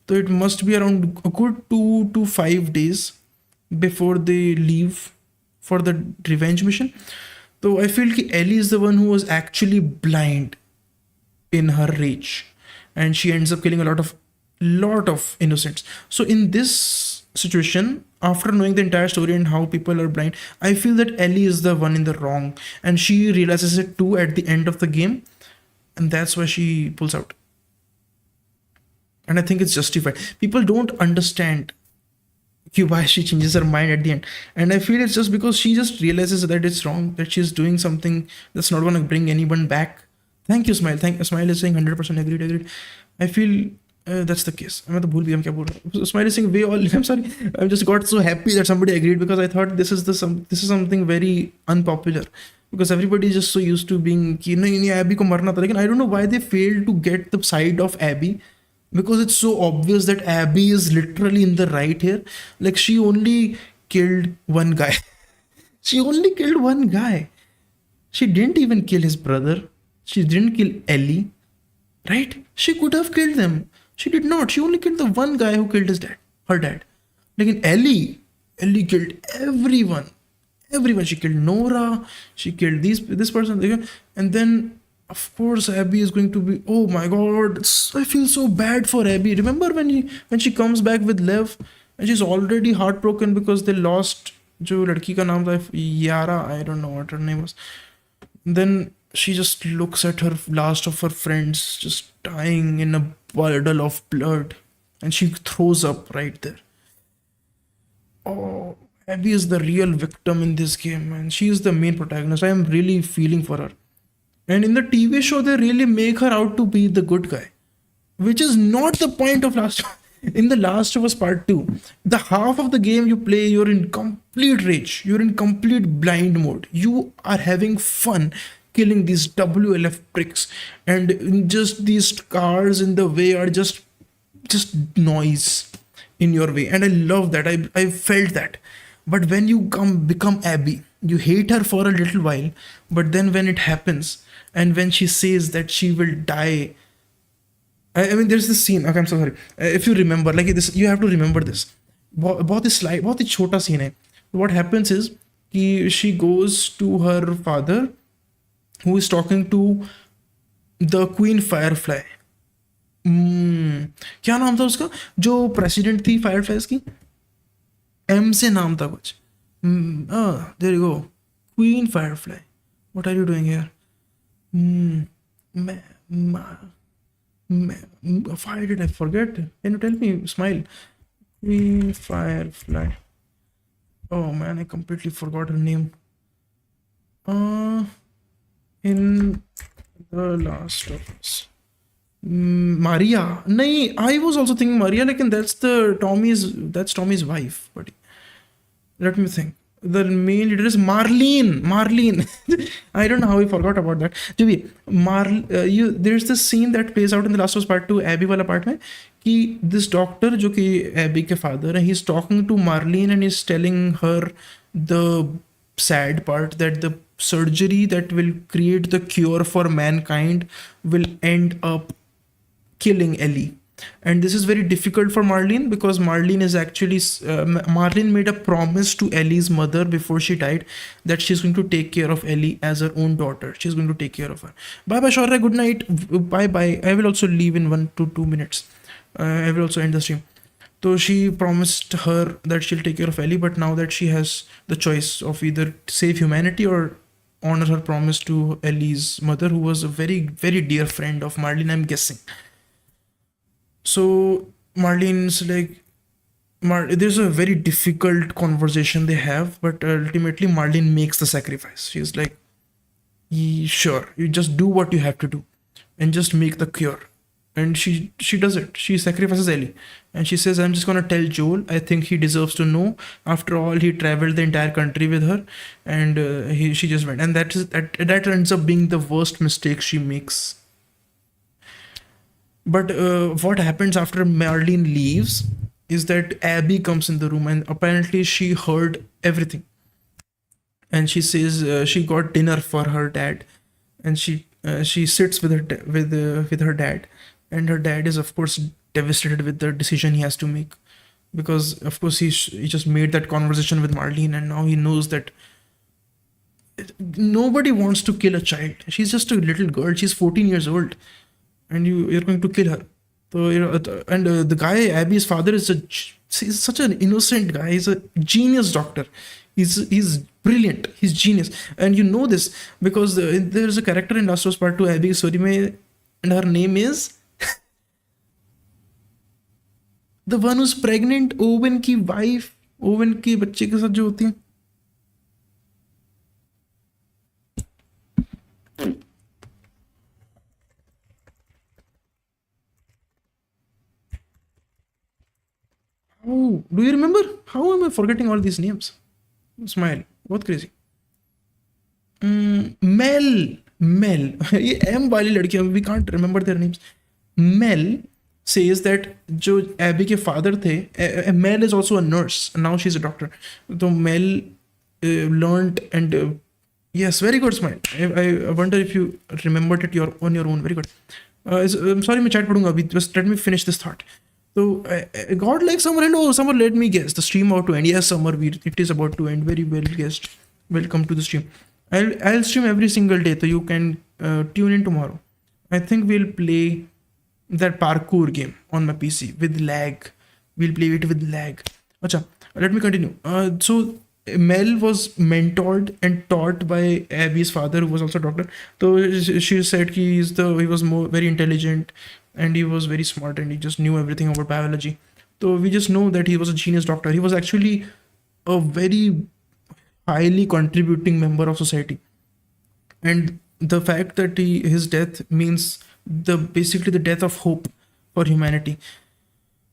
So it must be around a good 2 to 5 days before they leave for the revenge mission. So I feel like Ellie is the one who was actually blind in her rage, and she ends up killing a lot of innocents. So in this situation, after knowing the entire story and how people are blind, I feel that Ellie is the one in the wrong, and she realizes it too at the end of the game, and that's why she pulls out. And I think it's justified. People don't understand why she changes her mind at the end, and I feel it's just because she just realizes that it's wrong, that she's doing something that's not going to bring anyone back. Thank you, Smile. Smile is saying 100% agreed. I feel that's the case. I'm Smile is saying way all. I'm sorry. I just got so happy that somebody agreed, because I thought this is something very unpopular, because everybody is just so used to being Abby ko marna tha. Like, I don't know why they failed to get the side of Abby, because it's so obvious that Abby is literally in the right here. Like, she only killed one guy. She only killed one guy. She didn't even kill his brother. She didn't kill Ellie, right? She could have killed them. She did not. She only killed the one guy who killed her dad. Like in Ellie killed everyone. She killed Nora. She killed this person. And then, of course, Abby is going to be, oh my god, I feel so bad for Abby. Remember when she comes back with Lev, and she's already heartbroken because they lost jo ladki ka naam tha, Yara, I don't know what her name was. Then she just looks at her last of her friends just dying in a puddle of blood, and she throws up right there. Oh, Abby is the real victim in this game, and she is the main protagonist. I am really feeling for her. And in the TV show, they really make her out to be the good guy, which is not the point of Last. In the Last of Us Part 2, the half of the game you play, you're in complete rage, you're in complete blind mode. You are having fun killing these WLF pricks, and just these cars in the way are just noise in your way. And I love that. I felt that. But when you become Abby, you hate her for a little while, but then when it happens, and when she says that she will die, I mean, there's this scene. Okay, I'm so sorry. If you remember, like this, you have to remember this. बहुत ही slide, बहुत ही छोटा scene है. What happens is कि she goes to her father, who is talking to the Queen Firefly. क्या नाम था उसका, जो प्रेसिडेंट थी फायरफ्लाइज की? M से नाम था कुछ. There you go. Queen Firefly. What are you doing here? Why did I forget? Can you tell me? Smile. Queen Firefly. Oh man, I completely forgot her name. In The Last of Us. Maria. No, I was also thinking Maria, like, and that's Tommy's wife. But let me think. The main leader is Marlene. I don't know how I forgot about that. जो भी there's this scene that plays out in The Last of Us Part 2, Abby वाला part में, कि this doctor जो कि Abby के father है, he's talking to Marlene and he's telling her the sad part that the surgery that will create the cure for mankind will end up killing Ellie. And this is very difficult for Marlene, because Marlene is actually Marlene made a promise to Ellie's mother before she died that she's going to take care of Ellie as her own daughter. She's going to take care of her. Bye bye Shorra, good night. Bye bye. I will also leave in 1 to 2 minutes. I will also end the stream. So she promised her that she'll take care of Ellie, but now that she has the choice of either save humanity or honor her promise to Ellie's mother, who was a very, very dear friend of Marlene, I'm guessing. So Marlene's like, there's a very difficult conversation they have, but ultimately Marlene makes the sacrifice. She's like, sure, you just do what you have to do and just make the cure. And she does it. She sacrifices Ellie, and she says, I'm just gonna tell Joel. I think he deserves to know. After all, he traveled the entire country with her, and she just went. And that ends up being the worst mistake she makes. But what happens after Marlene leaves is that Abby comes in the room, and apparently she heard everything. And she says she got dinner for her dad, and she sits with her dad, and her dad is of course devastated with the decision he has to make, because of course he just made that conversation with Marlene, and now he knows that nobody wants to kill a child. She's just a little girl. She's 14 years old. And you're going to kill her. So the guy, Abby's father, he's such an innocent guy. He's a genius doctor. He's brilliant. He's genius. And you know this because there's a character in Last of Us Part 2, Abby story mein, and her name is the one who's pregnant, Owen की wife, Owen के बच्चे के साथ जो होती है. Oh, do you remember? How am I forgetting all these names? Smile. What crazy. Mel. ये M वाली लड़कियां, we can't remember their names. Mel says that जो Abby के father थे, Mel is also a nurse. Now she's a doctor. So Mel learned and yes, very good. Smile. I wonder if you remembered it on your own. Very good. I'm sorry, मैं chat पढ़ूंगा अभी. Just let me finish this thought. So, God, like Summer, hello, Summer, let me guess. The stream about to end. Yes, Summer, it is about to end. Very well guessed. Welcome to the stream. I'll stream every single day, so you can tune in tomorrow. I think we'll play that parkour game on my PC with lag. We'll play it with lag. Acha, let me continue. So, Mel was mentored and taught by Abby's father, who was also a doctor. So she said he was more very intelligent, and he was very smart, and he just knew everything about biology. So we just know that he was a genius doctor. He was actually a very highly contributing member of society, and the fact that his death means basically the death of hope for humanity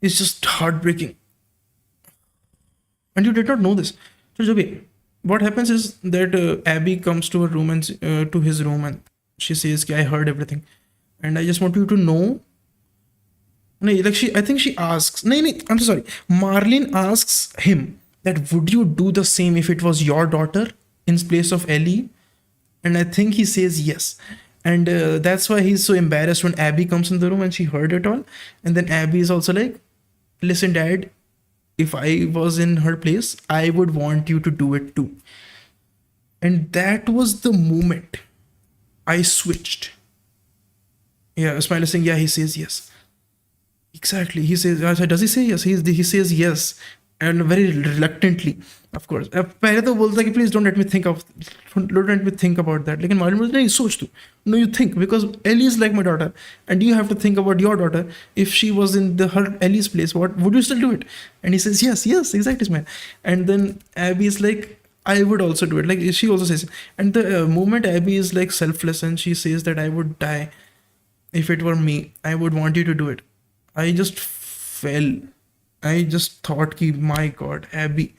is just heartbreaking. And you did not know this. So okay, what happens is that Abby comes to her room and to his room, and she says, "I heard everything, and I just want you to know." No, like I think she asks. No, no, I'm so sorry. Marlene asks him that, "Would you do the same if it was your daughter in place of Ellie?" And I think he says yes. And that's why he's so embarrassed when Abby comes in the room and she heard it all. And then Abby is also like, "Listen, Dad, if I was in her place, I would want you to do it too." And that was the moment I switched. Yeah, Smile is saying, yeah, he says yes. Exactly. He says, I said, does he say yes? He says yes. And very reluctantly, of course. पहले तो बोलता कि please don't let me think about that. लेकिन मालूम है नहीं सोच तू. No, you think, because Ellie is like my daughter, and you have to think about your daughter. If she was in her Ellie's place, what would you still do it? And he says yes, exactly, man. And then Abby is like, I would also do it. Like she also says, and the moment Abby is like selfless and she says that I would die if it were me, I would want you to do it. I just fell. I just thought, ki, my God, Abby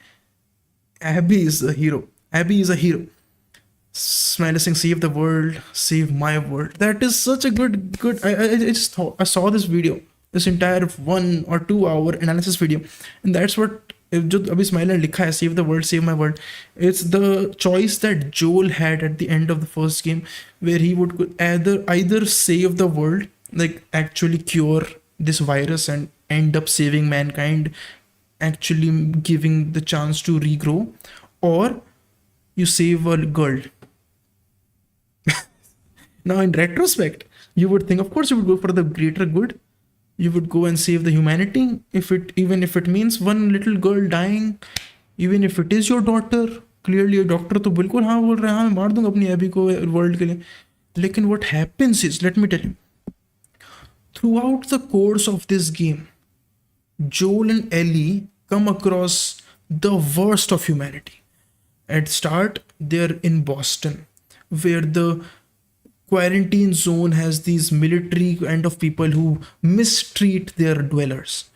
is a hero. Abby is a hero. Smiley saying, "Save the world, save my world." That is such a good. I just thought, I saw this video, this entire 1 or 2 hour analysis video, and that's what जो अभी Smiley ने लिखा है, "Save the world, save my world." It's the choice that Joel had at the end of the first game, where he would either save the world, like actually cure this virus and end up saving mankind, actually giving the chance to regrow, or you save a girl. Now in retrospect, you would think, of course you would go for the greater good. You would go and save the humanity, even if it means one little girl dying, even if it is your daughter. Clearly a doctor तो बिल्कुल हाँ बोल रहा है, हाँ मैं मार दूंगा अपनी एबी को वर्ल्ड के लिए. लेकिन what happens is, let me tell you, throughout the course of this game, Joel and Ellie come across the worst of humanity. At start, they're in Boston, where the quarantine zone has these military kind of people who mistreat their dwellers.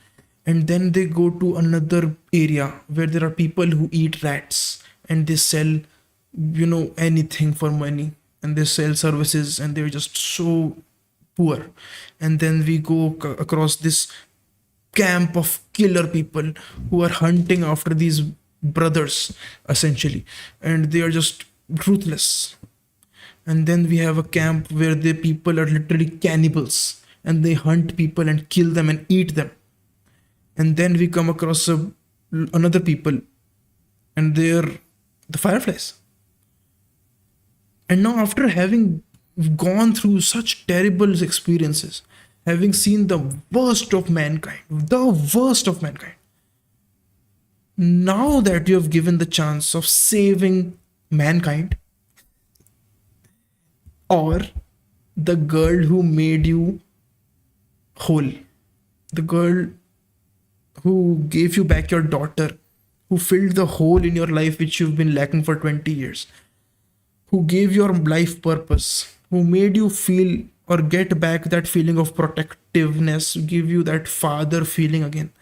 And then they go to another area where there are people who eat rats and they sell, anything for money, and they sell services, and they're just so poor. And then we go across this camp of killer people who are hunting after these brothers, essentially, and they are just ruthless. And then we have a camp where the people are literally cannibals, and they hunt people and kill them and eat them. And then we come across another people, and they're the Fireflies. And now, after having gone through such terrible experiences, having seen the worst of mankind, now that you have given the chance of saving mankind, or the girl who made you whole, the girl who gave you back your daughter, who filled the hole in your life which you've been lacking for 20 years, who gave your life purpose, who made you feel or get back that feeling of protectiveness, give you that father feeling again.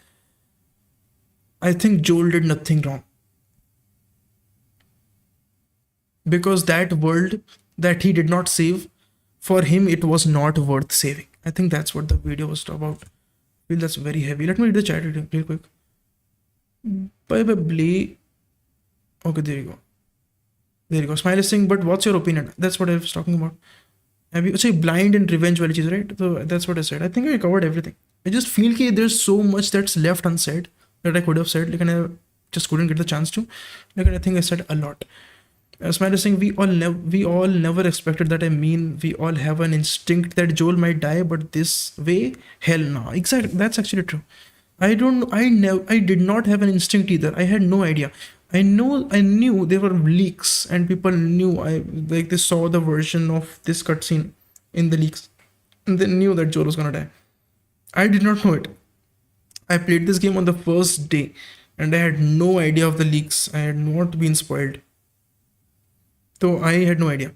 I think Joel did nothing wrong. Because that world that he did not save, for him it was not worth saving. I think that's what the video was about. I feel that's very heavy. Let me read the chat real quick. Probably. Okay, there you go. Smile is saying, but what's your opinion? That's what I was talking about. Have you say blind and revenge values, right? So that's what I said. I think I covered everything. I just feel like there's so much that's left unsaid that I could have said, like, and I just couldn't get the chance to. Like, I think I said a lot. Smile is saying, we all never expected that. I mean, we all have an instinct that Joel might die, but this way, hell no. Exactly, that's actually true. I did not have an instinct either. I had no idea. I knew there were leaks, and people knew. They saw the version of this cutscene in the leaks, and they knew that Joel was gonna die. I did not know it. I played this game on the first day, and I had no idea of the leaks. I had not been spoiled, so I had no idea.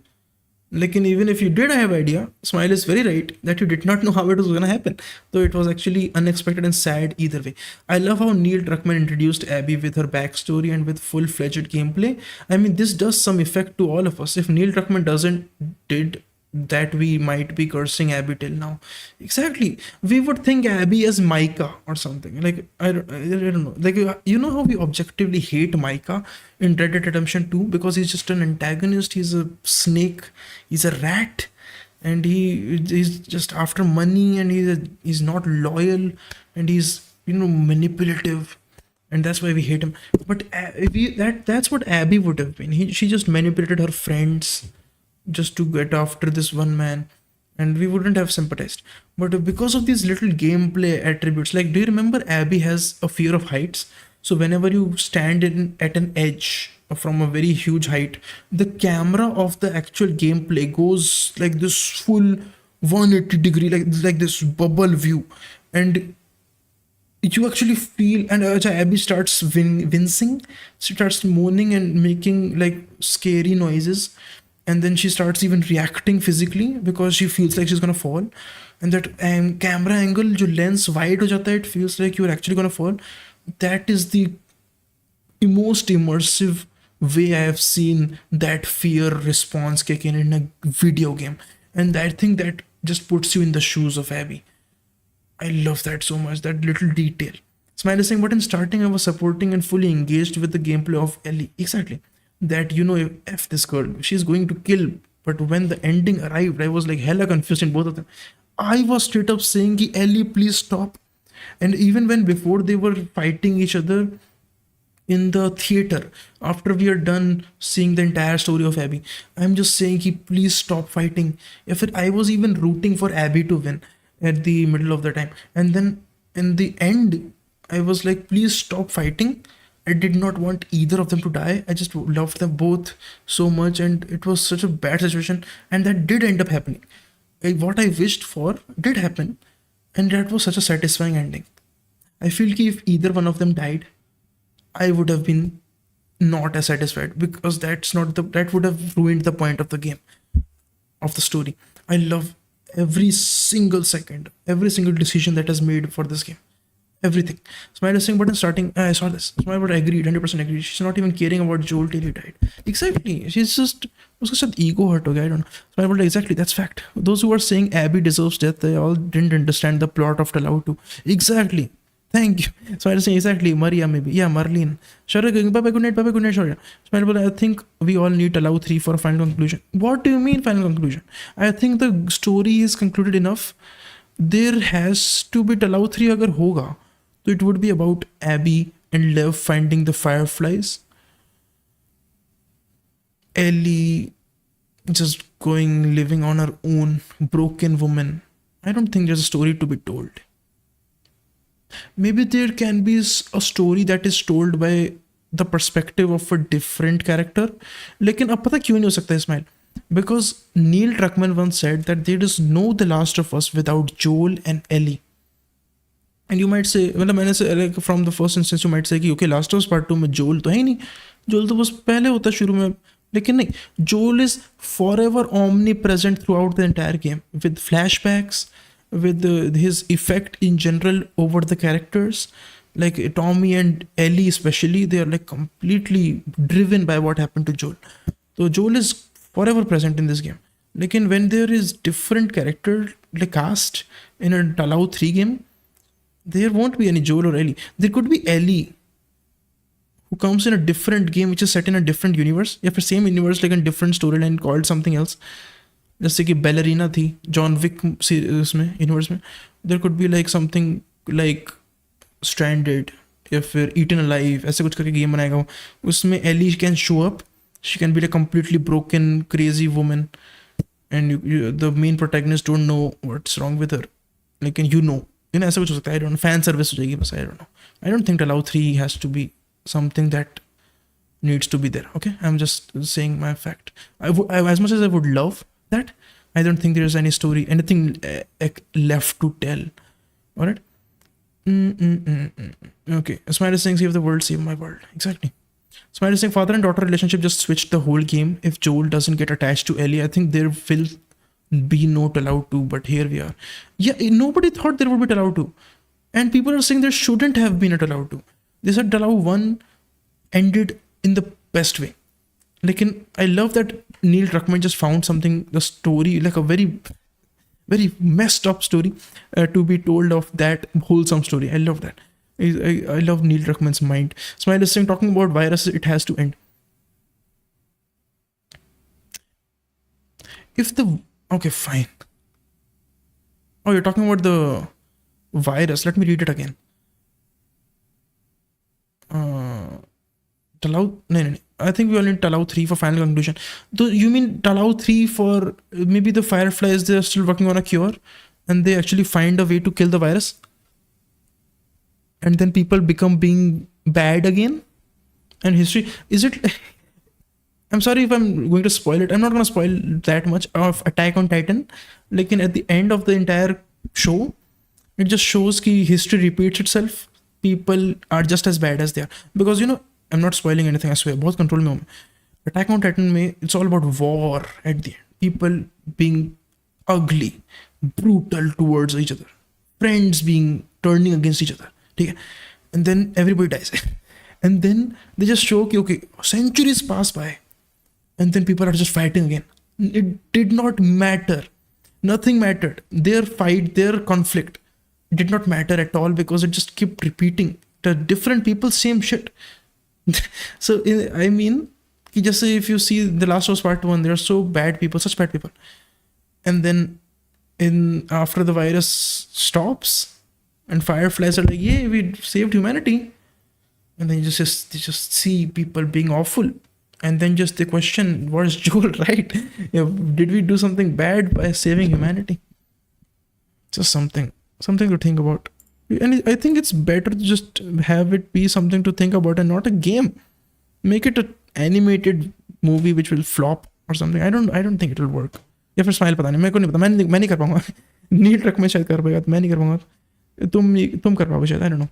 Like, even if you did have idea, Smile is very right that you did not know how it was gonna happen. Though it was actually unexpected and sad either way. I love how Neil Druckmann introduced Abby with her backstory and with full-fledged gameplay. I mean, this does some effect to all of us. If Neil Druckmann doesn't did that, we might be cursing Abby till now. Exactly. We would think Abby as Micah or something. Like, I don't know. Like, you know how we objectively hate Micah in Red Dead Redemption 2 because he's just an antagonist, he's a snake, he's a rat, and he's just after money, and he's not loyal, and he's, manipulative, and that's why we hate him. But that's what Abby would have been. She just manipulated her friends just to get after this one man, and we wouldn't have sympathized. But because of these little gameplay attributes, like, do you remember Abby has a fear of heights? So whenever you stand at an edge from a very huge height, the camera of the actual gameplay goes like this full 180 degree, like this bubble view, and you actually feel, and Abby starts wincing, she starts moaning and making like scary noises, and then she starts even reacting physically because she feels like she's gonna fall. And that camera angle, jo lens wide ho jata hai, it feels like you're actually gonna fall. That is the most immersive way I have seen that fear response kick in a video game, and I think that just puts you in the shoes of Abby. I love that so much, that little detail. Smile is saying, but in starting I was supporting and fully engaged with the gameplay of Ellie. Exactly. That, F this girl, she's going to kill. But when the ending arrived, I was like hella confused in both of them. I was straight up saying, Ellie, please stop. And even when before they were fighting each other in the theater, after we are done seeing the entire story of Abby, I'm just saying, please stop fighting. I was even rooting for Abby to win at the middle of the time. And then in the end, I was like, please stop fighting. I did not want either of them to die. I just loved them both so much, and it was such a bad situation, and that did end up happening. What I wished for did happen, and that was such a satisfying ending. I feel like if either one of them died, I would have been not as satisfied, because that would have ruined the point of the game, of the story. I love every single second, every single decision that is made for this game. Everything. Smile is saying, but in starting, I saw this. Smile, but I agreed, 100% agreed. She's not even caring about Joel till he died. Exactly. She's just, उसका शायद ego hurt हो गया. I don't know. Smile, but exactly, that's fact. Those who are saying Abby deserves death, they all didn't understand the plot of Fallout 2. Exactly. Thank you. Smile is saying, exactly, Maria maybe. Yeah, Marlene. Sharia going, bye bye, good night, Sharia. Smile, but I think we all need Allow 3 for a final conclusion. What do you mean final conclusion? I think the story is concluded enough. There has to be Allow 3 agar hoga. So it would be about Abby and Lev finding the fireflies, Ellie just living on her own, broken woman. I don't think there's a story to be told. Maybe there can be a story that is told by the perspective of a different character. लेकिन अब पता क्यों नहीं हो सकता इसमें? Because Neil Druckmann once said that there is no The Last of Us without Joel and Ellie. And you might say, मतलब मैंने से like from the first instance you might say कि okay, Last of Us Part 2 में Joel तो है ही नहीं, Joel तो बस पहले होता शुरू में, लेकिन नहीं, Joel is forever omnipresent throughout the entire game with flashbacks, with his effect in general over the characters. Like Tommy and Ellie especially, they are like completely driven by what happened to Joel. So Joel is forever present in this game. Lekin when there is different character like cast in a Fallout 3 game, there won't be any Joel or Ellie. There could be Ellie who comes in a different game which is set in a different universe. या फिर same universe like a different storyline called something else. जैसे कि Ballerina थी John Wick उसमें universe में. There could be like something like Stranded या फिर Eaten Alive, ऐसे कुछ करके गेम बनाएगा वो. उसमें Ellie can show up. She can be like a completely broken, crazy woman, and the main protagonist don't know what's wrong with her. Like, and you know ऐसा कुछ हो सकता है. I don't know. Fan service हो जाएगी बस. I don't know. I don't think Allow 3 has to be something that needs to be there. Okay, I'm just saying my fact. As much as I would love that, I don't think there is anything left to tell. All right. Okay, Smile is saying, save the world, save my world. Exactly. Smile is saying, father and daughter relationship just switched the whole game. If Joel doesn't get attached to Ellie, I think there will be no allowed to, but here we are. Yeah, nobody thought there would be allowed to. And people are saying there shouldn't have been allowed to. They said allowed 1 ended in the best way. Like, I love that Neil Druckmann just found something, the story, like a very, very messed up story to be told of that wholesome story. I love that. I love Neil Druckmann's mind. Smile is saying, talking about viruses, it has to end. Okay, fine. Oh, you're talking about the virus. Let me read it again. Talau, no. I think we only need Talau 3 for final conclusion. You mean Talau 3 for maybe the Fireflies, they're still working on a cure and they actually find a way to kill the virus? And then people become being bad again? And history, is it... I'm sorry if I'm going to spoil it. I'm not going to spoil that much of Attack on Titan. Like at the end of the entire show, it just shows that history repeats itself. People are just as bad as they are. Because, I'm not spoiling anything, I swear. बहुत control में हूँ मैं. Attack on Titan में, it's all about war at the end. People being ugly, brutal towards each other. Friends turning against each other. ठीक है? And then everybody dies. And then they just show कि, okay, centuries pass by. And then people are just fighting again. It did not matter. Nothing mattered. Their fight, their conflict did not matter at all because it just kept repeating. The different people, same shit. So, I mean, just say if you see The Last of Us Part 1, there are so bad people, such bad people. And then after the virus stops and Fireflies are like, yeah, we saved humanity. And then you just see people being awful. And then just the question, was Joel right? Did we do something bad by saving humanity? Just something to think about. And I think it's better to just have it be something to think about and not a game. Make it an animated movie which will flop or something. I don't think it will work. या फिर smile पता नहीं, मेरे को नहीं पता, मैं नहीं कर पाऊंगा. नील ट्रक में शायद कर पाएगा, मैं नहीं कर पाऊंगा. तुम कर पाओगे शायद, I don't know.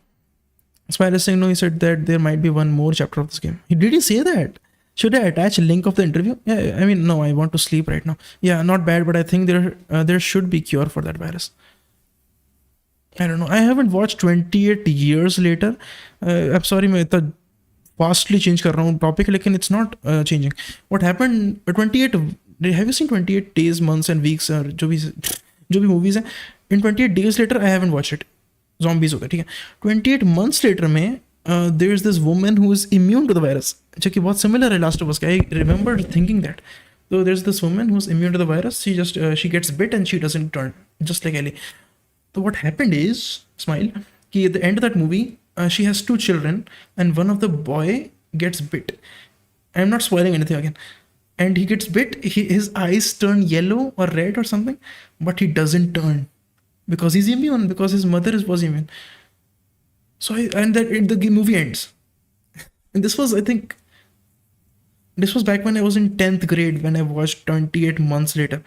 Smile is saying, no, he said that there might be one more chapter of this game. Did he say that? Should I attach a link of the interview? Yeah, I mean, no, I want to sleep right now. Yeah, not bad, but I think there should be cure for that virus. I don't know. I haven't watched 28 years later. I'm sorry, मैं इतना vastly change कर रहा हूँ topic, लेकिन it's not changing. What happened? 28. Have you seen 28 days, months, and weeks? और जो भी movies हैं. In 28 days later, I haven't watched it. Zombies हो गए, ठीक है. 28 months later में there's this woman who is immune to the virus. जो कि बहुत similar है Last of Us. I remember thinking that. So there's this woman who's immune to the virus. She gets bit and she doesn't turn, just like Ellie. So what happened is, Smile, at the end of that movie, she has 2 children and one of the boy gets bit. I'm not spoiling anything again. And he gets bit, his eyes turn yellow or red or something, but he doesn't turn because he's immune, because his mother was immune. So the movie ends. And this was, I think, back when I was in 10th grade when I watched 28 months later.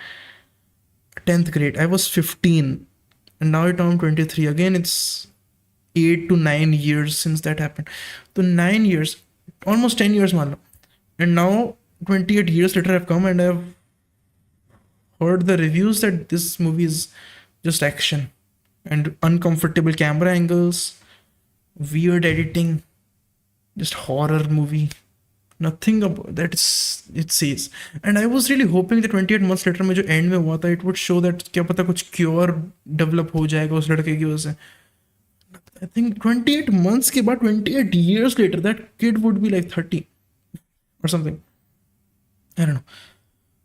10th grade. I was 15. And now I turned 23. Again, it's 8 to 9 years since that happened. So 9 years, almost 10 years, man. And now 28 years later I've come and I've heard the reviews that this movie is just action and uncomfortable camera angles, weird editing, just horror movie. Nothing about that it says. And I was really hoping that 28 months later में जो end में हुआ था, it would show that क्या पता कुछ cure develop हो जाएगा उस लड़के की वजह से. I think 28 months के बाद 28 years later that kid would be like 30 or something. I don't know.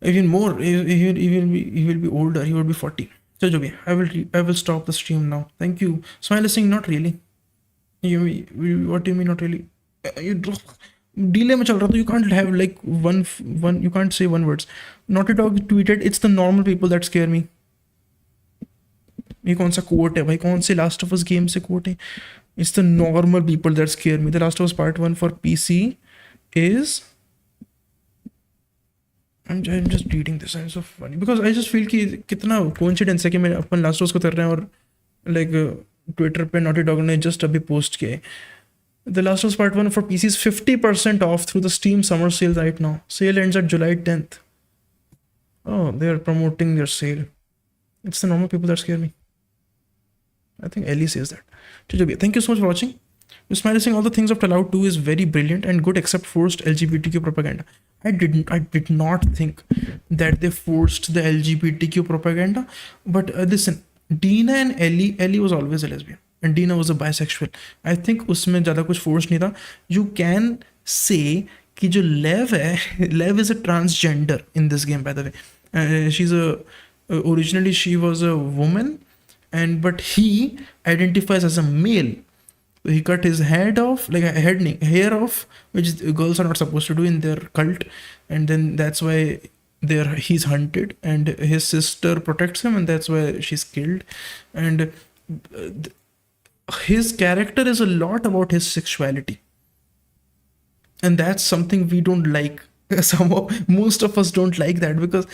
Even more, he will be older. He would be 40. So Joby, I will stop the stream now. Thank you. Smile is saying not really. What do you mean not really? Delay में चल रहा, तो you can't have like one. You can't say one words. Naughty Dog tweeted, "It's the normal people that scare me." ये कौन सा quote है भाई? कौन से Last of Us game से quote है? It's the normal people that scare me. The Last of Us Part 1 for PC is I'm just reading this. I'm so funny because I just feel कि कितना coincidence है कि मैं अपन last रोज को कर रहे हैं और like ट्विटर पे नॉटी डॉग ने just अभी पोस्ट किया है. The Last of Us Part 1 for PC is 50% off through the Steam summer sale right now. Sale ends at July 10th. Oh, they are promoting their sale. It's the normal people that scare me. I think Ellie says that. Thank you so much for watching. Smiley saying all the things of Fallout 2 is very brilliant and good except forced LGBTQ propaganda. I did not think that they forced the LGBTQ propaganda. But listen, Dina and Ellie was always a lesbian. And Dina was a bisexual. I think उसमें ज़्यादा कुछ forced नहीं था. You can say कि जो Lev है, Lev is a transgender in this game, by the way. Originally she was a woman, but he identifies as a male. He cut his head off, like a hair off, which girls are not supposed to do in their cult, and then that's why he's hunted, and his sister protects him, and that's why she's killed. And his character is a lot about his sexuality, and that's something we don't like. Somehow most of us don't like that because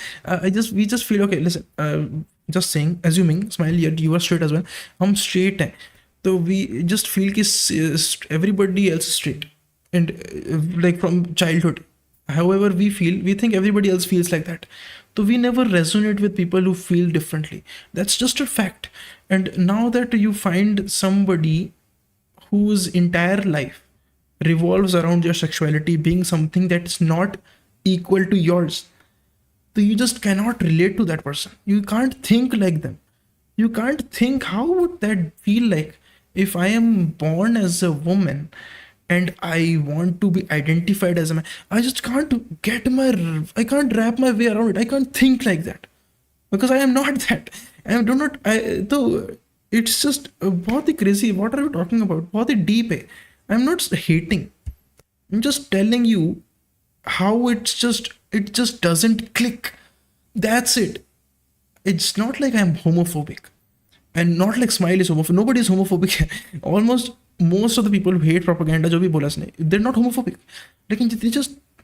we just feel okay. Listen, just saying, assuming Smile, you are straight as well. I'm straight hai. So we just feel that everybody else is straight, and like from childhood. However, we think everybody else feels like that. So we never resonate with people who feel differently. That's just a fact. And now that you find somebody whose entire life revolves around their sexuality being something that is not equal to yours, so you just cannot relate to that person. You can't think like them. You can't think how would that feel like if I am born as a woman and I want to be identified as a man. I just can't I can't wrap my way around it. I can't think like that because I am not that. Though it's just बहुत ही crazy. What are you talking about? बहुत ही deep है. I'm not hating. I'm just telling you how it just doesn't click. That's it. It's not like I'm homophobic. And not like Smile is homophobic. Nobody is homophobic. Almost most of the people who hate propaganda, जो भी बोला इसने, they're not homophobic. लेकिन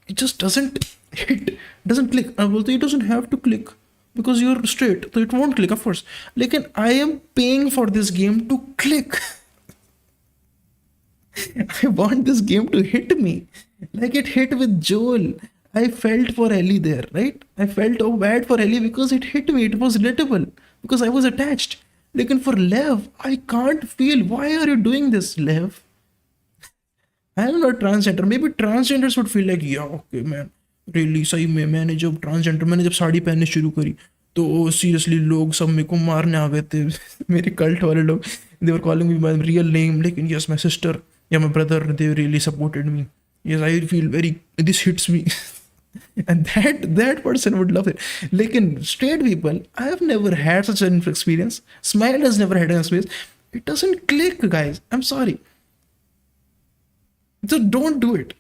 it just doesn't hit, doesn't click. I बोलते it doesn't have to click because you're straight, so it won't click, of course. लेकिन I am paying for this game to click. I want this game to hit me like it hit with Joel. I felt for Ellie there, right? I felt so bad for Ellie because it hit me. It was relatable because I was attached. Lekin for Lev, I can't feel. Why are you doing this, Lev? I am not transgender. Maybe transgenders would feel like, yeah, okay, man. Really, सही में मैंने जब transgender मैंने जब साड़ी पहननी शुरू करी तो seriously लोग सब मेरे को मारने आ गए थे. मेरे cult वाले लोग, they were calling me my real name. लेकिन yes, my sister, yeah, my brother, they really supported me. Yes, I feel this hits me. And that person would love it. Lekin straight people, I have never had such an experience. Smile has never had an experience. It doesn't click, guys. I'm sorry. So don't do it.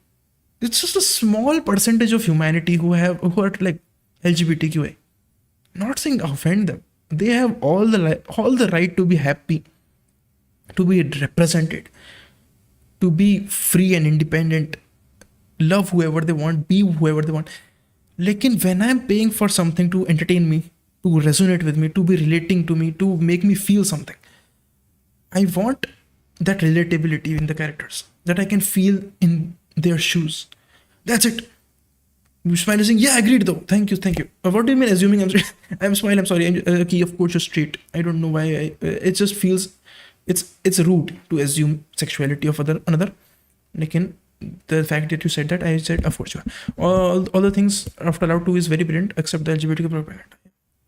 It's just a small percentage of humanity who are like LGBTQA. Not saying offend them. They have all the right to be happy, to be represented, to be free and independent. Love whoever they want, be whoever they want. Lekin when I'm paying for something to entertain me, to resonate with me, to be relating to me, to make me feel something, I want that relatability in the characters, that I can feel in their shoes. That's it. Smile is saying, yeah, agreed though. Thank you. What do you mean assuming I'm straight? I'm Smile, I'm sorry. Of course you're straight. I don't know why. It just feels, it's rude to assume sexuality of another. Lekin the fact that you said that, I said, of course you are. All the things of Fallout 2 is very brilliant except the LGBTQ propaganda.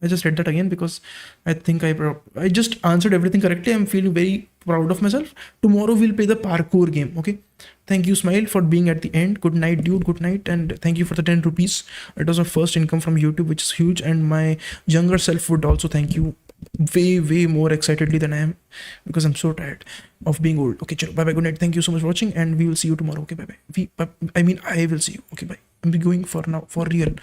I just read that again because I think I just answered everything correctly. I'm feeling very proud of myself. Tomorrow we'll play the parkour game. Okay. Thank you, Smile, for being at the end. Good night, dude. Good night. And thank you for the 10 rupees. It was my first income from YouTube, which is huge. And my younger self would also thank you way more excitedly than I am because I'm so tired of being old. Okay, chalo, bye bye, good night. Thank you so much for watching, and we will see you tomorrow. Okay, bye bye. I will see you. Okay, bye. I'm going for now, for real.